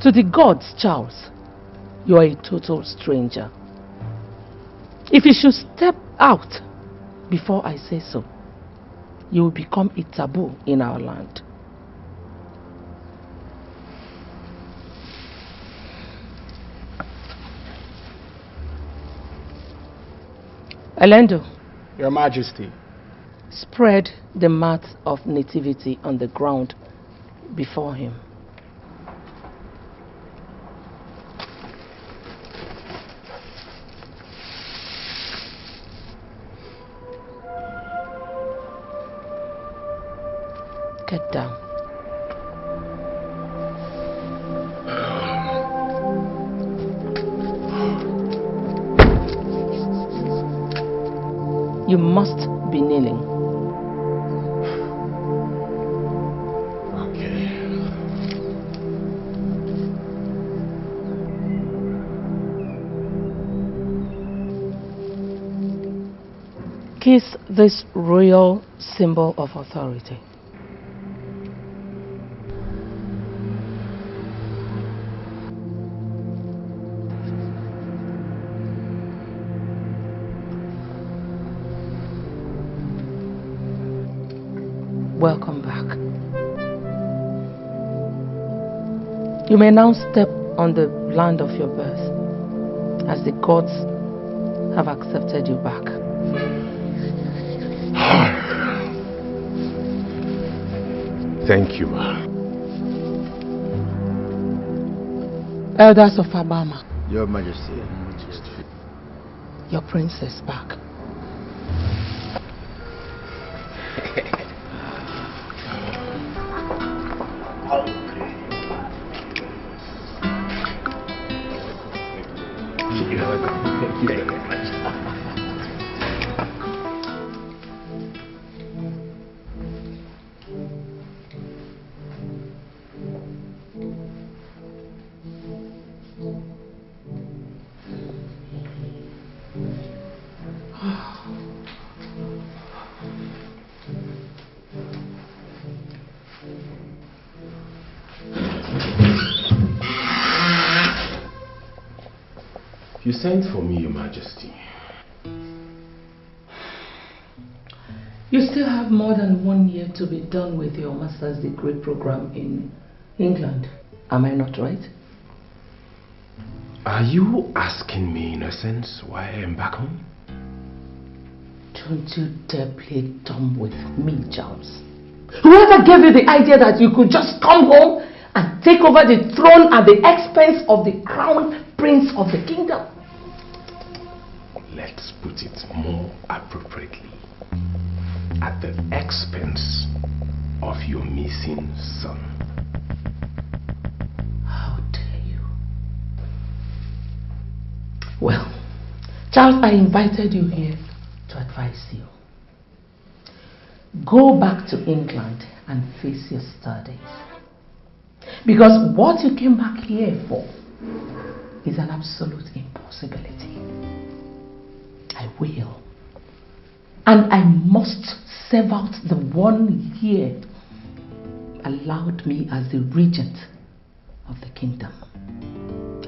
To the gods, Charles, you are a total stranger. If you should step out before I say so, you will become a taboo in our land. Elendo. Your Majesty. Spread the mat of nativity on the ground before him. Get down. You must be kneeling. Okay. Kiss this royal symbol of authority. Welcome back. You may now step on the land of your birth, as the gods have accepted you back. Thank you. Elders of Abama, Your Majesty. your prince is back. Thank you very much. You sent for me, Your Majesty. You still have more than 1 year to be done with your master's degree program in England. Am I not right? Are you asking me, in a sense, why I am back home? Don't you dare play dumb with me, Charles. Whoever gave you the idea that you could just come home and take over the throne at the expense of the crown prince of the kingdom? Let's put it more appropriately. At the expense of your missing son. How dare you? Well, Charles, I invited you here to advise you. go back to England and face your studies. Because what you came back here for is an absolute impossibility. I will. And I must serve out the 1 year allowed me as the regent of the kingdom.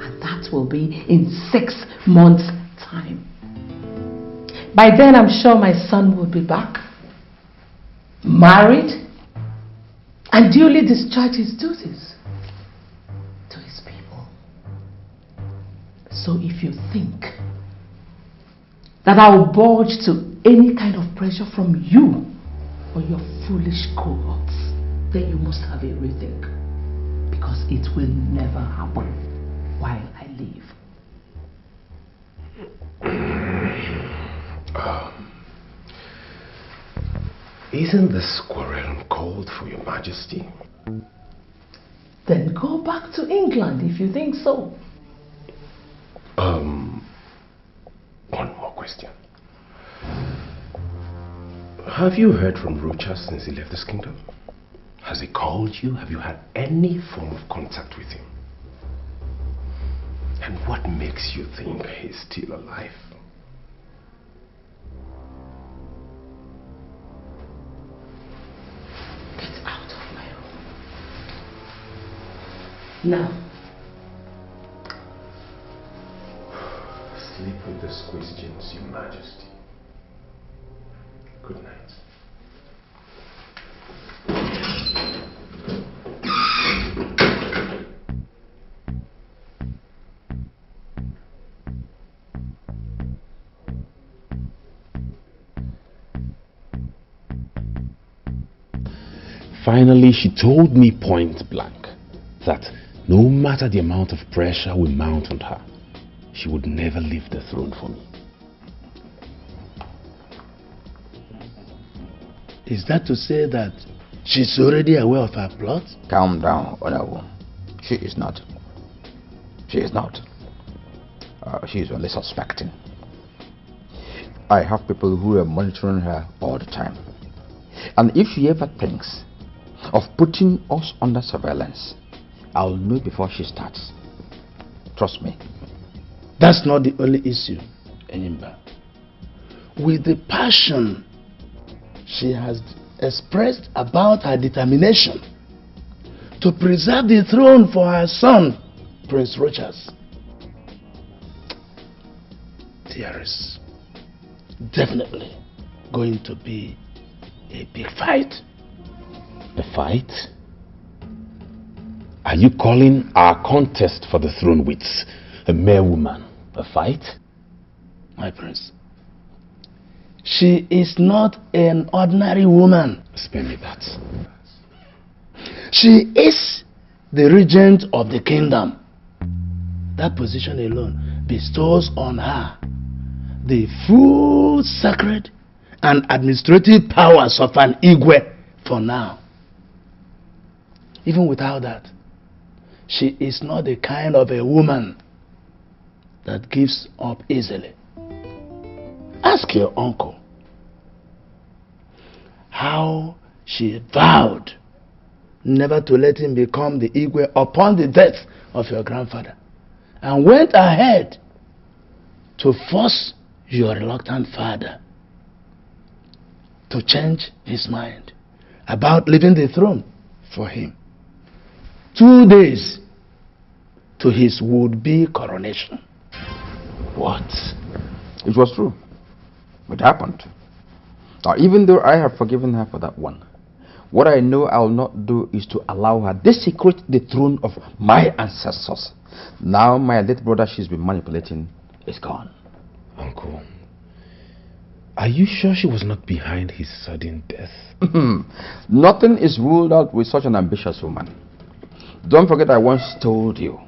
And that will be in 6 months' time. By then, I'm sure my son will be back, married, and duly discharge his duties to his people. So if you think that I'll budge to any kind of pressure from you or your foolish cohorts, then you must have a rethink, because it will never happen while I live. Isn't this quarrel called for your majesty? Then go back to England if you think so. One more question. Have you heard from Rocha since he left this kingdom? Has he called you? Have you had any form of contact with him? And what makes you think he's still alive? Get out of my room. Now. Sleep with the questions, your majesty. Good night. Finally, she told me point blank that no matter the amount of pressure we mount on her, she would never leave the throne for me. Is that to say that she's already aware of her plot? Calm down, Honorable. She is not. She is not. She is only suspecting. I have people who are monitoring her all the time. And if she ever thinks of putting us under surveillance, I'll know before she starts. Trust me. That's not the only issue, Enyimba. With the passion she has expressed about her determination to preserve the throne for her son, Prince Rochas, there is definitely going to be a big fight. A fight? Are you calling our contest for the throne with a mere woman a fight? My prince, she is not an ordinary woman. Spare me that. She is the regent of the kingdom. That position alone bestows on her the full sacred and administrative powers of an Igwe for now. Even without that, she is not the kind of a woman that gives up easily. Ask your uncle how she vowed never to let him become the Igwe upon the death of your grandfather, and went ahead to force your reluctant father to change his mind about leaving the throne for him 2 days to his would-be coronation. What? It was true. It happened. Now, even though I have forgiven her for that one, what I know I'll not do is to allow her desecrate the throne of my ancestors. Now my late brother she's been manipulating is gone. Uncle, are you sure she was not behind his sudden death? Nothing is ruled out with such an ambitious woman. Don't forget I once told you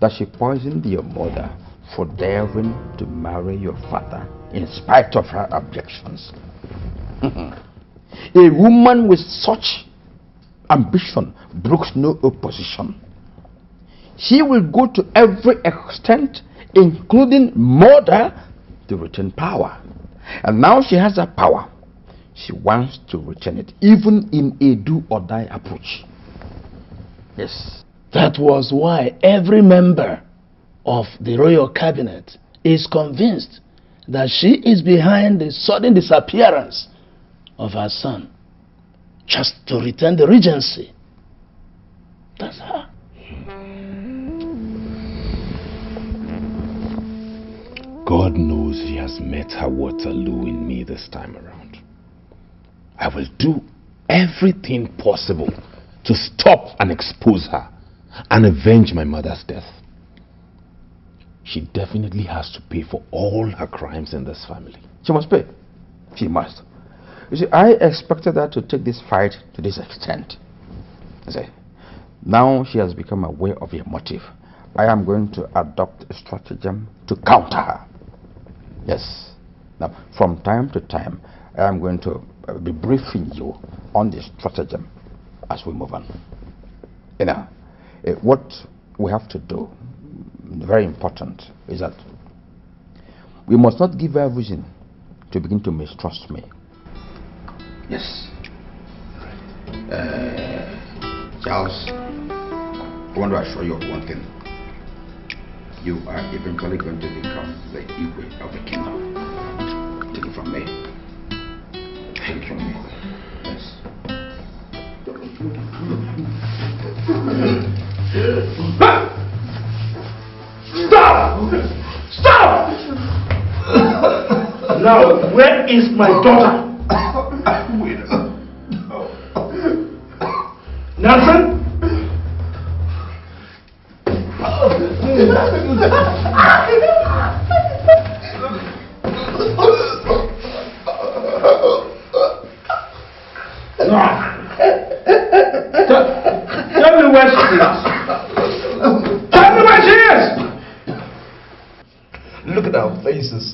that she poisoned your mother for daring to marry your father in spite of her objections. A woman with such ambition brooks no opposition. She will go to every extent, including murder, to retain power. And now she has that power. she wants to return it, even in a do-or-die approach. Yes. That was why every member of the royal cabinet is convinced that she is behind the sudden disappearance of her son, just to return the regency. That's her. God knows she has met her Waterloo in me this time around. I will do everything possible to stop and expose her and avenge my mother's death. She definitely has to pay for all her crimes in this family. She must pay. She must. You see, I expected her to take this fight to this extent. I say, now she has become aware of your motive. I am going to adopt a stratagem to counter her. Yes. Now, from time to time, I am going to be briefing you on this stratagem as we move on. You know, what we have to do, very important, is that we must not give her reason to begin to mistrust me. Yes. Charles, I want to assure you of one thing. You are eventually going to become the Igwe of the kingdom. Take it from me. Thank you. Yes. Stop! Stop! Now, where is my daughter? Nelson? Tell me where she is. Tell me where she is. Look at our faces.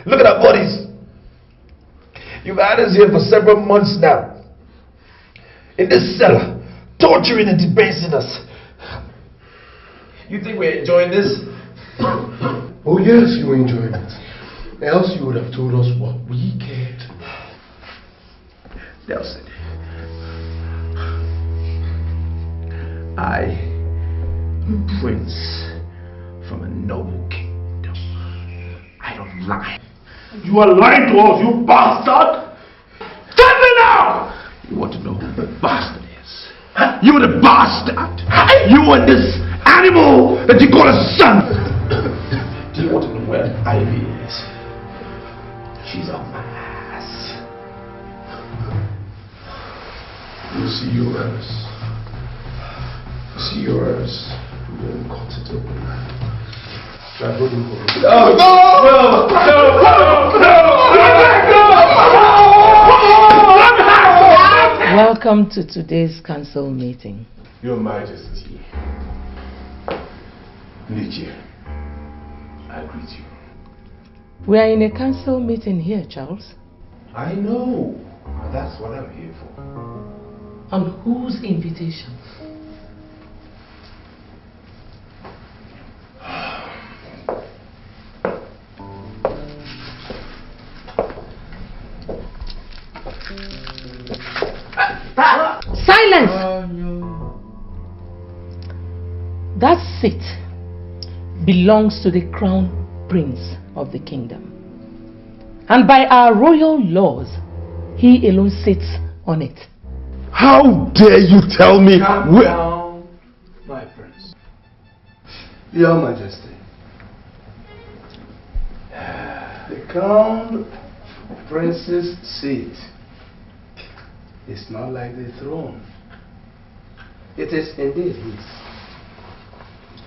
Look at our bodies. You've had us here for several months now. In this cellar, torturing and debasing us. You think we're enjoying this? Oh yes, you're enjoying it. Else you would have told us what we cared. Nelson, I am a prince from a noble kingdom. I don't lie. You are lying to us, you bastard! Tell me now! You want to know who the bastard is? You're the bastard! You and this animal that you call a son! Do you want to know where Ivy is? She's on my ass. You see yours. You see yours. You won't cut it open. Try holding for it. No! No! No! Welcome to today's council meeting. Your Majesty. Nigerian, I greet you. We are in a council meeting here, Charles. I know. That's what I'm here for. On whose invitation? Silence! That seat belongs to the crown prince of the kingdom. And by our royal laws, he alone sits on it. How dare you tell me Calm down, my prince. Your Majesty. The crown prince's seat is not like the throne. It is indeed his.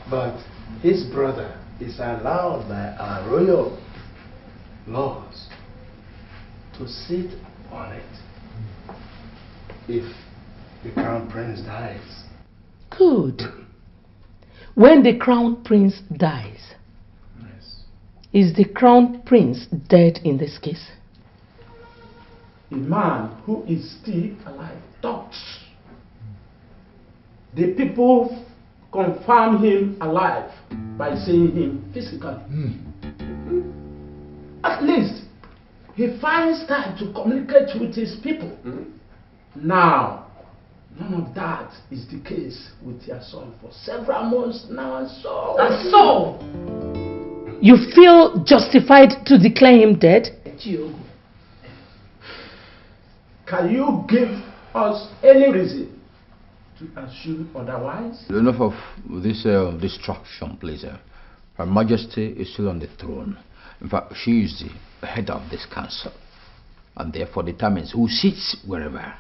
But his brother is allowed by our royal laws to sit on it if the crown prince dies. Good. When the crown prince dies, is the crown prince dead in this case? A man who is still alive talks. The people confirm him alive by seeing him physically. At least he finds time to communicate with his people. Now, none of that is the case with your son for several months now, and so you feel justified to declare him dead? Can you give us any reason to assume otherwise? Enough of this distraction, please. Her Majesty is still on the throne. In fact, she is the head of this council, and therefore determines who sits wherever.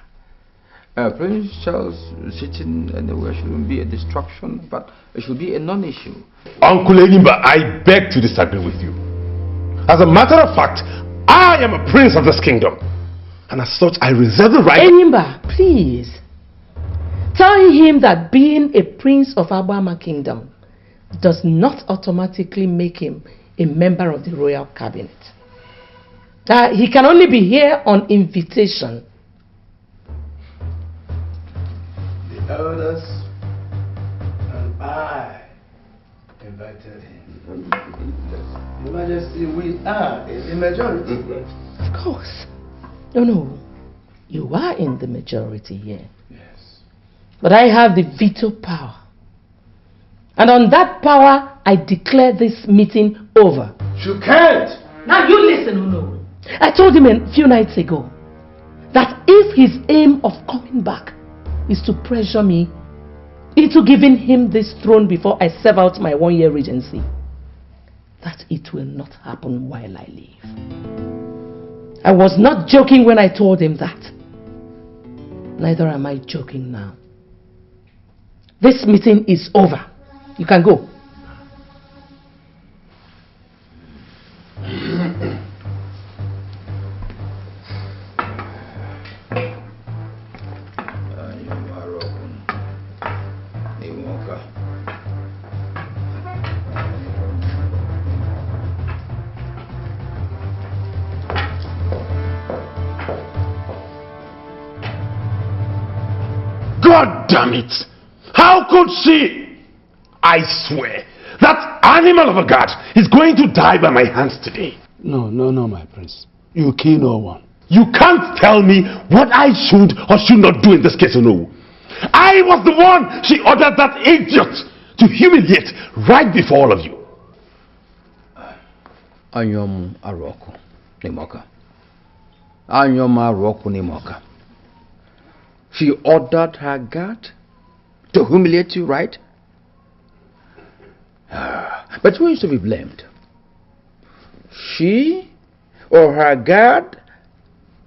Prince Charles sitting anywhere shouldn't be a distraction, but it should be a non-issue. Uncle Enimba, I beg to disagree with you. As a matter of fact, I am a prince of this kingdom, and as such, I reserve the right. Enimba, please. Tell him that being a prince of Abama Kingdom does not automatically make him a member of the royal cabinet. He can only be here on invitation. The elders and I invited him. Your Majesty, we are in the majority. Of course. No. You are in the majority here. Yes. But I have the veto power. And on that power, I declare this meeting over. You can't! Now you listen, Uno. I told him a few nights ago that if his aim of coming back is to pressure me into giving him this throne before I serve out my 1-year regency, that it will not happen while I live. I was not joking when I told him that. Neither am I joking now. This meeting is over. You can go. God damn it! How could she? I swear, that animal of a god is going to die by my hands today. No, my prince. You kill no one. You can't tell me what I should or should not do in this case, no. I was the one she ordered that idiot to humiliate right before all of you. Anyom Aroko Nimoka. Anyom Aroko Nimoka. She ordered her guard to humiliate you, right? But who is to be blamed? She or her guard,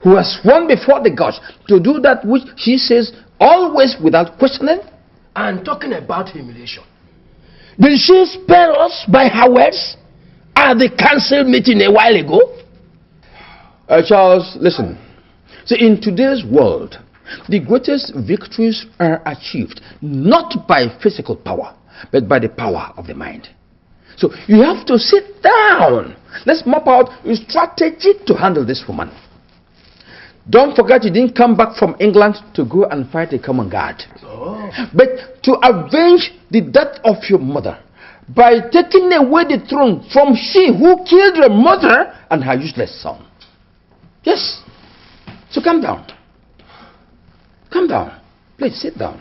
who has sworn before the gods to do that which she says always without questioning? And talking about humiliation, did she spare us by her words at the council meeting a while ago? Charles, listen. See, in today's world, the greatest victories are achieved not by physical power, but by the power of the mind. So you have to sit down. Let's map out a strategy to handle this woman. Don't forget you didn't come back from England to go and fight a common guard, but to avenge the death of your mother by taking away the throne from she who killed your mother and her useless son. Yes. So calm down. Calm down. Please sit down.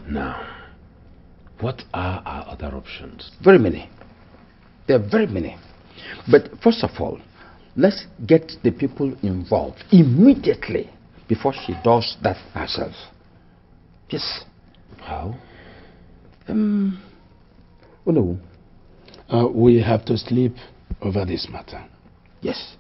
Now, what are our other options? Very many. There are very many. But first of all, let's get the people involved immediately before she does that herself. Yes. How? Oh no. We have to sleep over this matter. Yes.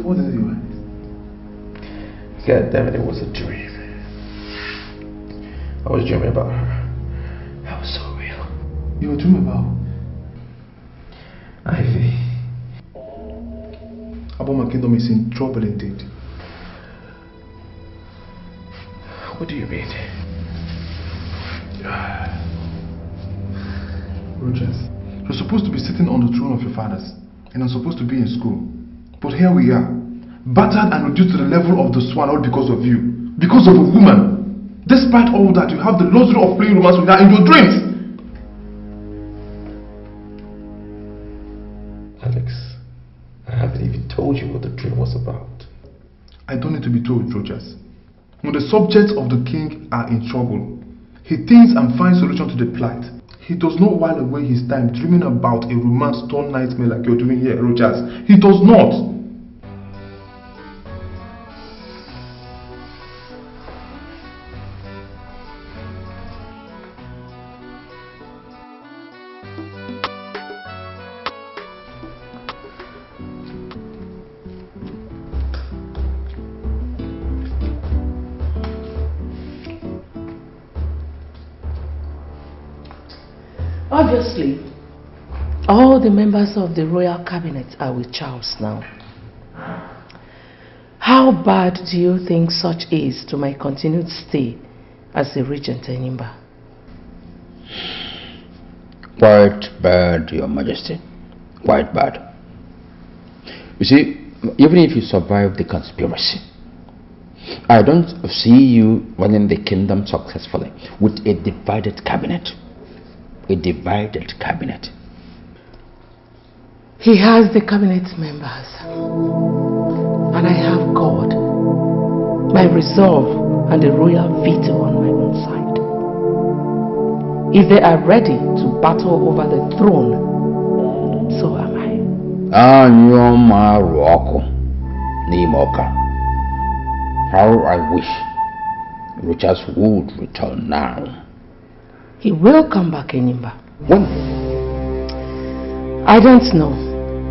What did you want? God damn it, it was a dream. I was dreaming about her. That was so real. You were dreaming about? Ivy. Abama Kingdom is in trouble indeed. What do you mean? Rogers, you're supposed to be sitting on the throne of your fathers, and I'm supposed to be in school. But here we are, battered and reduced to the level of the swan, all because of you. Because of a woman. Despite all that, you have the luxury of playing romance with her in your dreams. Alex, I haven't even told you what the dream was about. I don't need to be told, Rogers. When the subjects of the king are in trouble, he thinks and finds solution to the plight. He does not while away his time dreaming about a romance torn nightmare like you're doing here, Rogers. He does not. Obviously, all the members of the royal cabinet are with Charles now. How bad do you think such is to my continued stay as the regent in Nimba? Quite bad, Your Majesty. Quite bad. You see, even if you survive the conspiracy, I don't see you running the kingdom successfully with a divided cabinet. A divided cabinet. He has the cabinet members, and I have God, my resolve, and the royal veto on my own side. If they are ready to battle over the throne, so am I. How I wish Richard would return now. He will come back in Nimba. When? I don't know,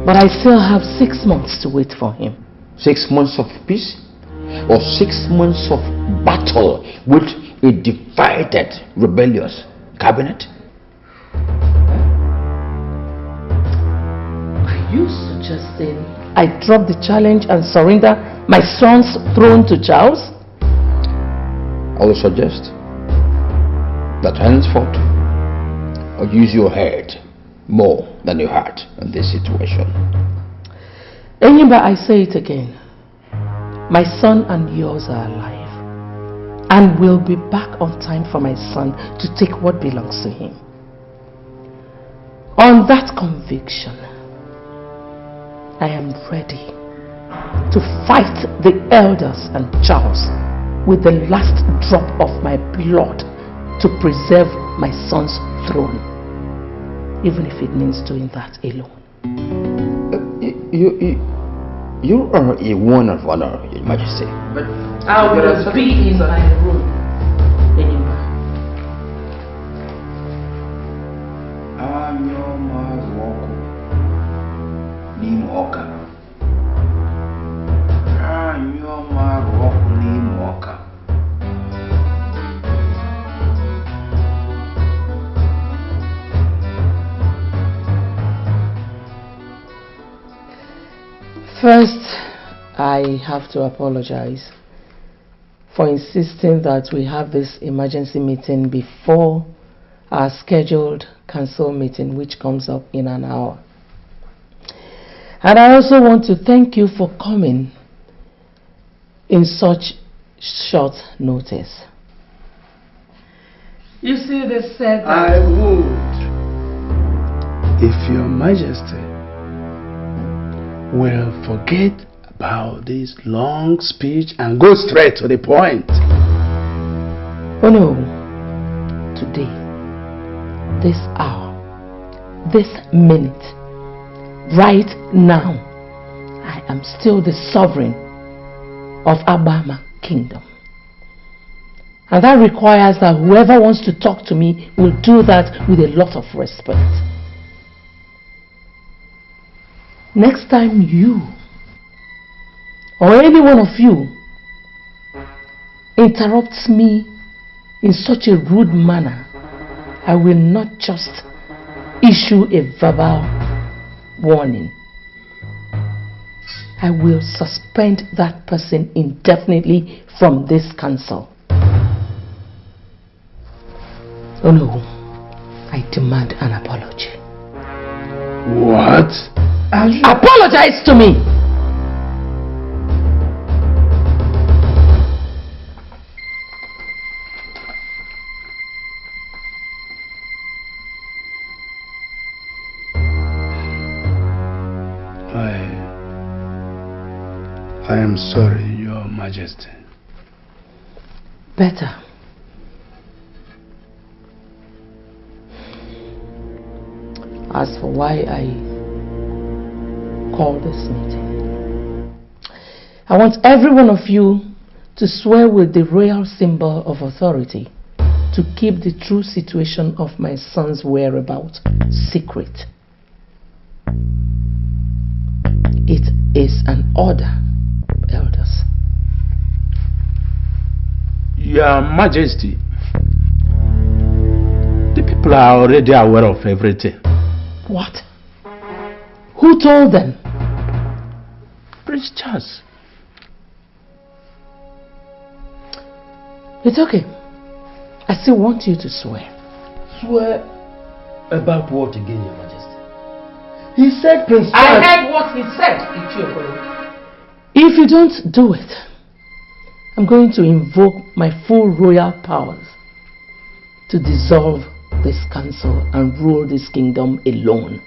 but I still have 6 months to wait for him. 6 months of peace? Or 6 months of battle with a divided, rebellious cabinet? Are you suggesting I drop the challenge and surrender my son's throne to Charles? I will suggest that henceforth, or use your head more than your heart in this situation. Enyimba, I say it again. My son and yours are alive and will be back on time for my son to take what belongs to him. On that conviction, I am ready to fight the elders and Charles with the last drop of my blood to preserve my son's throne, even if it means doing that alone. You are a one of honor, Your Majesty. But I will be in my room anymore. First, I have to apologize for insisting that we have this emergency meeting before our scheduled council meeting, which comes up in an hour. And I also want to thank you for coming in such short notice. You see, they said that I would, if Your Majesty will forget about this long speech and go straight to the point. Oh no, today, this hour, this minute, right now, I am still the sovereign of Abama Kingdom. And that requires that whoever wants to talk to me will do that with a lot of respect. Next time you or any one of you interrupts me in such a rude manner, I will not just issue a verbal warning. I will suspend that person indefinitely from this council. Oh no, I I demand an apology. What? Apologize to me! I am sorry, Your Majesty. Better. As for why I called this meeting, I want every one of you to swear with the royal symbol of authority to keep the true situation of my son's whereabouts secret. It is an order, elders. Your Majesty, the people are already aware of everything. What? Who told them? Prince Charles. It's okay. I still want you to swear. Swear about what again, Your Majesty? He said Prince Charles. I heard what he said, Ichiokwelu. If you don't do it, I'm going to invoke my full royal powers to dissolve this council and rule this kingdom alone.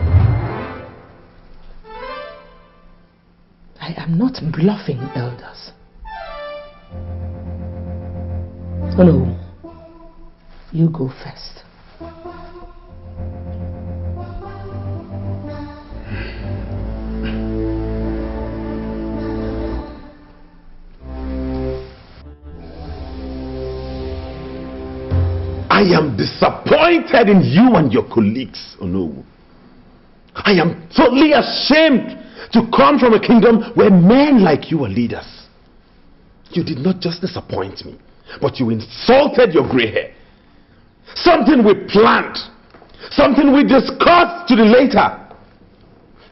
I am not bluffing, elders. Oh no, you go first. I am disappointed in you and your colleagues, Onowu. I am totally ashamed to come from a kingdom where men like you are leaders. You did not just disappoint me, but you insulted your gray hair. Something we planned, something we discussed to the later.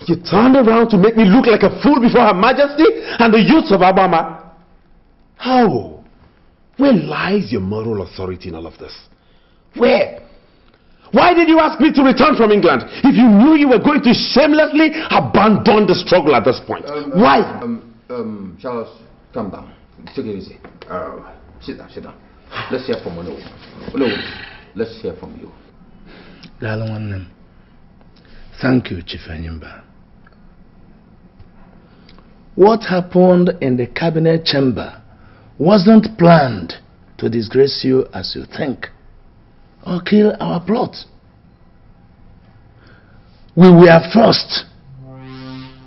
You turned around to make me look like a fool before Her Majesty and the youths of Abama. How? Where lies your moral authority in all of this? Where? Why did you ask me to return from England if you knew you were going to shamelessly abandon the struggle at this point? Why? Charles, calm down. Take it easy. Sit down. Let's hear from Onowu. Let's hear from you. Thank you, Chief Enyimba. What happened in the cabinet chamber wasn't planned to disgrace you as you think, or kill our plot. We were forced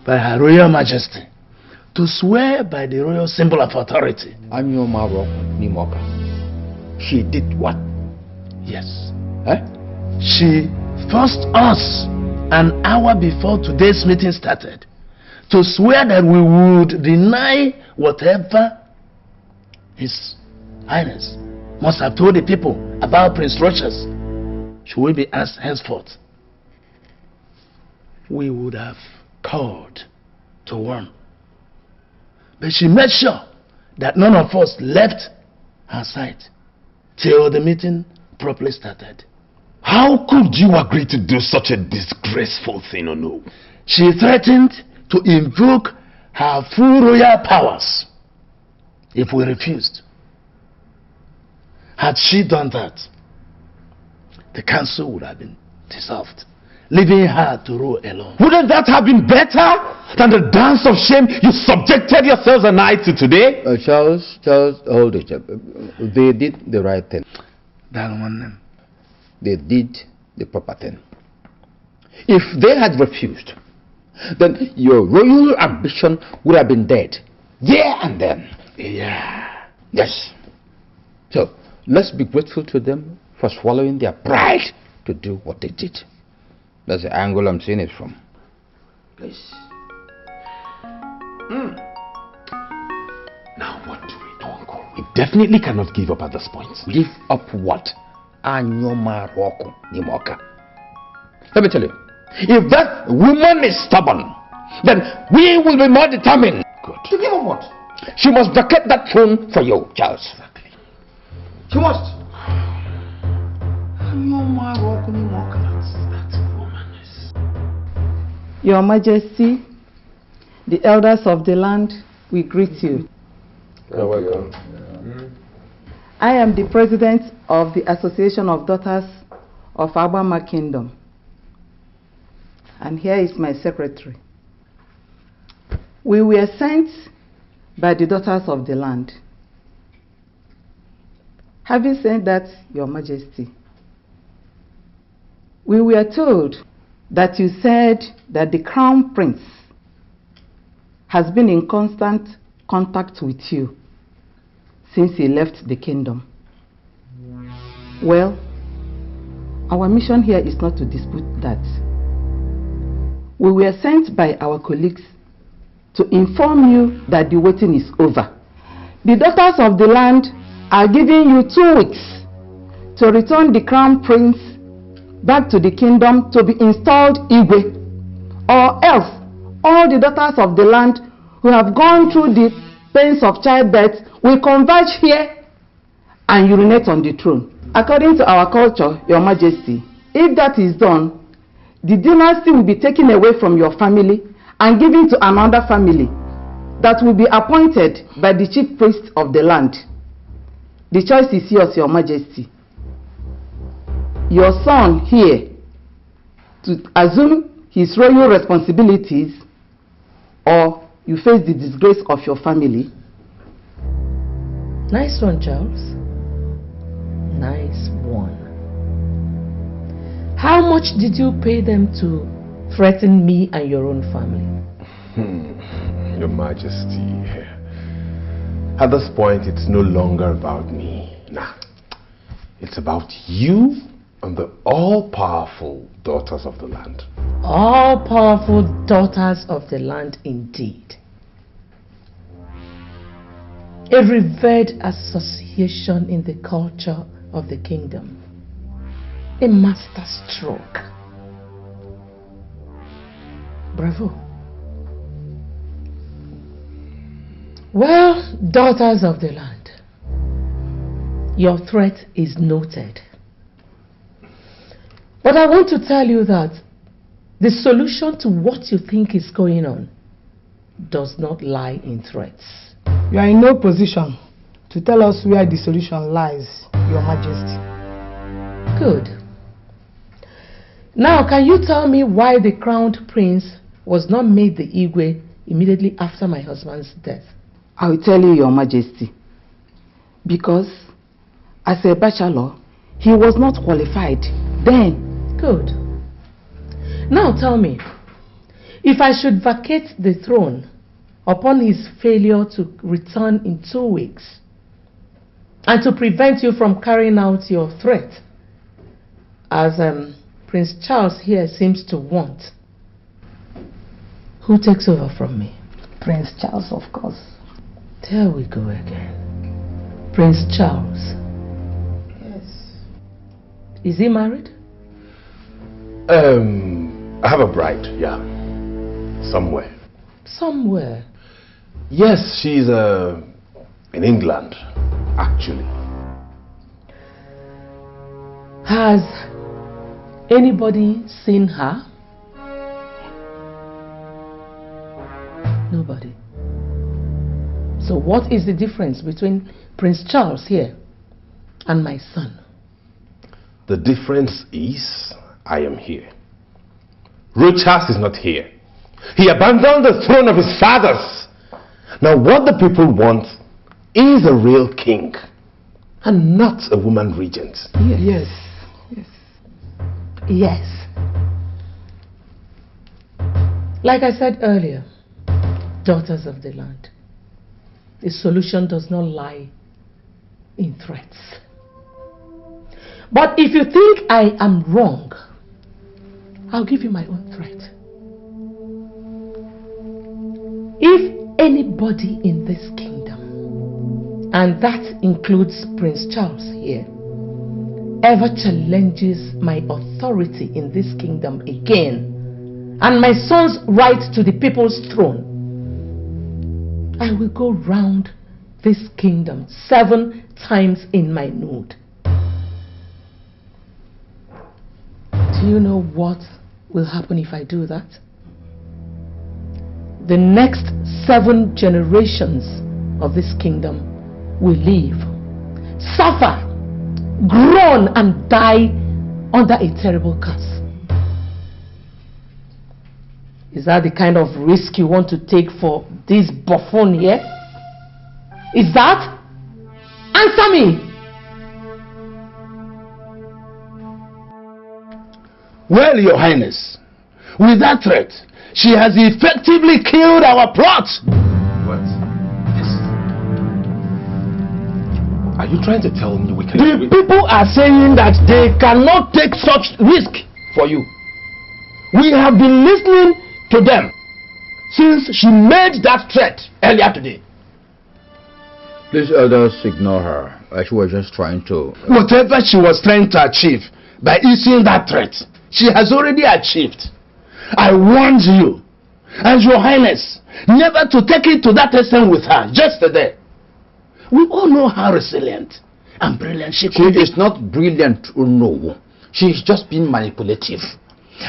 by Her Royal Majesty to swear by the royal symbol of authority. She did what? Yes. She forced us an hour before today's meeting started to swear that we would deny whatever His Highness must have told the people about Prince Rochas. Should we be asked henceforth, we would have called to warn. But she made sure that none of us left her side till the meeting properly started. How could you agree to do such a disgraceful thing, Onowu? She threatened to invoke her full royal powers if we refused. Had she done that, the council would have been dissolved, leaving her to rule alone. Wouldn't that have been better than the dance of shame you subjected yourselves and I to today? Charles, hold it. They did the right thing. They did the proper thing. If they had refused, then your royal ambition would have been dead there and then. Yeah. Yes. So, let's be grateful to them for swallowing their pride to do what they did. That's the angle I'm seeing it from. Please. Now what do we do, Uncle? We definitely cannot give up at this point. Give up what? Let me tell you, if that woman is stubborn, then we will be more determined. Good. To give up what? She must vacate that throne for you, Charles. Exactly. She must. Your Majesty, the elders of the land, we greet you. You're welcome. I am the president of the Association of Daughters of Abama Kingdom. And here is my secretary. We were sent by the daughters of the land. Having said that, Your Majesty, we were told that you said that the Crown Prince has been in constant contact with you since he left the kingdom. Well, our mission here is not to dispute that. We were sent by our colleagues to inform you that the waiting is over. The daughters of the land are giving you 2 weeks to return the Crown Prince back to the kingdom to be installed Igwe, or else all the daughters of the land who have gone through the pains of childbirth will converge here and urinate on the throne. According to our culture, Your Majesty, if that is done, the dynasty will be taken away from your family and given to another family that will be appointed by the chief priest of the land. The choice is yours, Your Majesty. Your son here to assume his royal responsibilities, or you face the disgrace of your family. Nice one, Charles. Nice one. How much did you pay them to threaten me and your own family? Your Majesty, at this point it's no longer about me. Nah, it's about you and the all-powerful daughters of the land. All-powerful daughters of the land indeed. A revered association in the culture of the kingdom. A master stroke. Bravo. Well, daughters of the land, your threat is noted. But I want to tell you that the solution to what you think is going on does not lie in threats. You are in no position to tell us where the solution lies, Your Majesty. Good. Now, can you tell me why the crowned prince was not made the Igwe immediately after my husband's death? I will tell you, Your Majesty. Because as a bachelor, he was not qualified then. Good. Now tell me, if I should vacate the throne upon his failure to return in 2 weeks, and to prevent you from carrying out your threat, as Prince Charles here seems to want, who takes over from me? Prince Charles, of course. There we go again. Prince Charles. Yes. Is he married? I have a bride, yeah. Somewhere. Somewhere? Yes, she's in England, actually. Has anybody seen her? Nobody. So what is the difference between Prince Charles here and my son? The difference is I am here. Rochas is not here. He abandoned the throne of his fathers. Now what the people want is a real king and not a woman regent. Yes. Yes. Yes. Like I said earlier, daughters of the land, the solution does not lie in threats. But if you think I am wrong, I'll give you my own threat. If anybody in this kingdom, and that includes Prince Charles here, ever challenges my authority in this kingdom again, and my son's right to the people's throne, I will go round this kingdom 7 times in my nude. Do you know what will happen if I do that? The next 7 generations of this kingdom will live, suffer, groan and die under a terrible curse. Is that the kind of risk you want to take for this buffoon here? Is that? Answer me! Well, Your Highness, with that threat, she has effectively killed our plot. What? Are you trying to tell me we can... The people are saying that they cannot take such risk for you. We have been listening to them since she made that threat earlier today. Please, elders, ignore her. She was just trying to... Whatever she was trying to achieve by issuing that threat, she has already achieved. I warned you, and Your Highness, never to take it to that extent with her, just today. We all know how resilient and brilliant she could be. She is not brilliant, no. She's just being manipulative.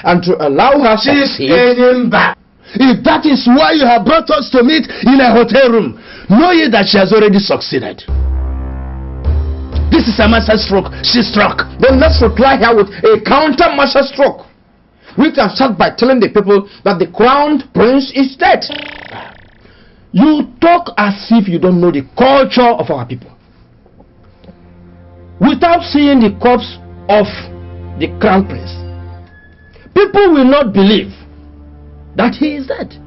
And to allow her to She's paying back. If that is why you have brought us to meet in a hotel room, know ye that she has already succeeded. This is a master stroke she struck. Then let's reply her with a counter master stroke. We can start by telling the people that the crowned prince is dead. You talk as if you don't know the culture of our people. Without seeing the corpse of the crown prince, people will not believe that he is dead.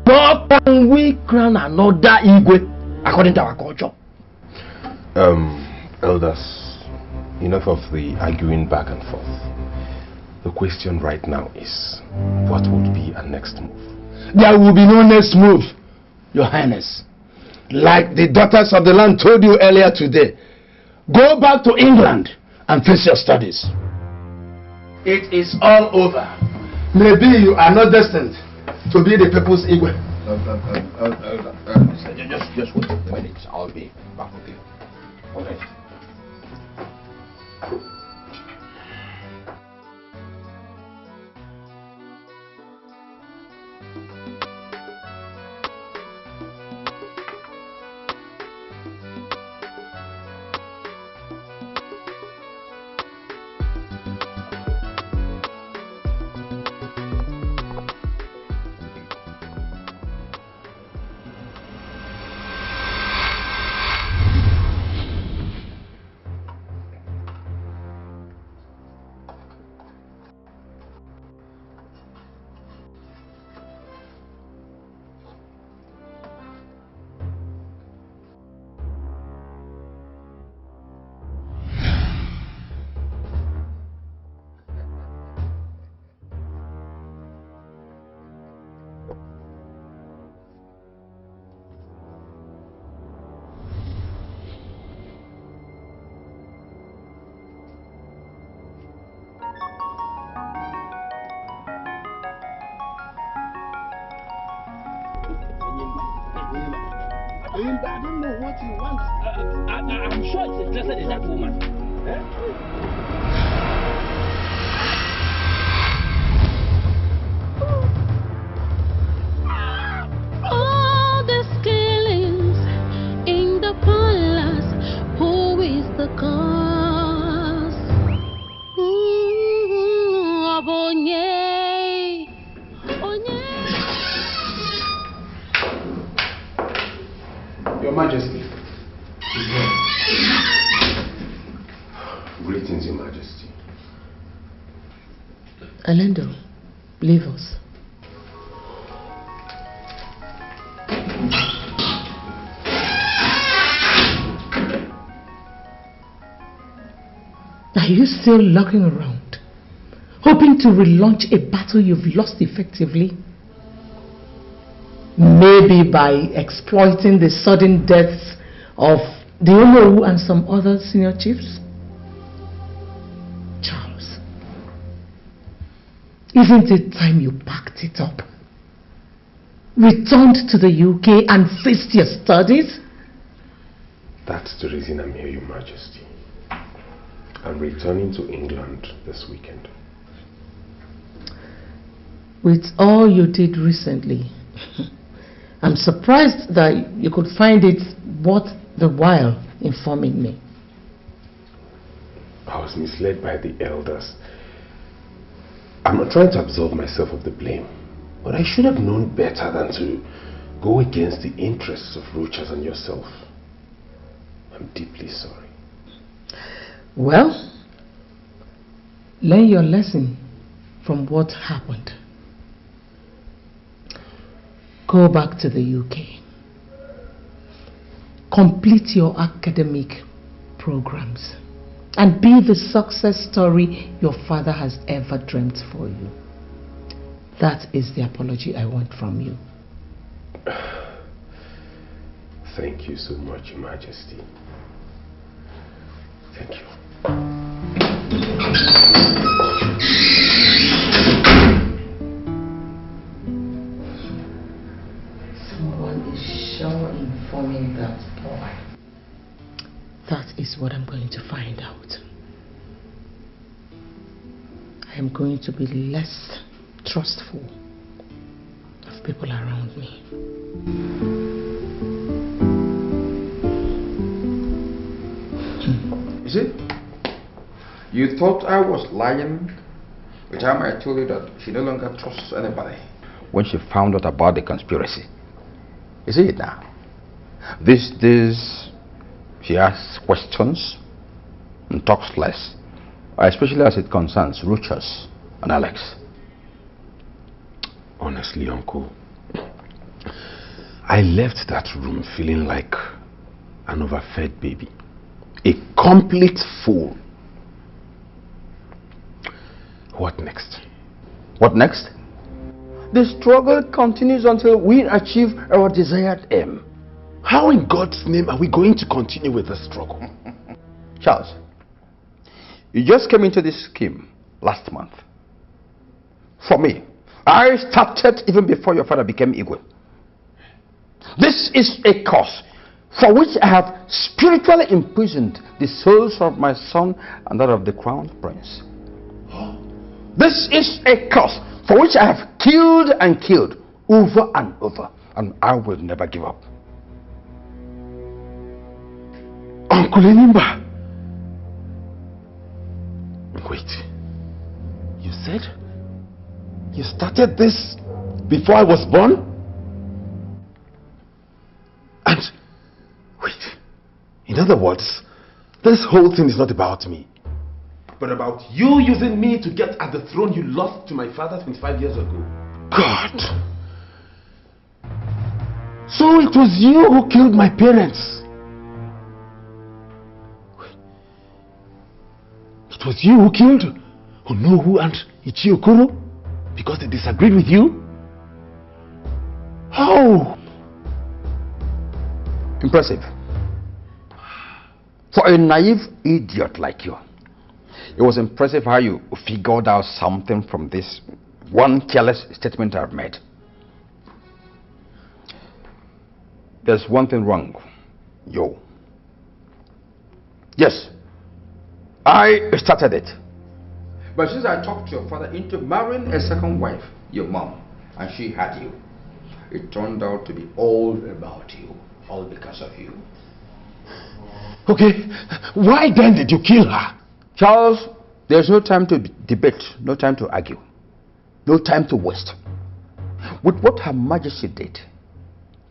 But can we crown another Igwe according to our culture? Elders, enough of the arguing back and forth. The question right now is, what would be our next move? There will be no next move, Your Highness. Like the daughters of the land told you earlier today, go back to England and face your studies. It is all over. Maybe you are not destined to be the people's Igwe. Just wait a minute. I'll be back with you. All right. I don't know what you want. I'm sure it's interested in that woman. All the killings in the palace. Who is the cause? Abonye. Your Majesty. Greetings, Your Majesty. Alendo, leave us. Are you still lurking around, hoping to relaunch a battle you've lost effectively? Maybe by exploiting the sudden deaths of the Onowu and some other senior chiefs? Charles, isn't it time you packed it up? Returned to the UK and faced your studies? That's the reason I'm here, Your Majesty. I'm returning to England this weekend. With all you did recently, I'm surprised that you could find it worth the while informing me. I was misled by the elders. I'm not trying to absolve myself of the blame, but I should have known better than to go against the interests of Rochas and yourself. I'm deeply sorry. Well, learn your lesson from what happened. Go back to the UK. Complete your academic programs and be the success story your father has ever dreamt for you. That is the apology I want from you. Thank you so much, Your Majesty. Thank you. Someone is sure informing that boy. That is what I'm going to find out. I am going to be less trustful of people around me. You see, you thought I was lying the time I told you that she no longer trusts anybody. When she found out about the conspiracy. You see it now? These days, she asks questions and talks less, especially as it concerns Rochas and Alex. Honestly, Uncle, I left that room feeling like an overfed baby. A complete fool. What next? What next? The struggle continues until we achieve our desired aim. How in God's name are we going to continue with the struggle? Charles, you just came into this scheme last month. For me, I started even before your father became Igwe. This is a cause for which I have spiritually imprisoned the souls of my son and that of the crown prince. This is a cause for which I have killed and killed over and over, and I will never give up. Uncle Enimba! Wait, you said you started this before I was born? And wait, in other words, this whole thing is not about me, but about you using me to get at the throne you lost to my father 25 years ago. God! So it was you who killed my parents. It was you who killed Onowu and Ichi Okoro because they disagreed with you? How? Impressive. For a naive idiot like you, it was impressive how you figured out something from this one careless statement I've made. There's one thing wrong, yo. Yes, I started it. But since I talked your father into marrying a second wife, your mom, and she had you, it turned out to be all about you, all because of you. Okay, why then did you kill her? Charles, there's no time to debate, no time to argue, no time to waste. With what Her Majesty did,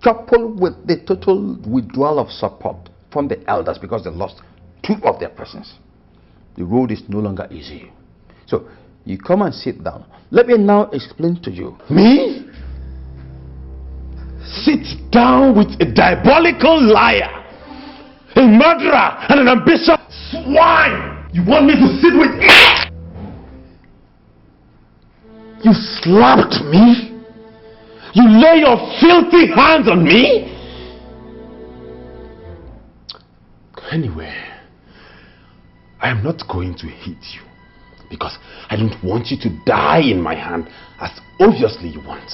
coupled with the total withdrawal of support from the elders because they lost 2 of their persons, the road is no longer easy. So, you come and sit down. Let me now explain to you. Me? Sit down with a diabolical liar, a murderer, and an ambitious swine! You want me to sit with you? You slapped me? You lay your filthy hands on me? Anyway, I am not going to hit you because I don't want you to die in my hand as obviously you want.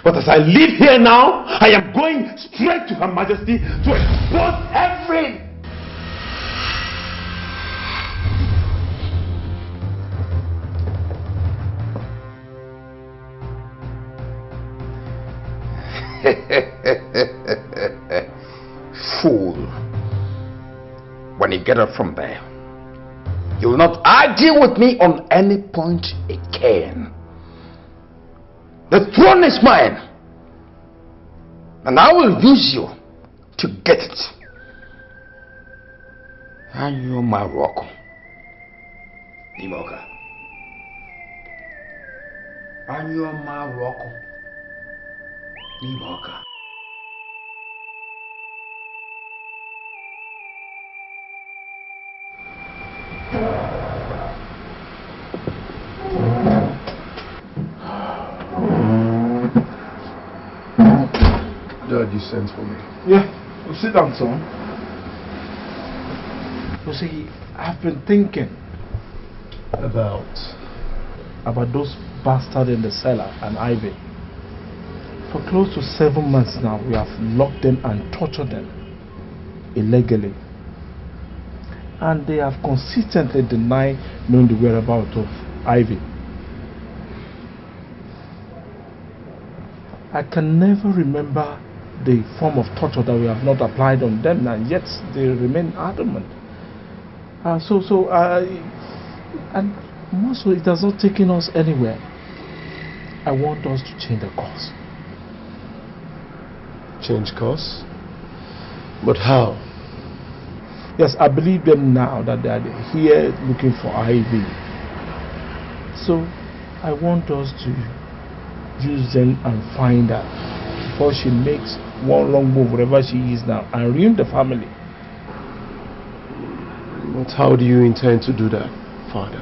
But as I live here now, I am going straight to Her Majesty to expose every... Fool. When you get up from there, you'll not argue with me on any point again. The throne is mine, and I will use you to get it. And you're my rock. Imoka. And you're my rock. Imoka. Dad, you sent for me. Yeah, well, sit down, son. You see, I've been thinking about those bastards in the cellar and Ivy. For close to 7 months now, we have locked them and tortured them illegally. And they have consistently denied knowing the whereabouts of Ivy. I can never remember the form of torture that we have not applied on them, and yet they remain adamant. And more so, it has not taken us anywhere. I want us to change the course. Change course? But how? Yes, I believe them now that they are here looking for Ivy. So I want us to use them and find her before she makes one wrong move wherever she is now and ruin the family. But how do you intend to do that, Father?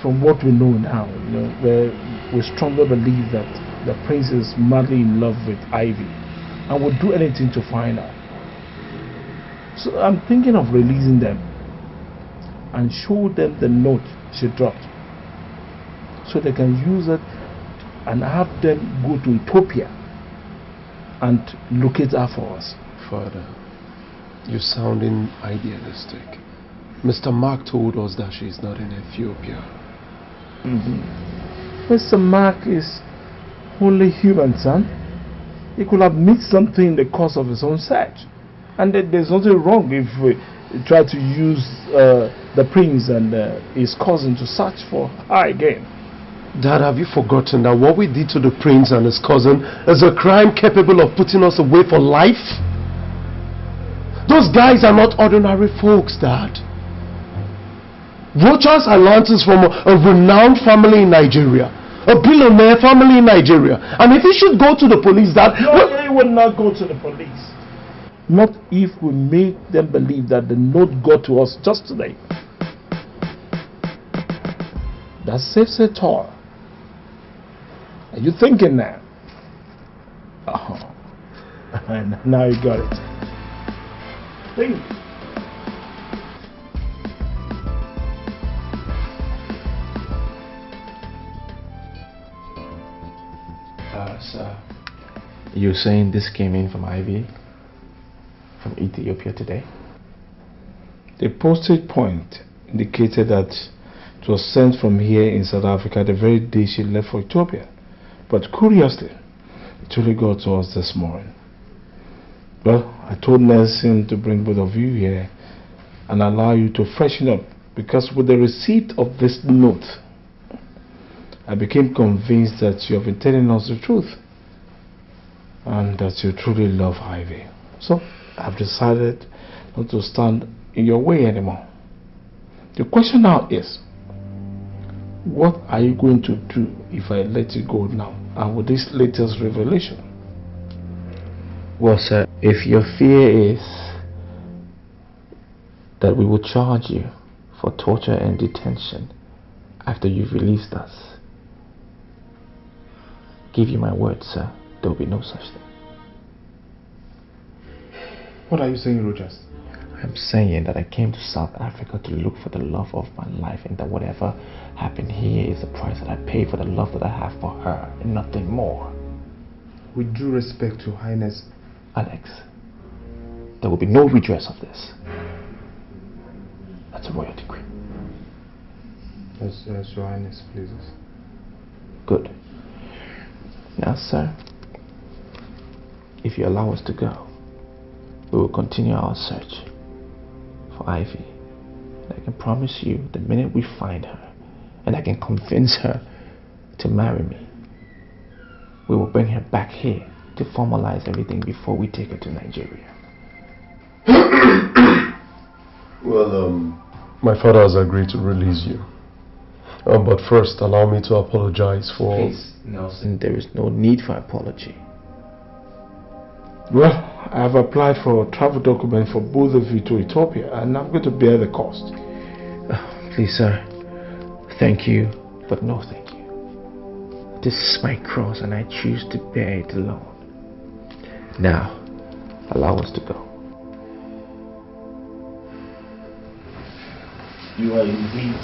From what we know now, we strongly believe that the prince is madly in love with Ivy and would do anything to find her. So I'm thinking of releasing them and show them the note she dropped, so they can use it and have them go to Ethiopia and locate her for us. Father, you're sounding idealistic. Mr. Mark told us that she's not in Ethiopia. Mr. Mark is only human, son. He could have missed something in the course of his own search. And there's nothing wrong if we try to use the prince and his cousin to search for her again. Dad, have you forgotten that what we did to the prince and his cousin is a crime capable of putting us away for life? Those guys are not ordinary folks, Dad. Rochas and Lances from a renowned family in Nigeria. A billionaire family in Nigeria. And if he should go to the police, Dad... No, he would not go to the police. Not if we make them believe that the note got to us just today. That saves it all. Are you thinking now? Oh, now you got it. Think. Sir, you're saying this came in from Ivy? From Ethiopia today? The postage point indicated that it was sent from here in South Africa the very day she left for Ethiopia. But curiously, it only got to us this morning. Well, I told Nelson to bring both of you here and allow you to freshen up, because with the receipt of this note, I became convinced that you have been telling us the truth and that you truly love Ivy. So I've decided not to stand in your way anymore. The question now is, what are you going to do if I let you go now and with this latest revelation? Well, sir, if your fear is that we will charge you for torture and detention after you've released us, give you my word, sir, there will be no such thing. What are you saying, Rogers? I'm saying that I came to South Africa to look for the love of my life, and that whatever happened here is the price that I pay for the love that I have for her, and nothing more. With due respect to Your Highness, Alex, there will be no redress of this. That's a royal decree. As Your Highness pleases. Good. Now, sir, if you allow us to go, we will continue our search for Ivy. And I can promise you, the minute we find her, and I can convince her to marry me, we will bring her back here to formalize everything before we take her to Nigeria. Well, my father has agreed to release you. But first, allow me to apologize for... Please, Nelson, there is no need for apology. Well, I have applied for a travel document for both of you to Ethiopia, and I'm going to bear the cost. Please, sir, thank you, but no thank you. This is my cross, and I choose to bear it alone. Now, allow us to go. You are indeed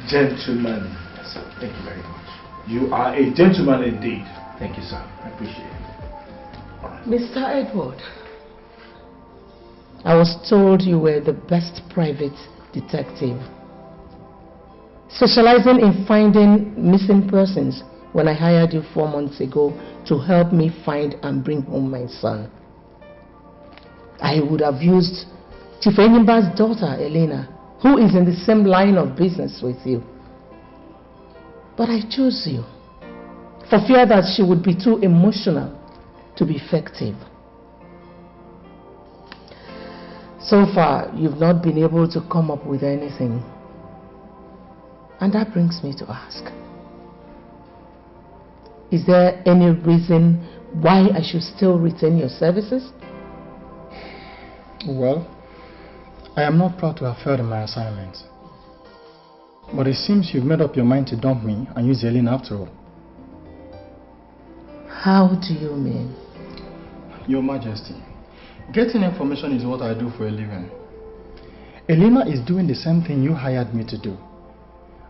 gentleman. Yes, sir. Thank you very much. You are a gentleman indeed. Thank you, sir. I appreciate it. Mr. Edward, I was told you were the best private detective, specializing in finding missing persons when I hired you 4 months ago to help me find and bring home my son. I would have used Chief Enyimba's daughter, Elena, who is in the same line of business with you. But I chose you for fear that she would be too emotional to be effective. So far, you've not been able to come up with anything. And that brings me to ask, is there any reason why I should still retain your services? Well, I am not proud to have failed in my assignment. But it seems you've made up your mind to dump me and use Elena after all. How do you mean? Your Majesty, getting information is what I do for a living. Elena is doing the same thing you hired me to do.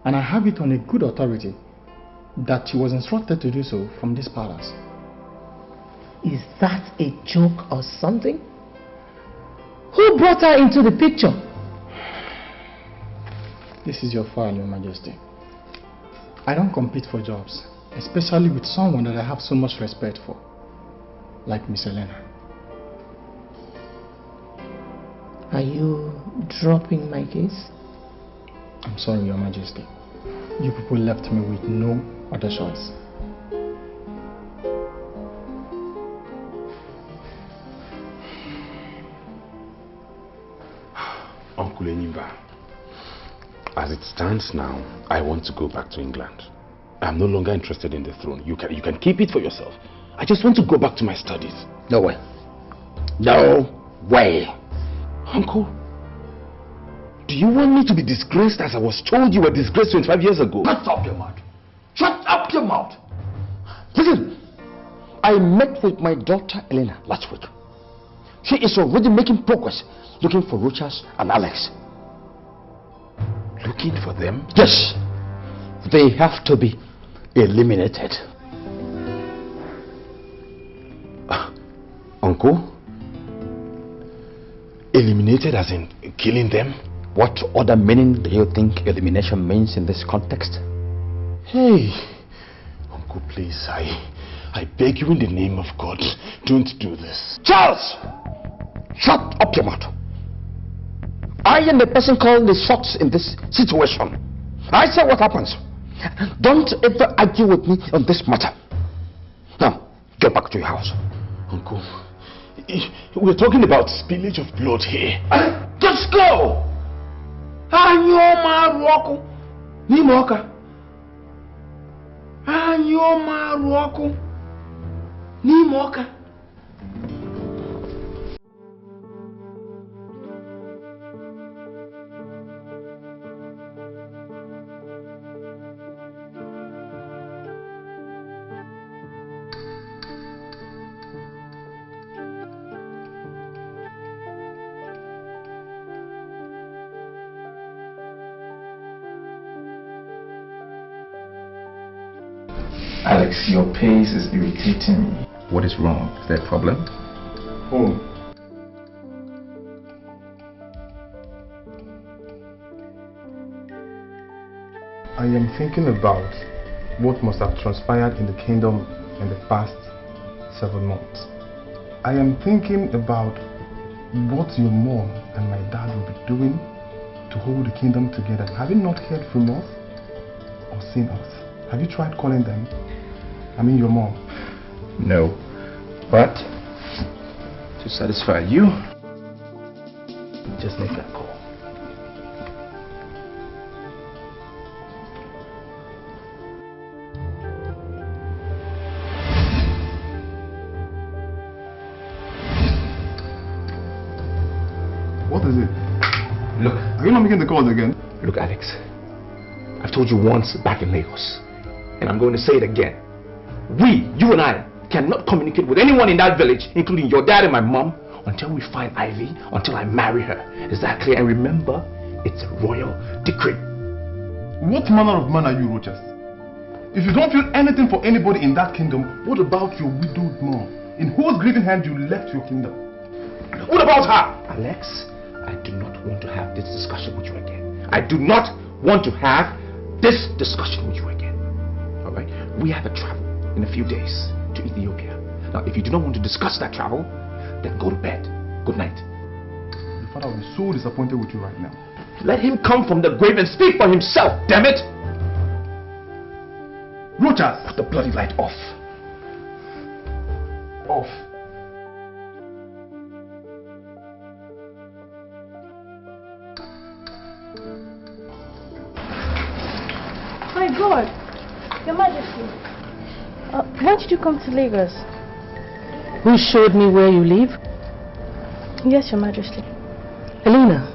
And I have it on a good authority that she was instructed to do so from this palace. Is that a joke or something? Who brought her into the picture? This is your file, Your Majesty. I don't compete for jobs, especially with someone that I have so much respect for, like Miss Elena. Are you dropping my case? I'm sorry, Your Majesty. You people left me with no other choice. Uncle Enyimba, as it stands now, I want to go back to England. I'm no longer interested in the throne. You can keep it for yourself. I just want to go back to my studies. No way. No way. Uncle, do you want me to be disgraced as I was told you were disgraced 25 years ago? Shut up your mouth. Shut up your mouth. Listen, I met with my daughter Elena last week. She is already making progress looking for Rochas and Alex. Looking for them? Yes. They have to be eliminated. Uncle? Eliminated as in killing them? What other meaning do you think elimination means in this context? Hey, Uncle, please, I beg you in the name of God, don't do this. Charles! Shut up your mouth. I am the person calling the shots in this situation. I say what happens. Don't ever argue with me on this matter. Now, get back to your house. Uncle, we're talking about spillage of blood here. Just go! Anyoma Roku Nimoka. Anyoma Roku Nimoka. Alex, your pace is irritating me. What is wrong? Is there a problem? Oh. I am thinking about what must have transpired in the kingdom in the past 7 months. I am thinking about what your mom and my dad will be doing to hold the kingdom together. Have you not heard from us or seen us? Have you tried calling them? I mean your mom. No. But to satisfy you, just make that call. What is it? Look. Are you not making the calls again? Look, Alex. I've told you once back in Lagos, and I'm going to say it again. You and I, cannot communicate with anyone in that village, including your dad and my mom, until we find Ivy, until I marry her. Is that clear? And remember, it's a royal decree. What manner of man are you, Rochas? If you don't feel anything for anybody in that kingdom, what about your widowed mom? In whose grieving hand you left your kingdom? What about her? Alex, I do not want to have this discussion with you again. I do not want to have this discussion with you again. Alright? We have a travel in a few days to Ethiopia. Now, if you do not want to discuss that travel, then go to bed. Good night. Your father will be so disappointed with you right now. Let him come from the grave and speak for himself, damn it! Rochas! Put the bloody light off. Off. My God! Your Majesty. When did you come to Lagos? Who showed me where you live? Yes, Your Majesty. Elena,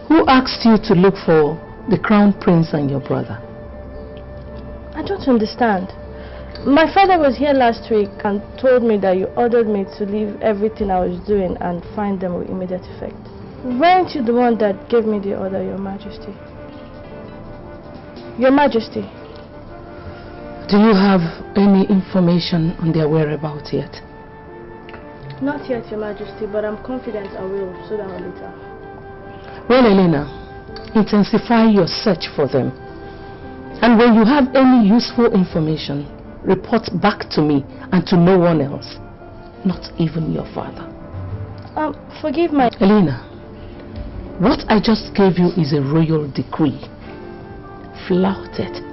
who asked you to look for the Crown Prince and your brother? I don't understand. My father was here last week and told me that you ordered me to leave everything I was doing and find them with immediate effect. Weren't you the one that gave me the order, Your Majesty? Your Majesty. Do you have any information on their whereabouts yet? Not yet, Your Majesty, but I'm confident I will sooner or later. Well, Elena, intensify your search for them. And when you have any useful information, report back to me and to no one else, not even your father. Forgive my... Elena, what I just gave you is a royal decree. Flout it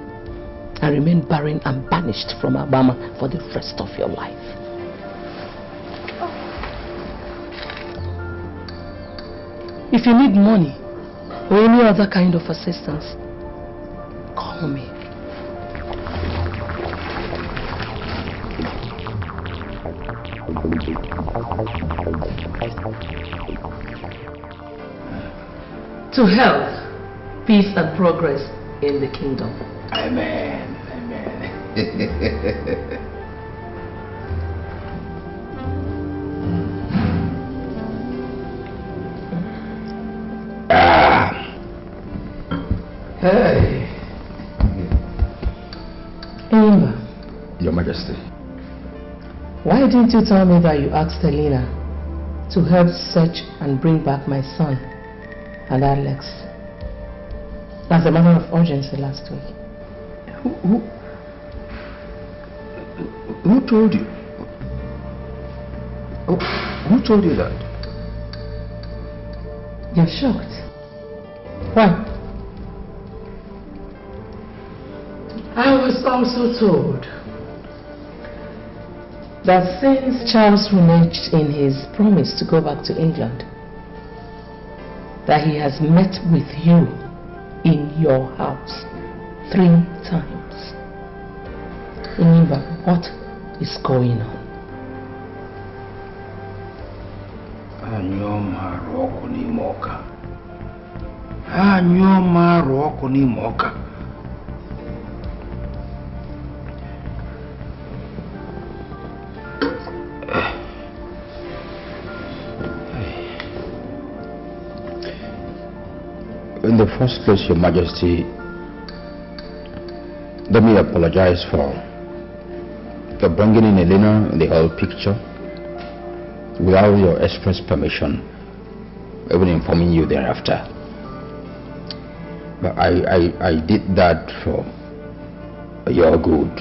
and remain barren and banished from Alabama for the rest of your life. If you need money or any other kind of assistance, call me. To health, peace and progress in the kingdom. Amen. Amen. Hey. Elena. Your Majesty. Why didn't you tell me that you asked Elena to help search and bring back my son and Alex? As a matter of urgency last week. Who told you? Who told you that? You're shocked. Why? I was also told that since Charles reneged in his promise to go back to England, that he has met with you in your house 3 times. Remember, what is going on? In the first place, Your Majesty, let me apologize for bringing in Elena in the whole picture without your express permission, even informing you thereafter. But I did that for your good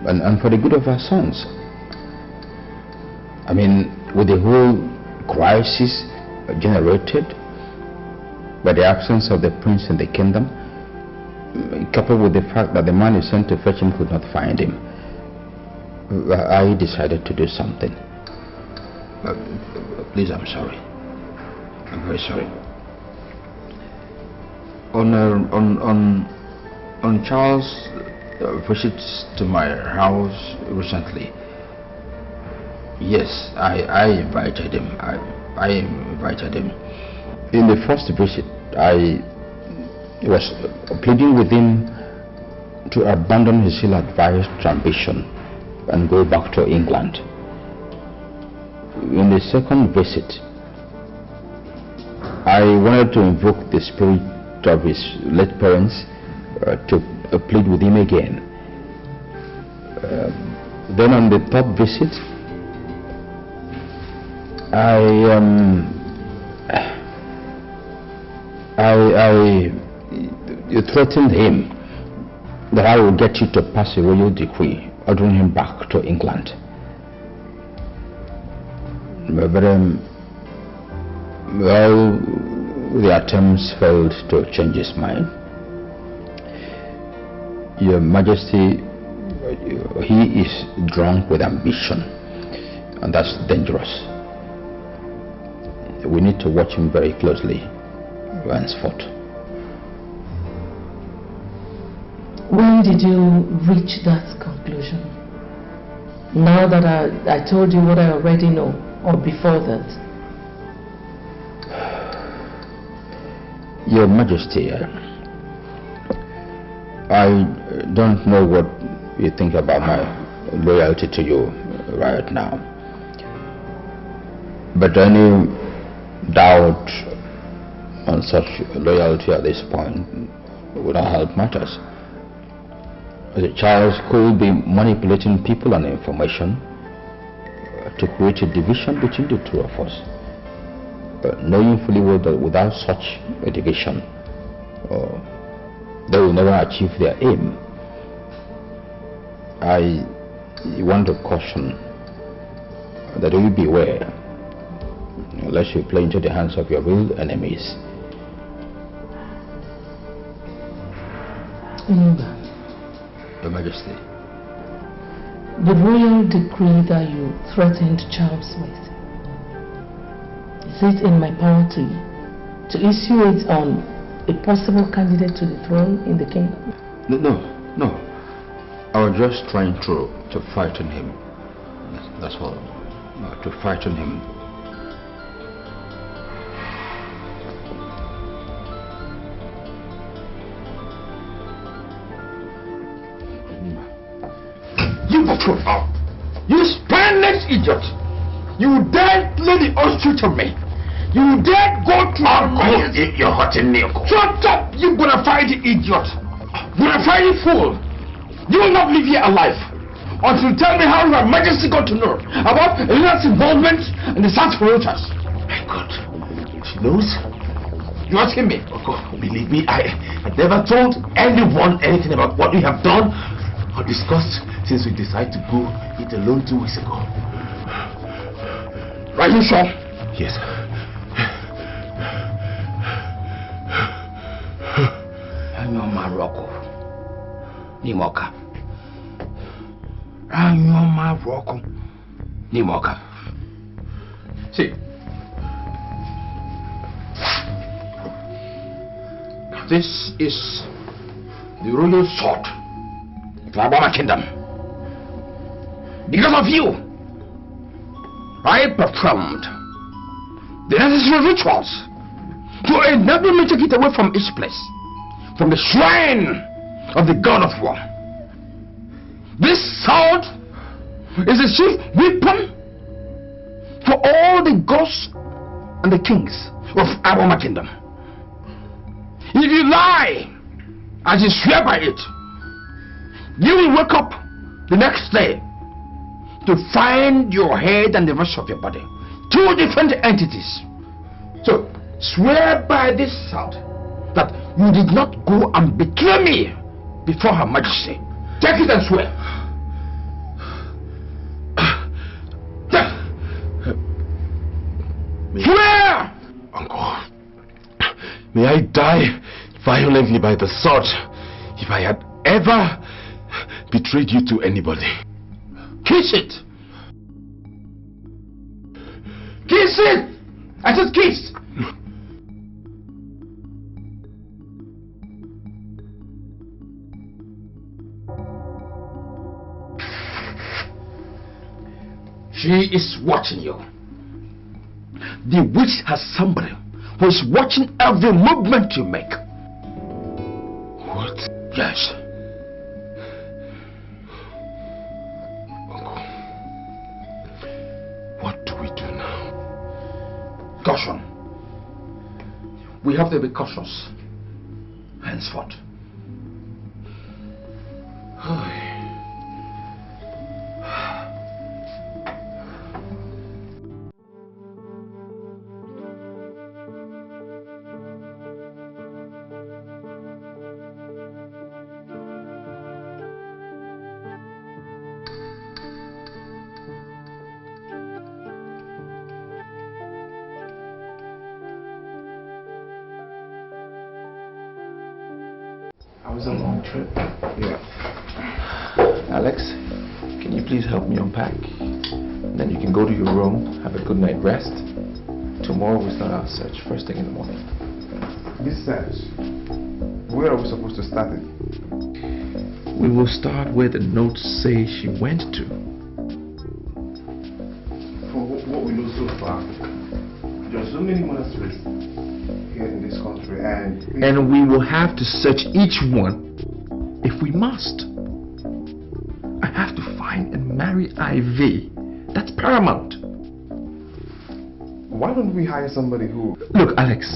and for the good of our sons. I mean, with the whole crisis generated by the absence of the prince in the kingdom, coupled with the fact that the man you sent to fetch him could not find him, I decided to do something. Please, I'm sorry. I'm very sorry. On Charles' visits to my house recently, yes, I invited him. I invited him. In the first visit, I was pleading with him to abandon his ill-advised ambition and go back to England. In the second visit, I wanted to invoke the spirit of his late parents to plead with him again. Then on the third visit, I threatened him that I will get you to pass a royal decree ordering him back to England. But all the attempts failed to change his mind. Your Majesty, he is drunk with ambition, and that's dangerous. We need to watch him very closely henceforth. When did you reach that conclusion? Now that I told you what I already know, or before that? Your Majesty, I don't know what you think about my loyalty to you right now. But any doubt on such loyalty at this point would not help matters. Charles could be manipulating people and information to create a division between the two of us, knowing fully well that without such a division, they will never achieve their aim. I want to caution that you beware, lest you play into the hands of your real enemies. Remember, Your Majesty, the royal decree that you threatened Charles with, is it in my power to issue it on a possible candidate to the throne in the kingdom? No. I was just trying to frighten him. That's all. To frighten him. You buffoon! You spineless idiot! You dared lay the ostrich on me! You dared go to you're hurting me, Uncle. Shut up, you bona fide idiot! Bona fide fool! You will not live here alive until you tell me how Your Majesty got to know about Elena's involvement in the search for Reuters. My God, she knows? You asking me? Uncle, believe me, I never told anyone anything about what we have done or discussed since we decided to go eat alone 2 weeks ago. Are you sure? Yes. Anyo Maroko. Nimoka. Anyo Maroko. Nimoka. See. This is the royal sword of Alabama Kingdom. Because of you, I performed the necessary rituals to enable me to get away from each place, from the shrine of the god of war. This sword is the chief weapon for all the gods and the kings of Alabama Kingdom. If you lie and you swear by it, you will wake up the next day to find your head and the rest of your body. Two different entities. So, swear by this sword that you did not go and betray me before Her Majesty. Take it and swear. Swear! Uncle, may I die violently by the sword if I had ever betrayed you to anybody. Kiss it! Kiss it! I just kissed! She is watching you. The witch has somebody who is watching every movement you make. What? Yes. Uncle, what do we do now? Caution. We have to be cautious. Henceforth. I was a long trip. Yeah. Alex, can you please help me unpack? Then you can go to your room, have a good night rest. Tomorrow we start our search, first thing in the morning. This search, where are we supposed to start it? We will start where the notes say she went to. For what we know so far, there are so many monasteries here in this country, and we will have to search each one if we must. I have to find and marry Ivy. That's paramount. Why don't we hire somebody who... Look, Alex,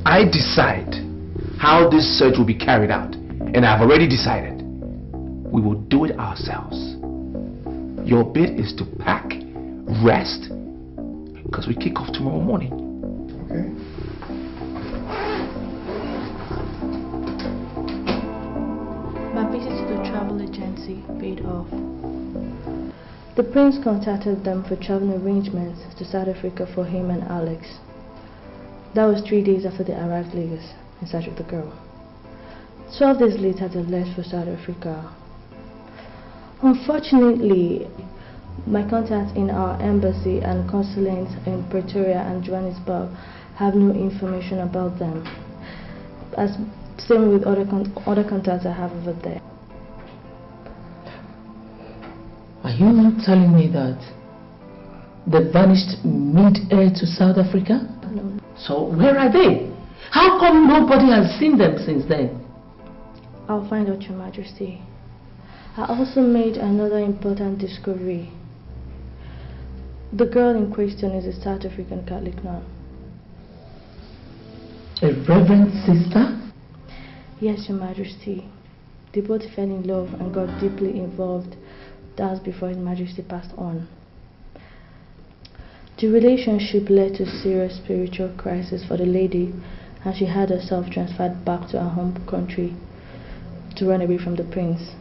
I decide how this search will be carried out, and I've already decided. We will do it ourselves. Your bit is to pack, rest, because we kick off tomorrow morning. Okay. My visit to the travel agency paid off. The prince contacted them for travel arrangements to South Africa for him and Alex. That was 3 days after they arrived in Lagos in search of the girl. 12 days later they left for South Africa. Unfortunately, my contacts in our embassy and consulates in Pretoria and Johannesburg have no information about them. As same with other contacts I have over there. Are you telling me that they vanished mid-air to South Africa? No. So where are they? How come nobody has seen them since then? I'll find out, Your Majesty. I also made another important discovery. The girl in question is a South African Catholic nun. A reverend sister? Yes, Your Majesty. They both fell in love and got deeply involved. That was before His Majesty passed on. The relationship led to serious spiritual crisis for the lady, and she had herself transferred back to her home country to run away from the prince.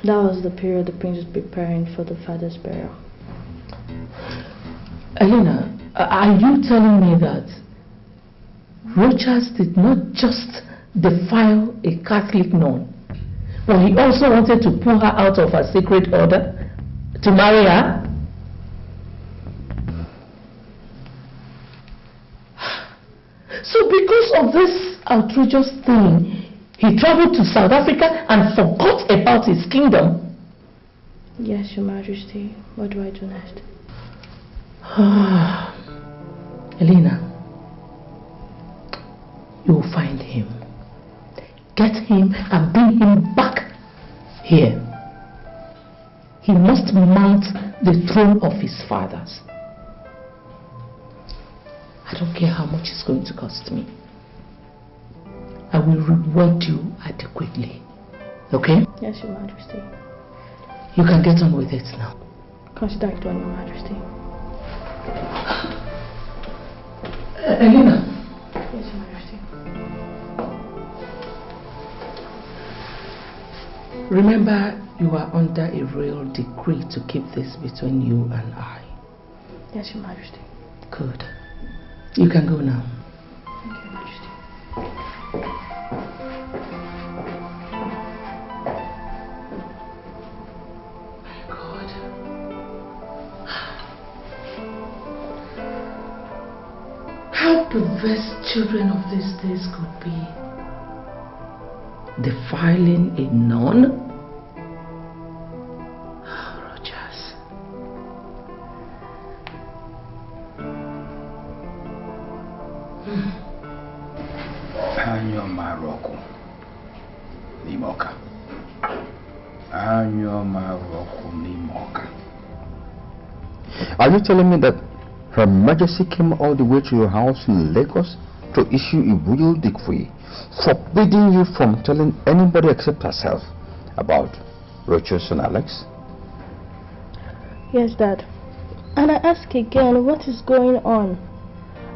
That was the period the prince was preparing for the father's burial. Elena, are you telling me that Rochas did not just defile a Catholic nun, but he also wanted to pull her out of her sacred order to marry her? So because of this outrageous thing, he traveled to South Africa and forgot about his kingdom? Yes, Your Majesty. What do I do next? Elena, you will find him. Get him and bring him back here. He must mount the throne of his fathers. I don't care how much it's going to cost me. I will reward you adequately. Okay? Yes, Your Majesty. You can get on with it now. Consider it done, Your Majesty. Elena. Yes, Your Majesty. Remember, you are under a royal decree to keep this between you and I. Yes, Your Majesty. Good. You can go now. Thank you, Your Majesty. My God. How perverse children of these days could be. Defiling a nun? Rogers. Anyo Maroko. Nimoka. Anyo Maroko Nimoka. Are you telling me that Her Majesty came all the way to your house in Lagos to issue a royal decree forbidding you from telling anybody except herself about Rochus and Alex? Yes, Dad. And I ask again, what is going on?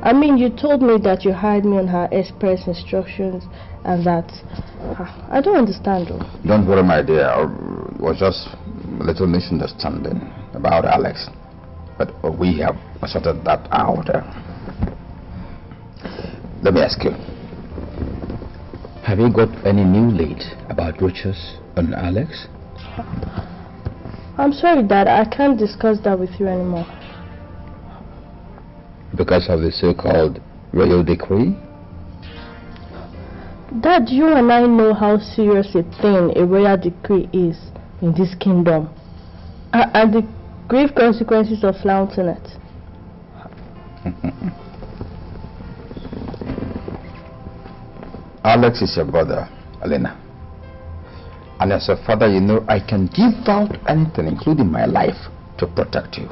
I mean, you told me that you hired me on her express instructions and that... I don't understand though. Don't worry, my dear. It was just a little misunderstanding about Alex. But we have sorted that out. Let me ask you. Have you got any new lead about Rochus and Alex? I'm sorry, Dad. I can't discuss that with you anymore. Because of the so-called royal decree? Dad, you and I know how serious a thing a royal decree is in this kingdom. And the grave consequences of flouting it. Alex is your brother, Elena. And as a father, you know I can give out anything, including my life, to protect you.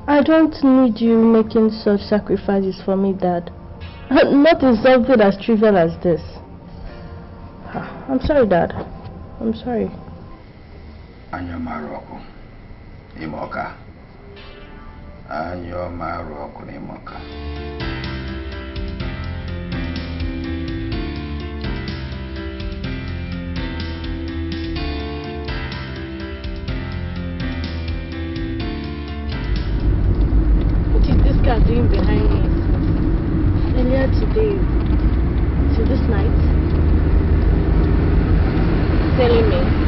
I don't need you making such sacrifices for me, Dad. Not in something as trivial as this. I'm sorry, Dad. I'm sorry. Anyo Maroko, Imoka. Anyo Maroko, Imoka. What is this guy doing behind me? Earlier today, till this night, telling me